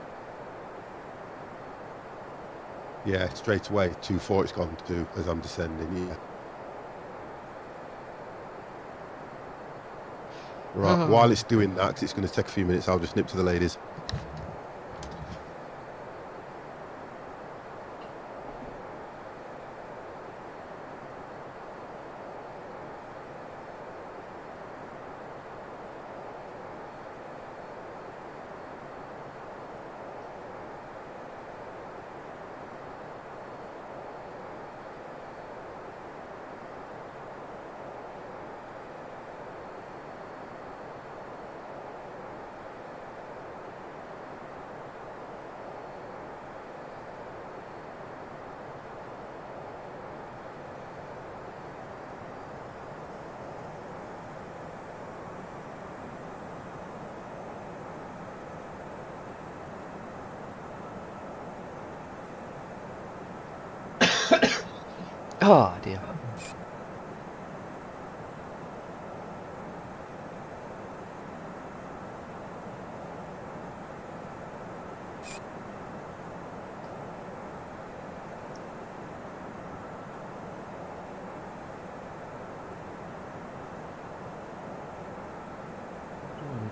Yeah, straight away, 2.4 it's gone to as I'm descending, yeah. Right, while it's doing that, because it's going to take a few minutes, I'll just nip to the ladies. Oh dear.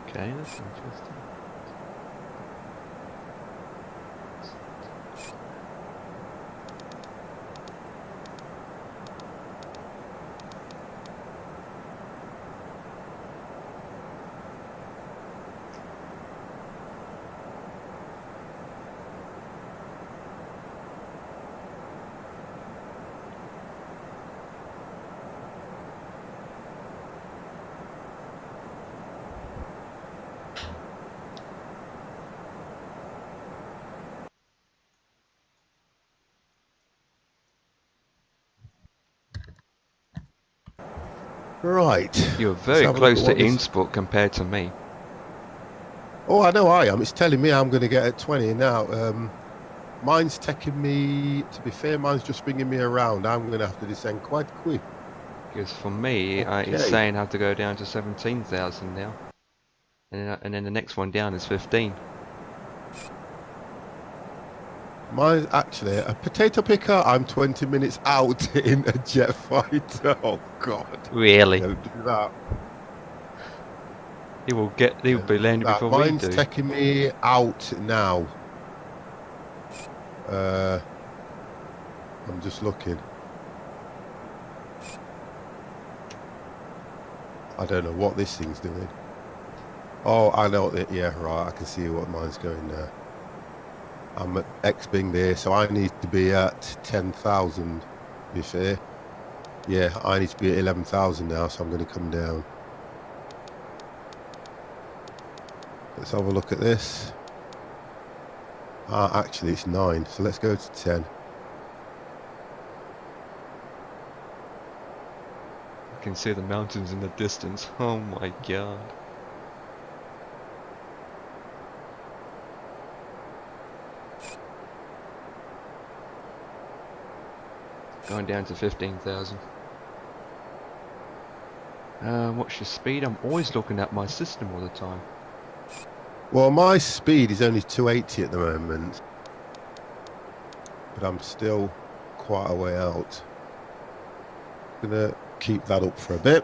Okay, that's interesting. Right. You're very close to Innsbruck compared to me. Oh, I know I am. It's telling me I'm going to get at 20 now. Mine's taking me, to be fair, mine's just bringing me around. I'm going to have to descend quite quick. Because for me, it's saying I have to go down to 17,000 now. And then the next one down is 15. Mine's actually a potato picker. I'm 20 minutes out in a jet fighter. Oh, God. Really? Don't do that. He'll be landing before we do. Mine's taking me out now. I'm just looking. I don't know what this thing's doing. Oh, I know it. Yeah, right. I can see what mine's going there. I'm at X-Bing there, so I need to be at 10,000, to be fair. Yeah, I need to be at 11,000 now, so I'm going to come down. Let's have a look at this. Actually, it's 9, so let's go to 10. I can see the mountains in the distance. Oh my god. Going down to 15,000. What's your speed? I'm always looking at my system all the time. Well, my speed is only 280 at the moment, but I'm still quite a way out. Gonna keep that up for a bit.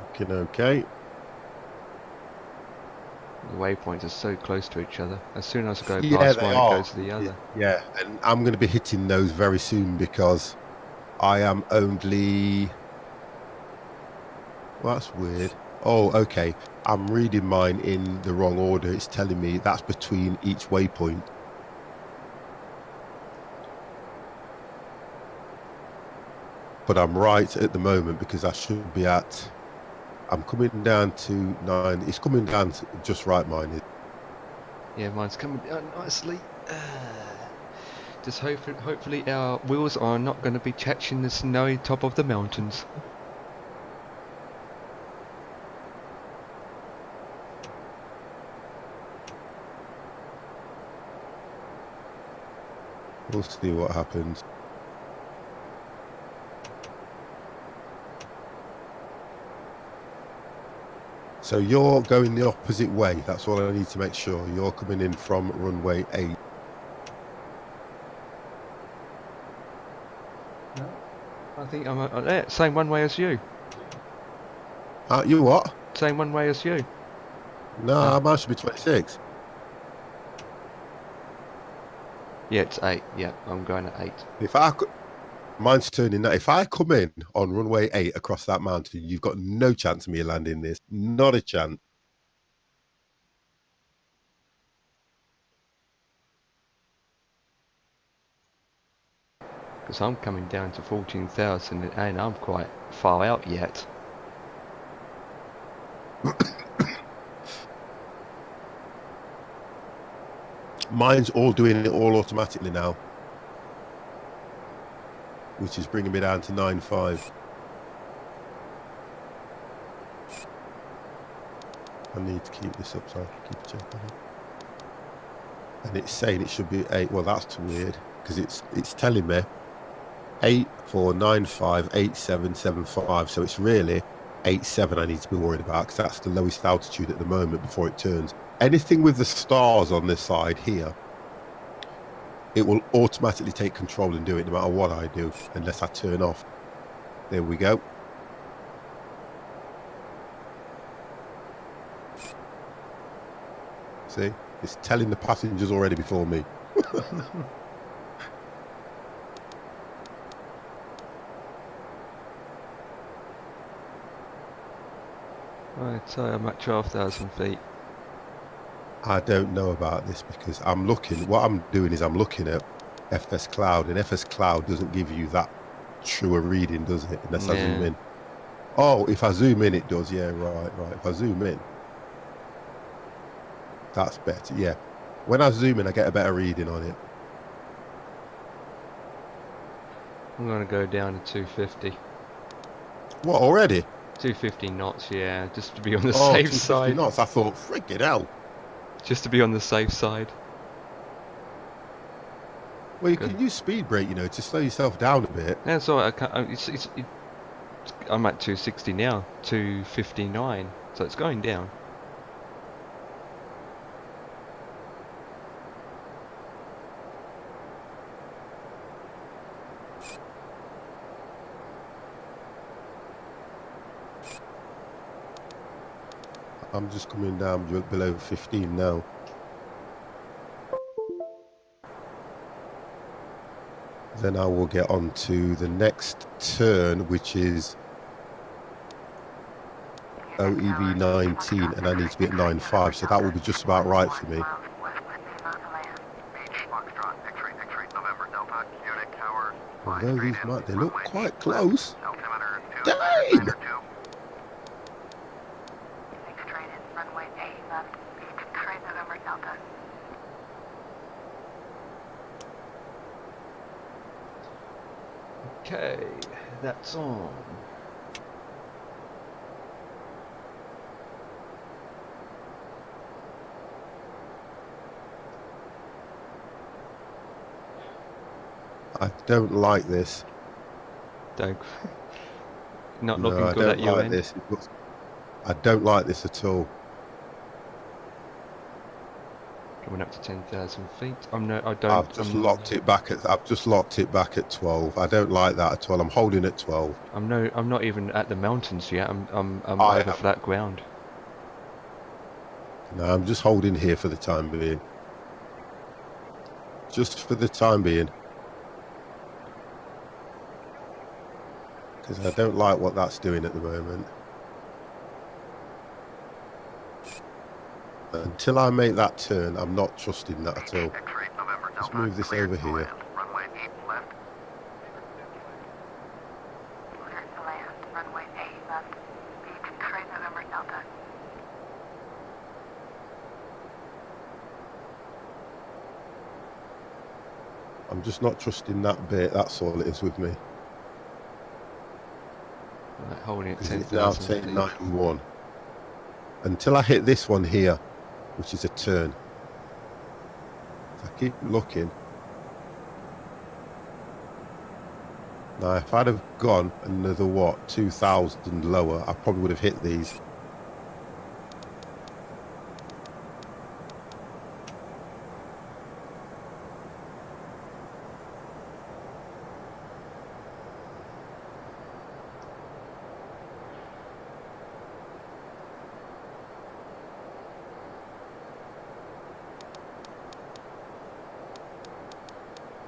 Looking okay. The waypoints are so close to each other. As soon as I go past one, it goes to the other. Yeah, and I'm going to be hitting those very soon because I am only... Well, that's weird. Oh, okay. I'm reading mine in the wrong order. It's telling me that's between each waypoint. But I'm right at the moment because I should be at... I'm coming down to 9. It's coming down to just right, mine is. Yeah, mine's coming down nicely. Just hopefully our wheels are not going to be catching the snowy top of the mountains. We'll see what happens. So you're going the opposite way. That's all I need to make sure. You're coming in from runway 8. No, I think I'm same one way as you. You what? Same one way as you. No, mine should be 26. Yeah, it's 8. Yeah, I'm going at 8. If I could, mine's turning now. If I come in on runway 8 across that mountain, you've got no chance of me landing this. Not a chance. Because I'm coming down to 14,000 and I'm quite far out yet. Mine's all doing it all automatically now, which is bringing me down to 9.5. I need to keep this up so I can keep checking it. And it's saying it should be 8. Well, that's weird because it's telling me 8.495, 8.775. So it's really 8.7 I need to be worried about because that's the lowest altitude at the moment before it turns. Anything with the stars on this side here, it will automatically take control and do it no matter what I do, unless I turn off. There we go. See, it's telling the passengers already before me. Right, so I'm at 12,000 feet. I don't know about this because I'm looking, what I'm doing is I'm looking at FS Cloud, and FS Cloud doesn't give you that truer reading, does it? Unless I zoom in. Oh, if I zoom in it does, yeah, right. If I zoom in, that's better, yeah. When I zoom in, I get a better reading on it. I'm going to go down to 250. What, already? 250 knots, yeah, just to be on the safe side. Knots, I thought, friggin' hell. Just to be on the safe side. Well, you can use speed brake, you know, to slow yourself down a bit. Yeah, so I'm at 260 now, 259, so it's going down. I'm just coming down below 15 now. Then I will get on to the next turn, which is OEV 19, and I need to be at 9.5, so that will be just about right for me. Although these might, they look quite close. Dang! Okay, that's on. I don't like this. Don't. Not looking good at you, I don't like this. I don't like this at all. Coming up to 10,000 feet. I don't. I've just locked it back at. I've just locked it back at 12. I don't like that at all. I'm holding at 12. I'm not even at the mountains yet. I'm over flat ground. No, I'm just holding here for the time being. Just for the time being. Because I don't like what that's doing at the moment. Until I make that turn, I'm not trusting that at all. Let's move this over here. I'm just not trusting that bit, that's all it is with me. Right, holding at 10,000 it's now saying 9.1. Until I hit this one here, which is a turn. If I keep looking, Now, if I'd have gone another, what, 2,000 lower, I probably would have hit these.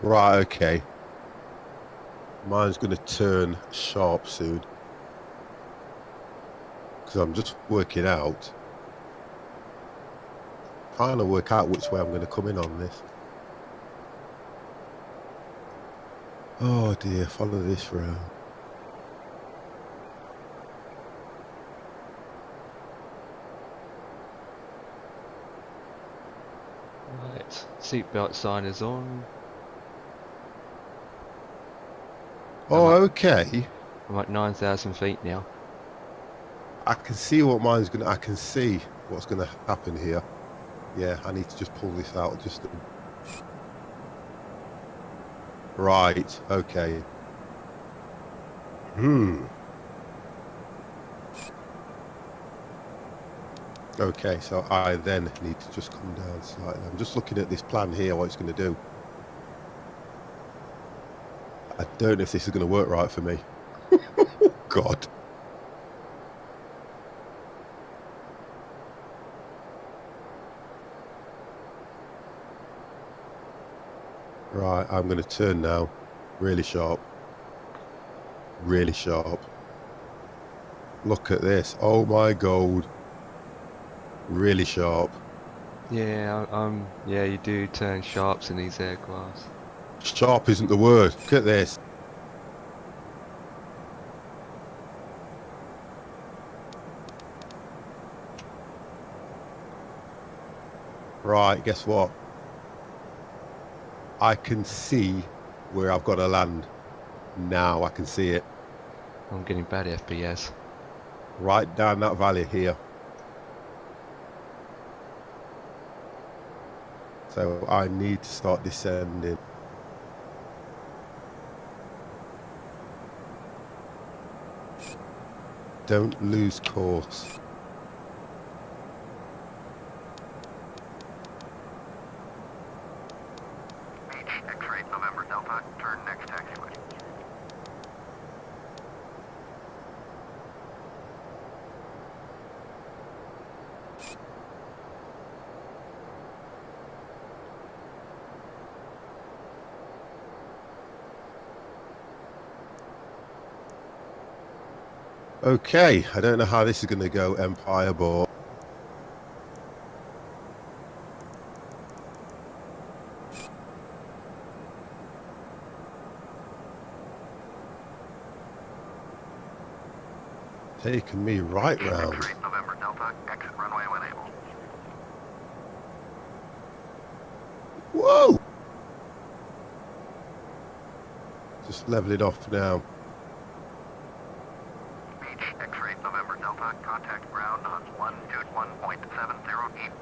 Right, okay. Mine's going to turn sharp soon. Because I'm just working out. Trying to work out which way I'm going to come in on this. Oh dear, follow this road. Right, seatbelt sign is on. Oh, okay. I'm at 9,000 feet now. I can see what mine's gonna. I can see what's gonna happen here. Yeah, I need to just pull this out. Just right. Okay. Okay, so I then need to just come down slightly. I'm just looking at this plan here, what it's going to do. I don't know if this is going to work right for me. Oh, God. Right, I'm going to turn now. Really sharp. Really sharp. Look at this. Oh, my God. Really sharp. Yeah, yeah, you do turn sharps in these aircrafts. Sharp isn't the word. Look at this. Right, guess what? I can see where I've got to land. Now I can see it. I'm getting bad FPS. Right down that valley here. So I need to start descending. Don't lose course. Beach, X-ray, November Delta, turn next taxiway. Okay, I don't know how this is going to go, Empire, but taking me right round. X-ray, November Delta, exit runway when able. Whoa! Just level it off now. Beach, X-ray, November Delta, contact ground on 121.708.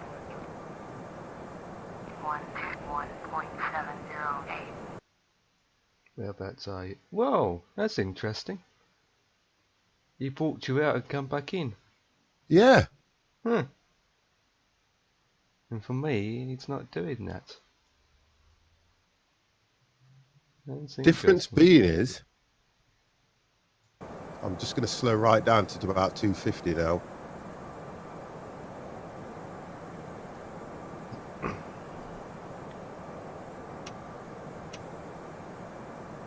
121.708. Whereabouts are you? Whoa, that's interesting. He brought you out and come back in. Yeah. Huh. And for me, it's not doing that. Difference being is, I'm just going to slow right down to about 250 now.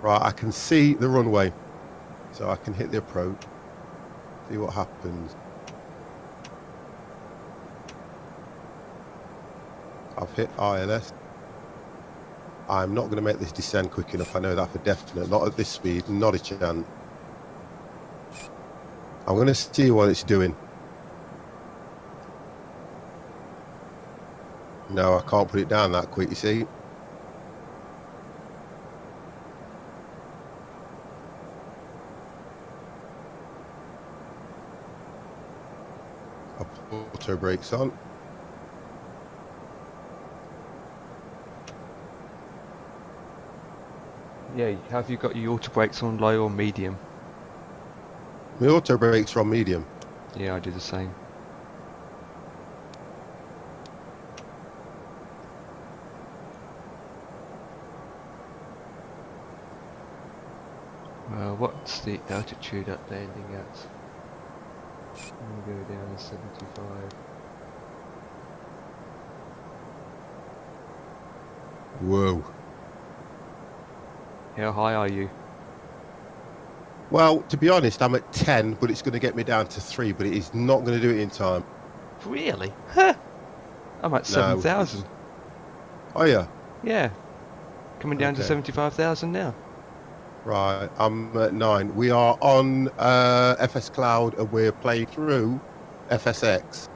Right, I can see the runway, so I can hit the approach, see what happens. I've hit ILS. I'm not going to make this descend quick enough, I know that for definite. Not at this speed, not a chance. I'm going to see what it's doing. No, I can't put it down that quick, you see. I'll put auto brakes on. Yeah, have you got your auto brakes on low or medium? My auto brakes are on medium. Yeah, I do the same. What's the altitude at landing at? I'm going to go down to 75. Whoa. How high are you? Well, to be honest, I'm at 10, but it's going to get me down to 3, but it is not going to do it in time. Really? Huh. I'm at 7,000. Oh, yeah? Yeah. Coming down to 75,000 now. Right, I'm at 9. We are on FS Cloud and we're playing through FSX.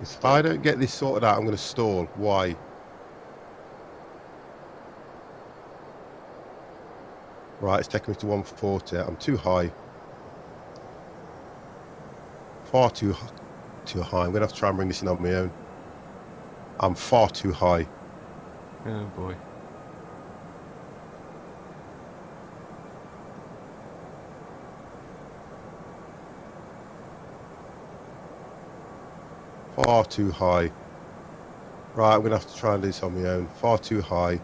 If I don't get this sorted out, I'm going to stall. Why? Right, it's taking me to 140. I'm too high. Far too high. I'm going to have to try and bring this in on my own. I'm far too high. Oh boy. Far too high. Right, I'm going to have to try and do this on my own. Far too high.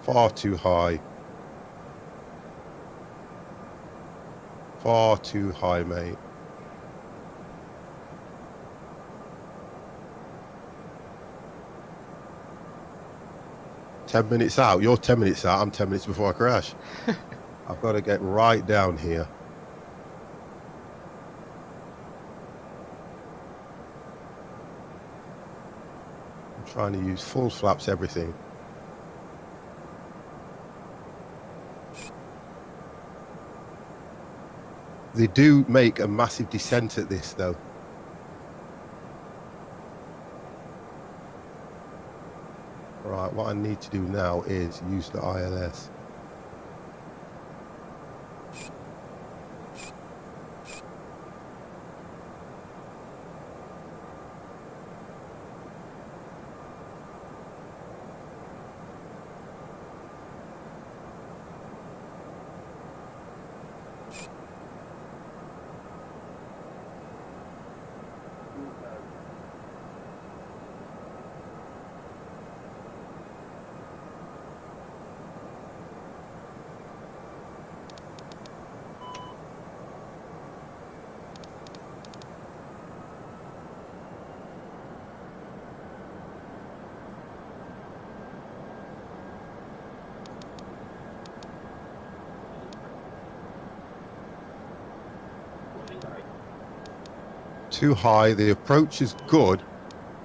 Far too high. Far too high, mate. "10 minutes out." You're 10 minutes out. I'm 10 minutes before I crash. I've got to get right down here. I'm trying to use full flaps, everything. They do make a massive descent at this, though. Right, what I need to do now is use the ILS. Too high. The approach is good.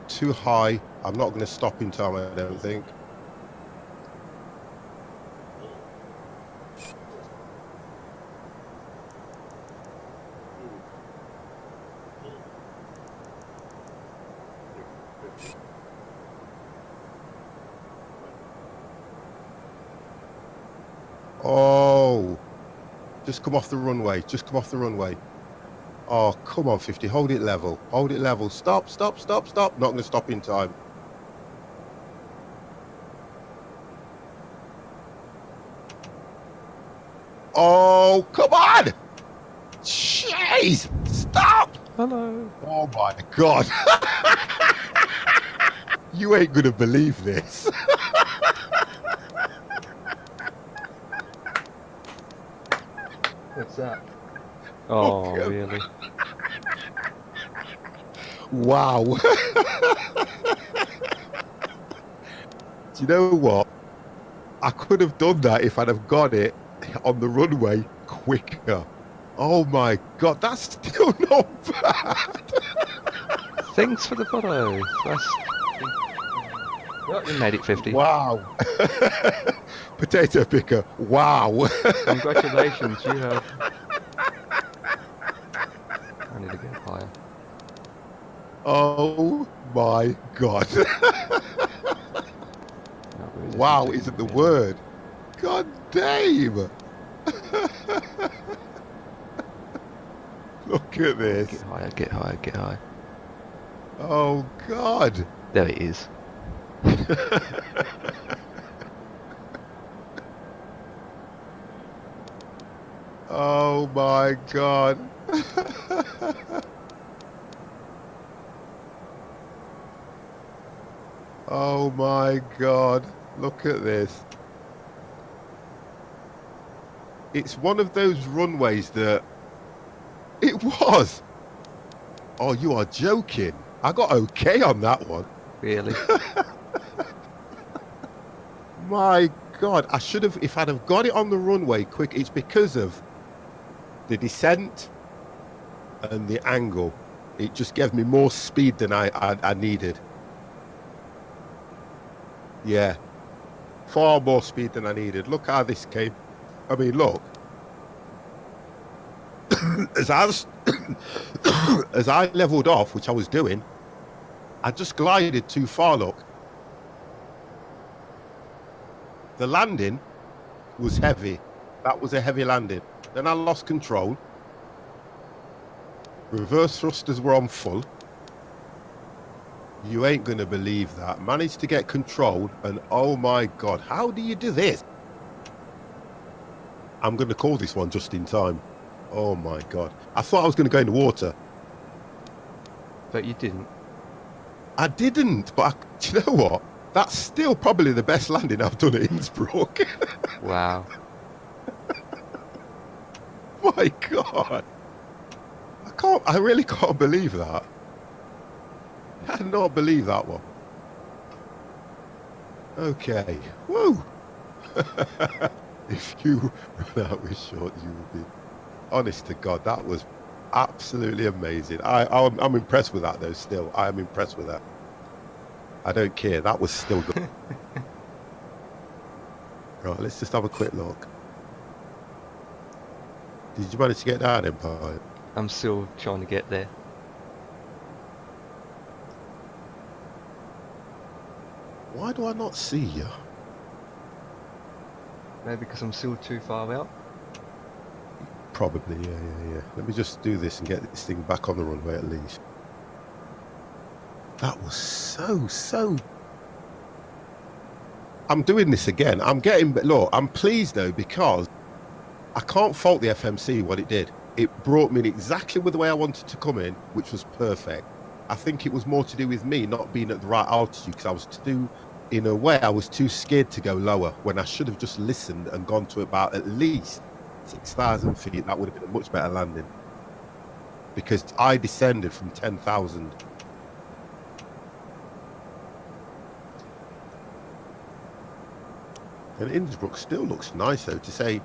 Too high. I'm not going to stop in time, I don't think. Oh, just come off the runway. Just come off the runway. Oh, come on, 50. Hold it level. Hold it level. Stop, stop, stop, stop. Not going to stop in time. Oh, come on. Jeez. Stop. Hello. Oh, my God. You ain't going to believe this. What's that? Oh, really? Wow. Do you know what? I could have done that if I'd have got it on the runway quicker. Oh my God, that's still not bad. Thanks for the follow. Well, you made it 50. Wow. Potato picker. Wow. Congratulations, you have. I need to go higher. Oh my God. Wow, isn't the word. God damn. Look at this. Get higher, get higher, get higher. Oh God. There it is. Oh my God. Oh my God. Look at this. It's one of those runways that... It was. Oh, you are joking. I got okay on that one. Really? My God. I should have... If I'd have got it on the runway quick, it's because of the descent and the angle. It just gave me more speed than I needed. Yeah. Far more speed than I needed. Look how this came. I mean, look. As I leveled off, which I was doing, I just glided too far, look. The landing was heavy. That was a heavy landing. Then I lost control. Reverse thrusters were on full. You ain't gonna believe that. Managed to get control, and oh my God, how do you do this? I'm gonna call this one just in time. Oh my God. I thought I was gonna go in the water. But you didn't. I didn't, but do you know what? That's still probably the best landing I've done at Innsbruck. Wow. My God. I really can't believe that. I cannot believe that one. Okay. Woo. If you run out with shorts, you will be... Honest to God, that was absolutely amazing. I'm impressed with that, though, still. I am impressed with that. I don't care. That was still good. Right, let's just have a quick look. Did you manage to get down, Empire? I'm still trying to get there. Why do I not see you? Maybe because I'm still too far out. Probably, yeah. Let me just do this and get this thing back on the runway at least. That was so... I'm doing this again. Look, I'm pleased though, because I can't fault the FMC what it did. It brought me in exactly with the way I wanted to come in, which was perfect. I think it was more to do with me not being at the right altitude, because in a way, I was too scared to go lower when I should have just listened and gone to about at least 6,000 feet. That would have been a much better landing, because I descended from 10,000. And Innsbruck still looks nice, though, to say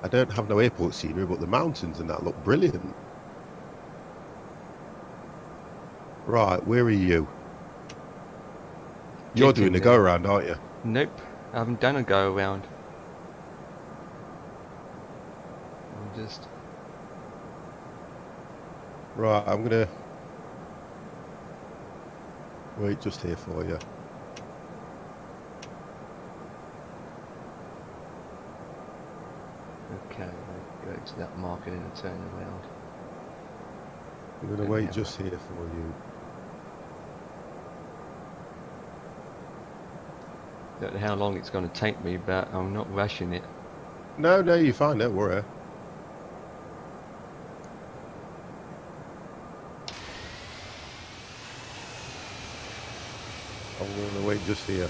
I don't have no airport scenery, but the mountains and that look brilliant. Right, where are you? You're doing a go around, aren't you? Nope, I haven't done a go around. I'm just... Right, I'm gonna wait just here for you. Okay, go to that marker and then turn around. I'm gonna wait just here for you. Don't know how long it's going to take me, but I'm not rushing it. No, you're fine, don't worry. I'm going to wait just here.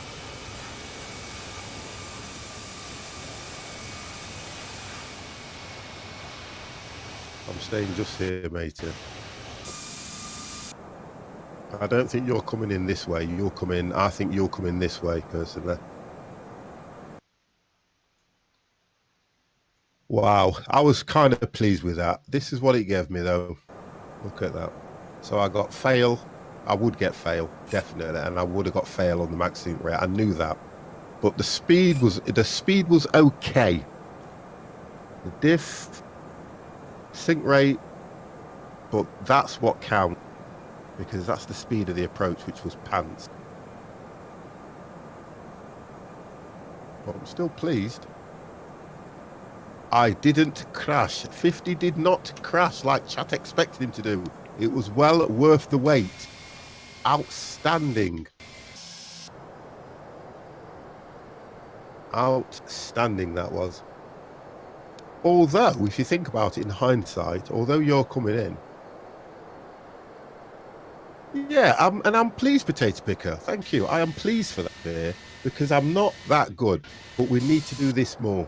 I'm staying just here, matey. I don't think you're coming in this way. I think you'll come in this way, personally. Wow, I was kind of pleased with that. This is what it gave me, though. Look at that. So I got fail. I would get fail, definitely, and I would have got fail on the max sync rate. I knew that. But the speed was okay. The diff, sync rate, but that's what counts. because that's the speed of the approach, which was pants. But I'm still pleased. I didn't crash. 50 did not crash like chat expected him to do. It was well worth the wait. Outstanding. Outstanding that was. Although, if you think about it in hindsight, although you're coming in, yeah, I'm pleased, Potato Picker. Thank you. I am pleased for that here, because I'm not that good, but we need to do this more.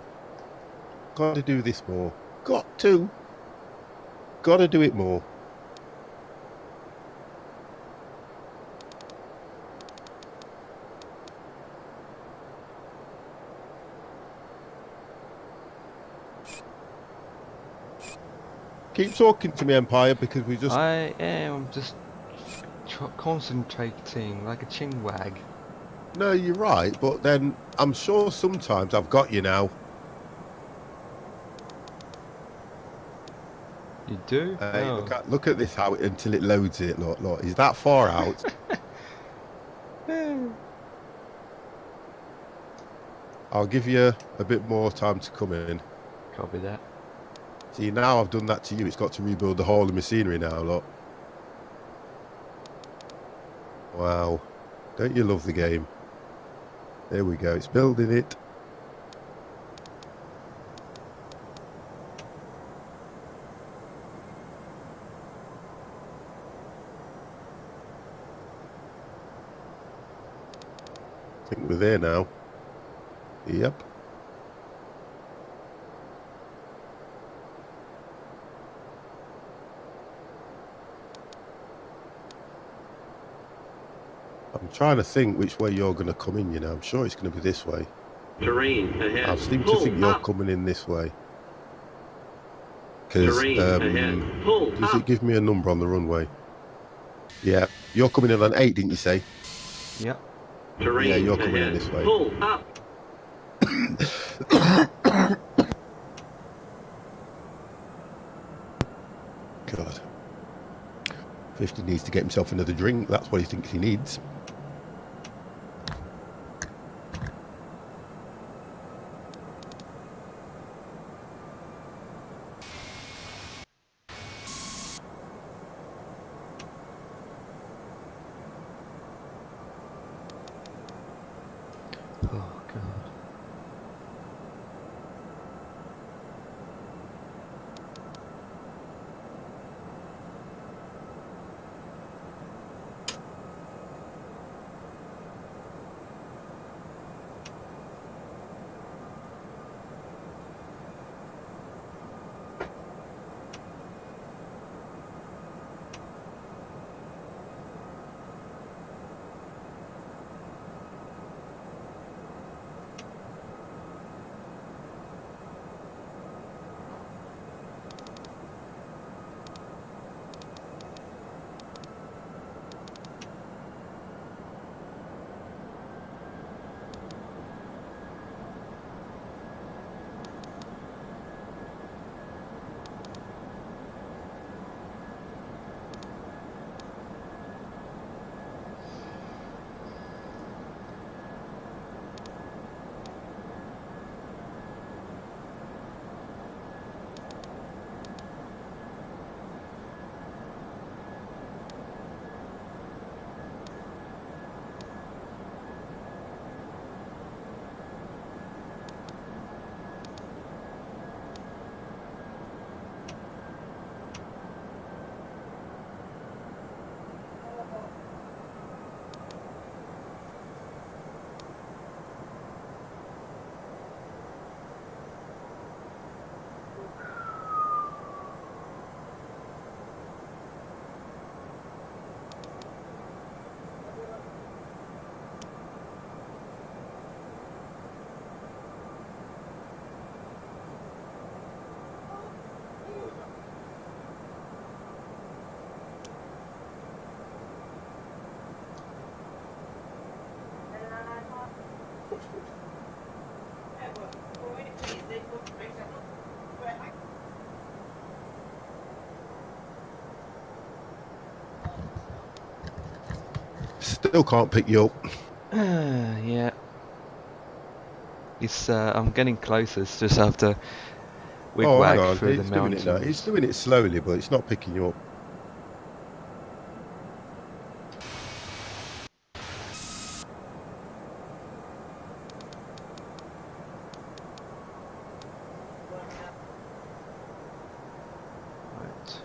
Got to do this more. Got to do it more. Keep talking to me, Empire, because we just... I am just concentrating like a chinwag. No, you're right, but then I'm sure sometimes I've got you now. You do? Oh. Look at this, how until it loads it. Look, is that far out? I'll give you a bit more time to come in. Copy that. See, now I've done that to you. It's got to rebuild the whole of machinery now, look. Wow. Don't you love the game? There we go. It's building it. I think we're there now. Yep. I'm trying to think which way you're going to come in, you know. I'm sure it's going to be this way. Terrain ahead. I seem to think you're coming in this way. Because, does it give me a number on the runway? Yeah. You're coming in on 8, didn't you say? Yep. Terrain yeah, you're coming ahead. in this way. Pull up. God. 50 needs to get himself another drink. That's what he thinks he needs. Oh, God. Still can't pick you up. Yeah. It's I'm getting closer. It's just have to wig-wag through the mountains. Doing it now. He's doing it slowly, but it's not picking you up. Right.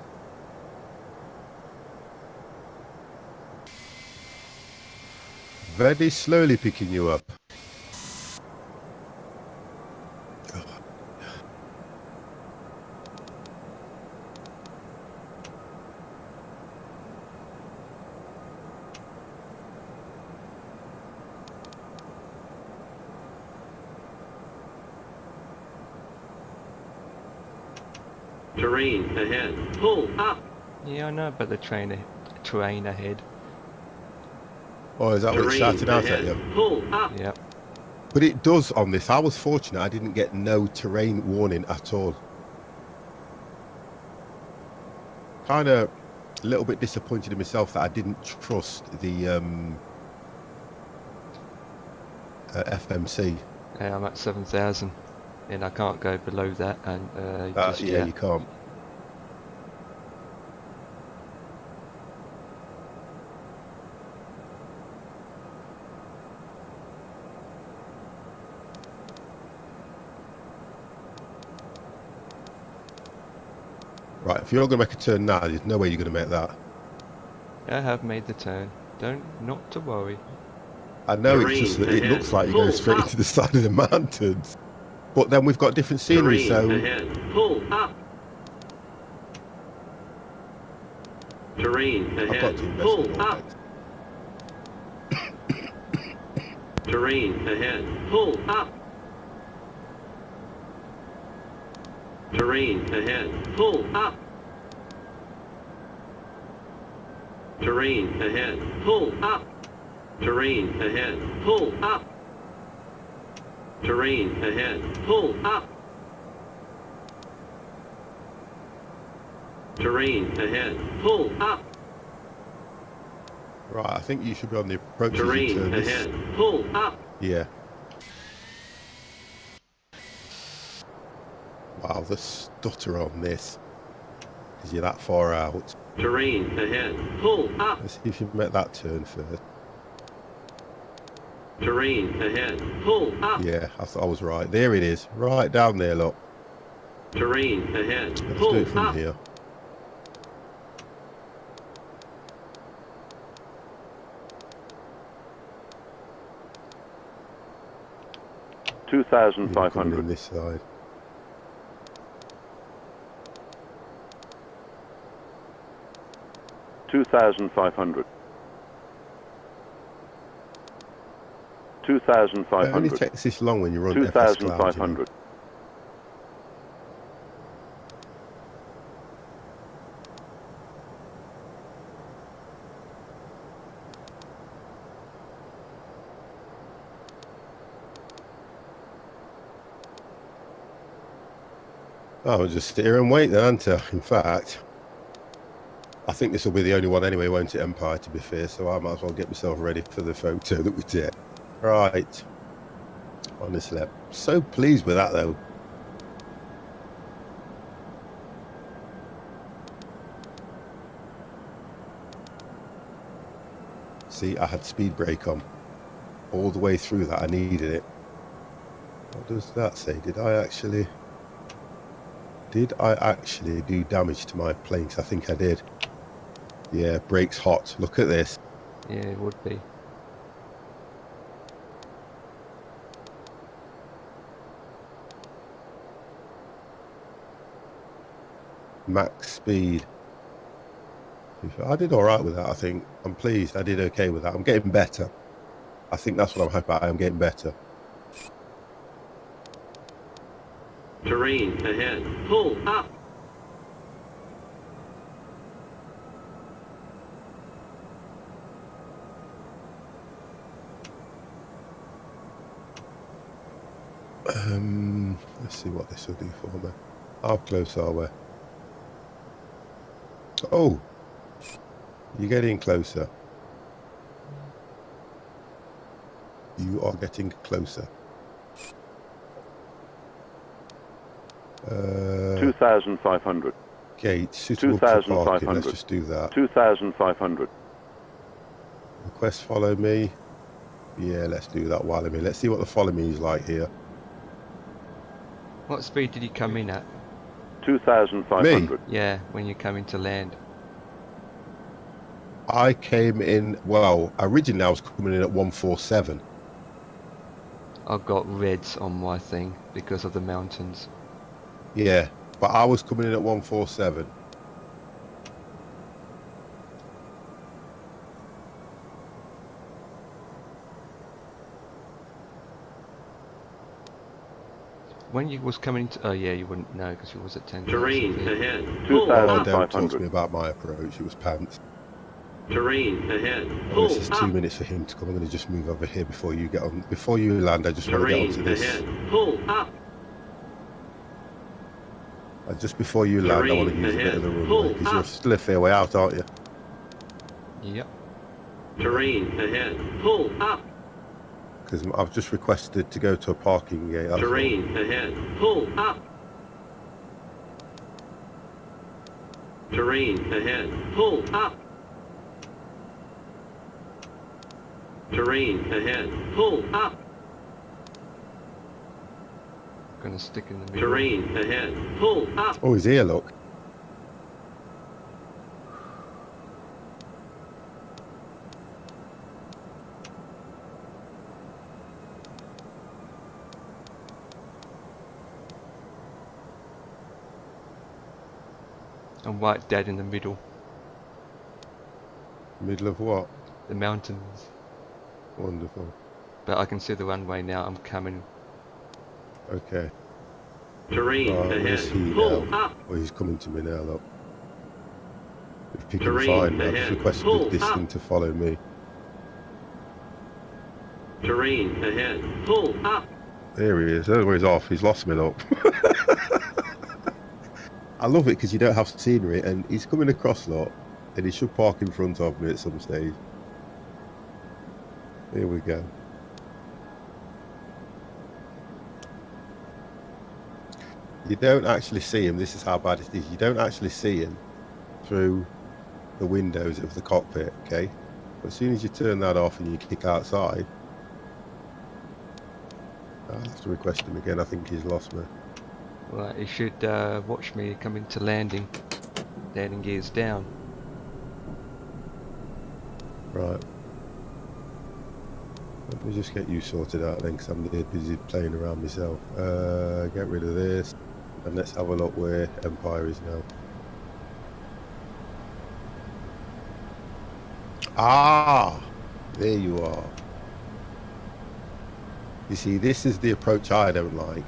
Very slowly picking you up. Terrain ahead. Pull up. Yeah, I know about the terrain ahead. Oh, is that what it's shouting out at you? Pull up. Yep. But it does on this. I was fortunate. I didn't get no terrain warning at all. Kind of a little bit disappointed in myself that I didn't trust the FMC. Yeah, I'm at 7,000 and I can't go below that, and yeah, you can't. Right, if you're going to make a turn now, there's no way you're going to make that. I have made the turn. Not to worry. I know it's just that it looks like you're going straight into the side of the mountains. But then we've got different scenery, so... Pull up. Terrain ahead. I've got to invest Pull in up. Terrain ahead. Pull up. Terrain ahead. Pull up. Terrain ahead. Pull up. Terrain ahead. Pull up. Terrain ahead. Pull up. Terrain ahead. Pull up. Right, I think you should be on the approach. Terrain ahead. Pull up. Yeah. Wow, the stutter on this. Because you're that far out. Terrain ahead. Pull up. Let's see if you make that turn first. Terrain ahead. Pull up. Yeah, I thought I was right. There it is. Right down there, look. Terrain ahead. Let's Pull do it from up. here. $2,500. This side. $2,500. $2,500. It only takes this long when you run FS Cloud, you know. $2,500. I'll just sit here and wait then, aren't I? In fact, I think this will be the only one anyway, won't it, Empire, to be fair, so I might as well get myself ready for the photo that we did. Right. Honestly, I'm so pleased with that, though. See, I had speed brake on. All the way through that, I needed it. What does that say? Did I actually do damage to my plane? 'Cause I think I did. Yeah, brakes hot. Look at this. Yeah, it would be. Max speed. I did all right with that, I think. I'm pleased. I did okay with that. I'm getting better. I think that's what I'm happy about. I'm getting better. Terrain ahead. Pull up. Let's see what this will do for me. How close are we? Oh, you're getting closer. You are getting closer. 2,500. Okay, suitable for parking. Let's just do that. 2,500. Request follow me. Yeah, let's do that while I'm here. Let's see what the follow me is like here. What speed did you come in at? 2,500. Yeah, when you come in to land. I came in, well, originally I was coming in at 147. I've got reds on my thing because of the mountains. Yeah, but I was coming in at 147. When you was coming to, oh yeah, you wouldn't know because you was at 10. Terrain ahead. Oh, don't 2,500. talk to me about my approach. It was pants. Terrain ahead. Oh, this is 2 minutes for him to come. I'm going to just move over here before you get on. Before you land, I just want to get Terrain onto this. ahead. Pull up. Just before you land, I want to use a bit of the runway because you're still a fair way out, aren't you? Yep. Terrain ahead. Pull up. Because I've just requested to go to a parking gate. Terrain ahead. Pull up. Terrain ahead. Pull up. Terrain ahead. Pull up. Gonna stick in the middle. Terrain ahead. Pull up. Oh, he's here, look. I'm right dead in the middle. Middle of what? The mountains. Wonderful. But I can see the runway now. I'm coming. Okay. Terrain Where's ahead. he Pull now? up. Oh, he's coming to me now, look. If he can Terrain find me, I've just ahead. requested Pull this up. thing to follow me. Terrain ahead. Pull up. There he is. Oh, he's off. He's lost me, look. I love it because you don't have scenery, and he's coming across, look, and he should park in front of me at some stage. Here we go. You don't actually see him. This is how bad it is. You don't actually see him through the windows of the cockpit, okay? But as soon as you turn that off and you kick outside, I'll have to request him again. I think he's lost me. Right, you should watch me coming to landing. Landing gears down. Right. Let me just get you sorted out then, because I'm busy playing around myself. Get rid of this, and let's have a look where Empire is now. Ah! There you are. You see, this is the approach I don't like.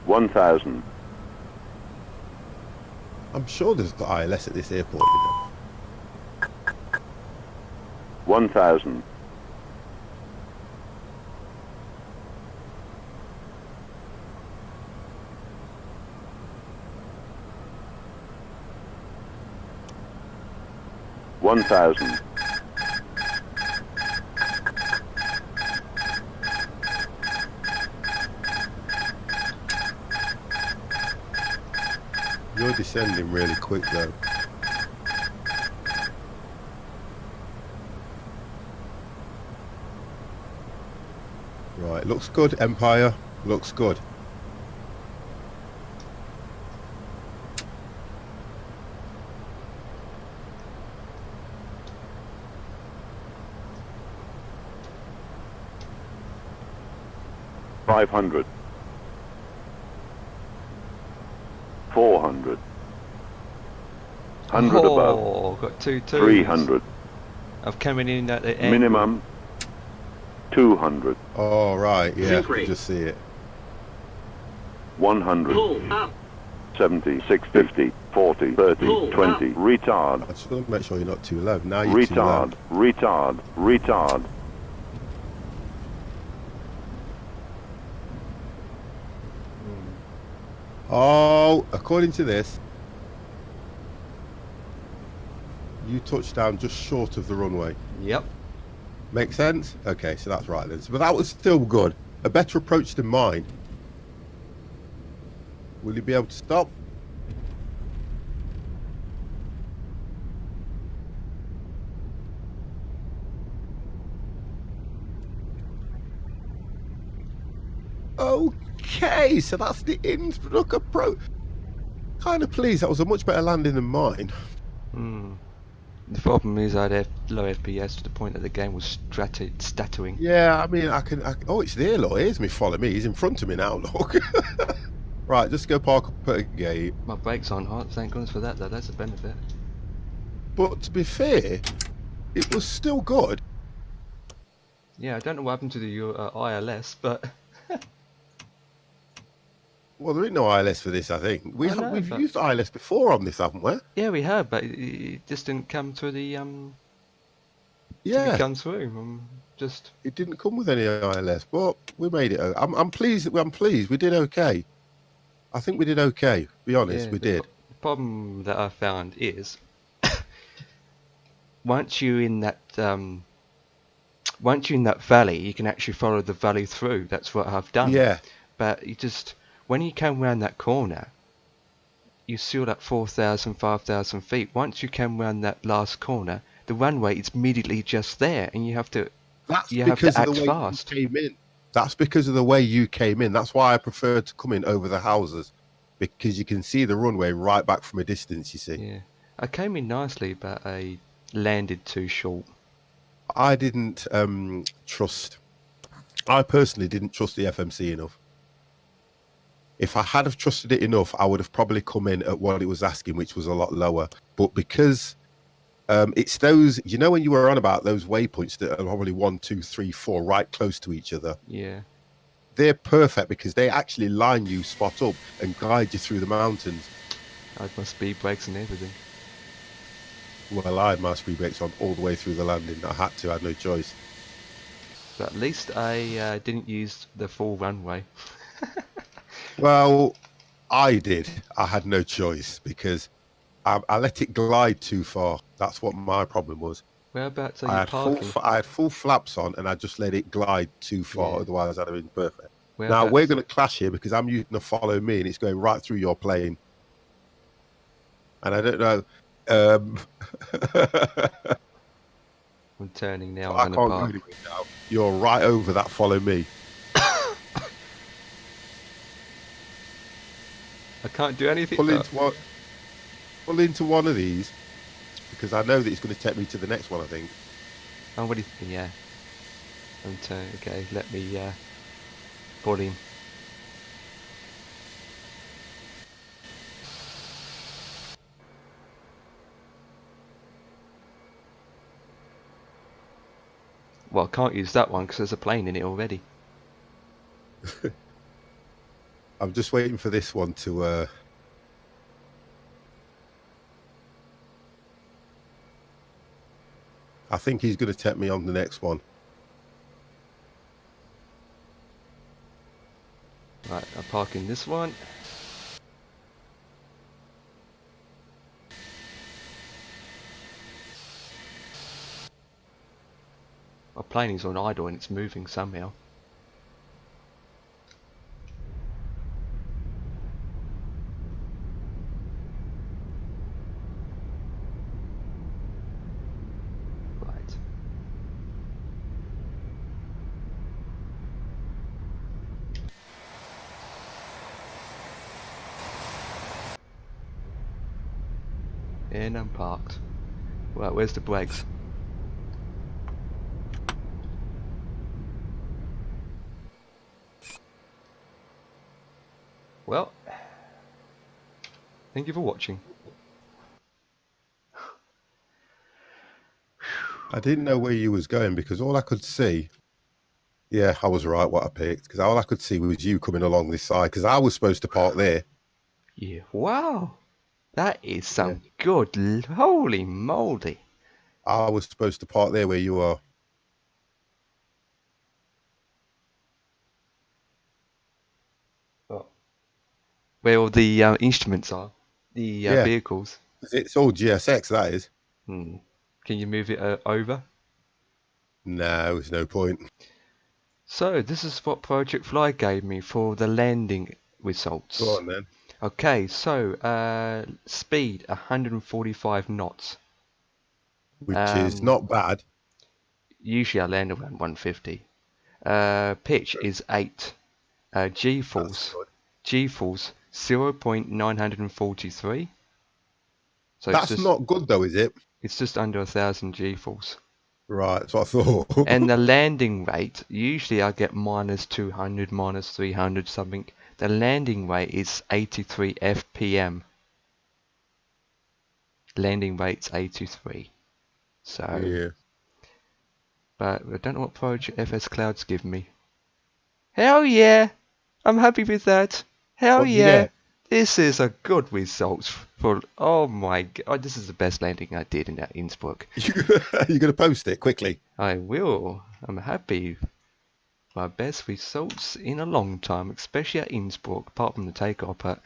$1,000. I'm sure there's got ILS at this airport, you know. 1,000. $1,000. You're descending really quick though. Right, looks good, Empire. Looks good. $500. 400. 100 above. Oh, got two twos. 300. I've coming in at the end. Minimum 200. Oh, right, yeah, I Sink can rate. just see it. 100. Pull up. 70, 650, 40, 30, Pull 20. up. Retard. I just want to make sure you're not too low. Now you're too low. Retard. Retard. Retard. Oh, according to this, You touched down just short of the runway. Yep. Make sense? Okay, so that's right then. But that was still good. A better approach than mine. Will you be able to stop? Okay, so that's the Innsbruck approach. Kind of pleased. That was a much better landing than mine. The problem is I had low FPS to the point that the game was stuttering. Yeah, I mean, oh, it's there, look. Here's me, follow me. He's in front of me now, look. Right, just go park up at a gate. My brakes aren't hot, thank goodness for that, though. That's a benefit. But to be fair, it was still good. Yeah, I don't know what happened to the ILS, but... Well, there ain't no ILS for this, I think. We've used ILS before on this, haven't we? Yeah, we have, but it just didn't come to the Yeah, come through. it didn't come with any ILS, but we made it. I'm pleased. I'm pleased. We did okay. I think we did okay. To be honest, we did. The problem that I found is once you're in that valley, you can actually follow the valley through. That's what I've done. Yeah. But when you come round that corner, you see all that 4,000, 5,000 feet. Once you come round that last corner, the runway is immediately just there, and you have to act fast. That's because of the way you came in. That's why I prefer to come in over the houses, because you can see the runway right back from a distance, you see. Yeah. I came in nicely, but I landed too short. I didn't I personally didn't trust the FMC enough. If I had have trusted it enough, I would have probably come in at what it was asking, which was a lot lower. But because it's those, you know, when you were on about those waypoints that are probably 1, 2, 3, 4 right close to each other. Yeah. They're perfect because they actually line you spot up and guide you through the mountains. I had my speed brakes and everything. Well, I had my speed brakes on all the way through the landing. I had to, I had no choice. But at least I didn't use the full runway. Well, I did. I had no choice because I let it glide too far. That's what my problem was. Whereabouts are you parking? I had full flaps on and I just let it glide too far. Yeah. Otherwise, I'd have been perfect. Whereabouts? Now, we're going to clash here because I'm using a follow me and it's going right through your plane. And I don't know. I'm turning now. I can't go anywhere now. You're right over that follow me. I can't do anything. Pull into one of these because I know that it's going to take me to the next one, I think. Oh, what do you think? Yeah. I'm turning. Okay, let me pull in. Well, I can't use that one because there's a plane in it already. I'm just waiting for this one to... I think he's going to take me on the next one. Right, I'm parking this one. My plane is on idle and it's moving somehow. Right. And I'm parked. Right, where's the brakes? Well, thank you for watching. I didn't know where you was going because all I could see... Yeah, I was right what I picked because all I could see was you coming along this side because I was supposed to park there. Yeah, wow. That is some good... Holy moly. I was supposed to park there where you are. Where all the instruments are, the vehicles. It's all GSX, that is. Can you move it over? No, there's no point. So this is what Project Fly gave me for the landing results. Go on then. Okay, so speed 145 knots. Which is not bad. Usually I land around 150. Pitch is 8. G-force 0.943. So that's not good though, is it? It's just under 1,000 G-force. Right, that's what I thought. And the landing rate, usually I get minus 200, minus 300 something. The landing rate is 83 FPM. Landing rate's 83. So, yeah. But I don't know what Project FS Cloud's given me. Hell yeah! I'm happy with that. Hell yeah! This is a good result for. Oh my god! This is the best landing I did in that Innsbruck. You're gonna post it quickly. I will. I'm happy. My best results in a long time, especially at Innsbruck, apart from the takeoff. But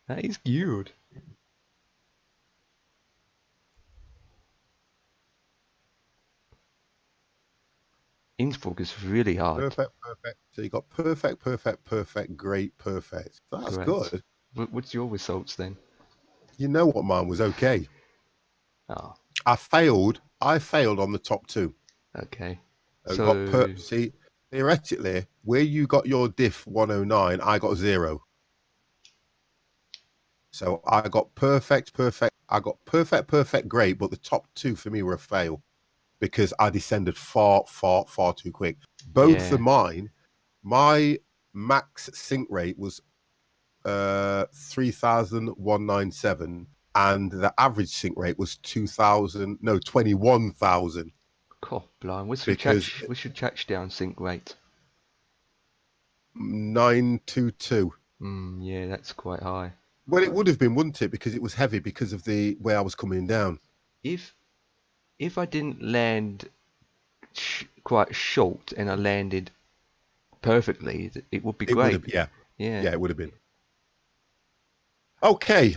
that is good. Innsbruck is really hard. Perfect. So you got perfect, great, perfect. That's good. What's your results then? You know what, mine was okay. Oh. I failed on the top 2. Okay. See, theoretically, where you got your diff 109, I got 0. So I got perfect. I got perfect, great, but the top 2 for me were a fail because I descended far too quick. Both of mine, my max sink rate was 3,197, and the average sink rate was 21,000. God, blind. What's your touchdown sink rate? 922. Yeah, that's quite high. Well, it would have been, wouldn't it? Because it was heavy because of the way I was coming down. If I didn't land quite short and I landed perfectly, it would be great. Yeah, it would have been. Okay.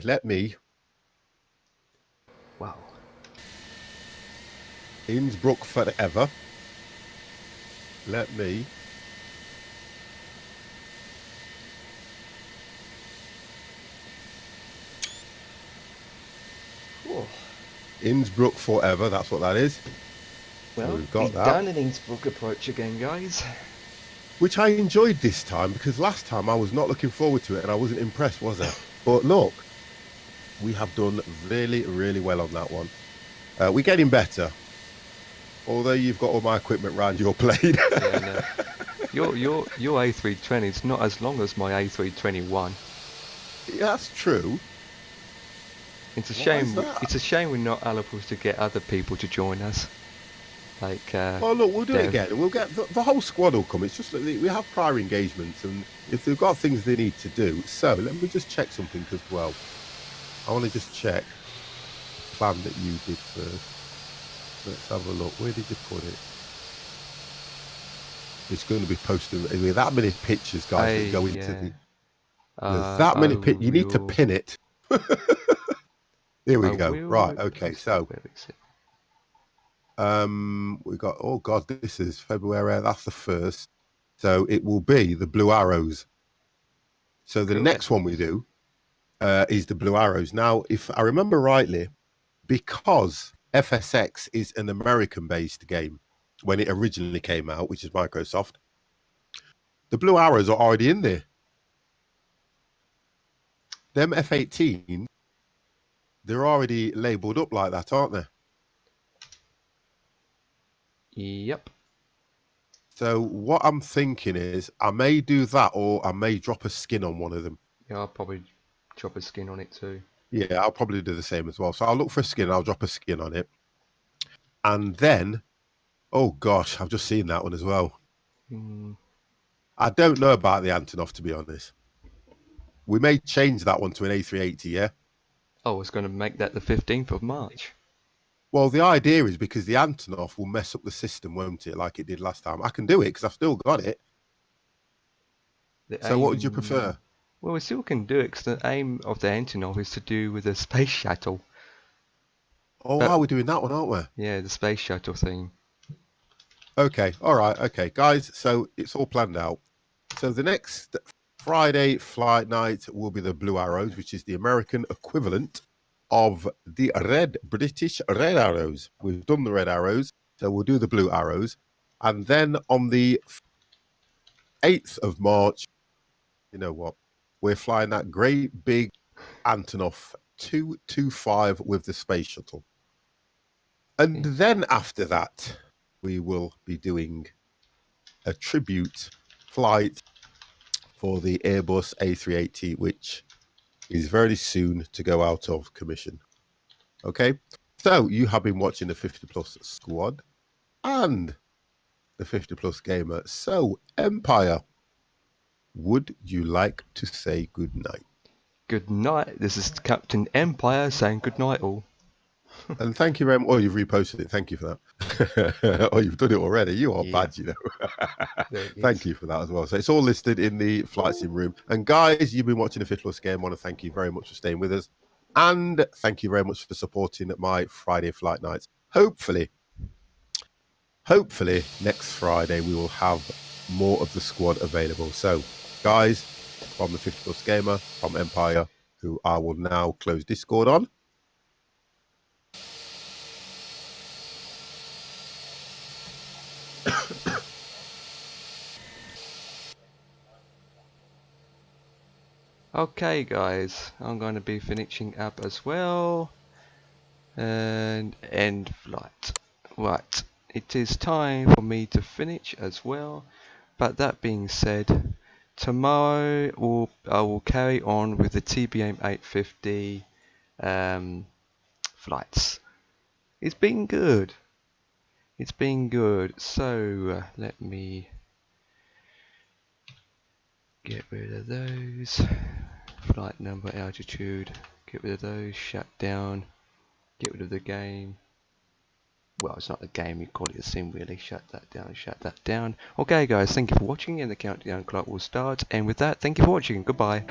Let me. Wow. Innsbruck forever. Let me. Innsbruck forever, that's what that is. Well, so we've got that. Done an Innsbruck approach again, guys. Which I enjoyed this time, because last time I was not looking forward to it and I wasn't impressed, was I? But look, we have done really well on that one. We're getting better. Although you've got all my equipment around your plane. Yeah, no. Your A320 is not as long as my A321. Yeah, that's true. It's a shame. It's a shame we're not able to get other people to join us. Like. Oh look, we'll do it again. We'll get the whole squad will come. It's just that we have prior engagements, and if they've got things they need to do. So let me just check something as well. I want to just check the plan that you did first. Let's have a look. Where did you put it? It's going to be posted. With that many pictures, guys, that go into the. There's that many pictures. You need to pin it. Here we go. Right. Okay. So. We got. Oh God, this is February. That's the 1st. So it will be the Blue Arrows. So the next one we do is the Blue Arrows. Now, if I remember rightly, because FSX is an American-based game when it originally came out, which is Microsoft, the Blue Arrows are already in there. Them F-18, they're already labelled up like that, aren't they? Yep. So what I'm thinking is I may do that, or I may drop a skin on one of them. Yeah, I'll probably drop a skin on it too. Yeah, I'll probably do the same as well. So I'll look for a skin, I'll drop a skin on it. And then, oh gosh, I've just seen that one as well. I don't know about the Antonov, to be honest. We may change that one to an A380, yeah? Oh, it's going to make that the 15th of March. Well, the idea is because the Antonov will mess up the system, won't it, like it did last time. I can do it because I've still got it. So what would you prefer? Well, we still can do it because the aim of the Antonov is to do with the space shuttle. Oh, wow, we're doing that one, aren't we? Yeah, the space shuttle thing. Okay, all right, okay, guys. So it's all planned out. So the next Friday flight night will be the Blue Arrows, which is the American equivalent of the British Red Arrows. We've done the Red Arrows, so we'll do the Blue Arrows. And then on the 8th of March, you know what? We're flying that great big Antonov 225 with the space shuttle. And then after that, we will be doing a tribute flight for the Airbus A380, which is very soon to go out of commission. Okay, so you have been watching the 50 Plus Squad and the 50 Plus Gamer. So, Empire, would you like to say good night? Good night. This is Captain Empire saying good night all. And thank you very much. Oh, you've reposted it. Thank you for that. Oh, you've done it already. You are bad, you know. Thank you for that as well. So it's all listed in the flight sim room. And guys, you've been watching the 50 Plus Game. I want to thank you very much for staying with us. And thank you very much for supporting my Friday flight nights. Hopefully, next Friday we will have more of the squad available. So, guys, from the 50 Plus Gamer, from Empire, who I will now close Discord on. Okay guys, I'm going to be finishing up as well and end flight. Right, it is time for me to finish as well, but that being said, tomorrow I will carry on with the TBM 850 flights. It's been good. It's been good. So let me get rid of those. Flight number, altitude, get rid of those, shut down, get rid of the game. Well, it's not a game, you call it a sim really. Shut that down, shut that down. Okay guys, thank you for watching and the countdown clock will start. And with that, thank you for watching. Goodbye.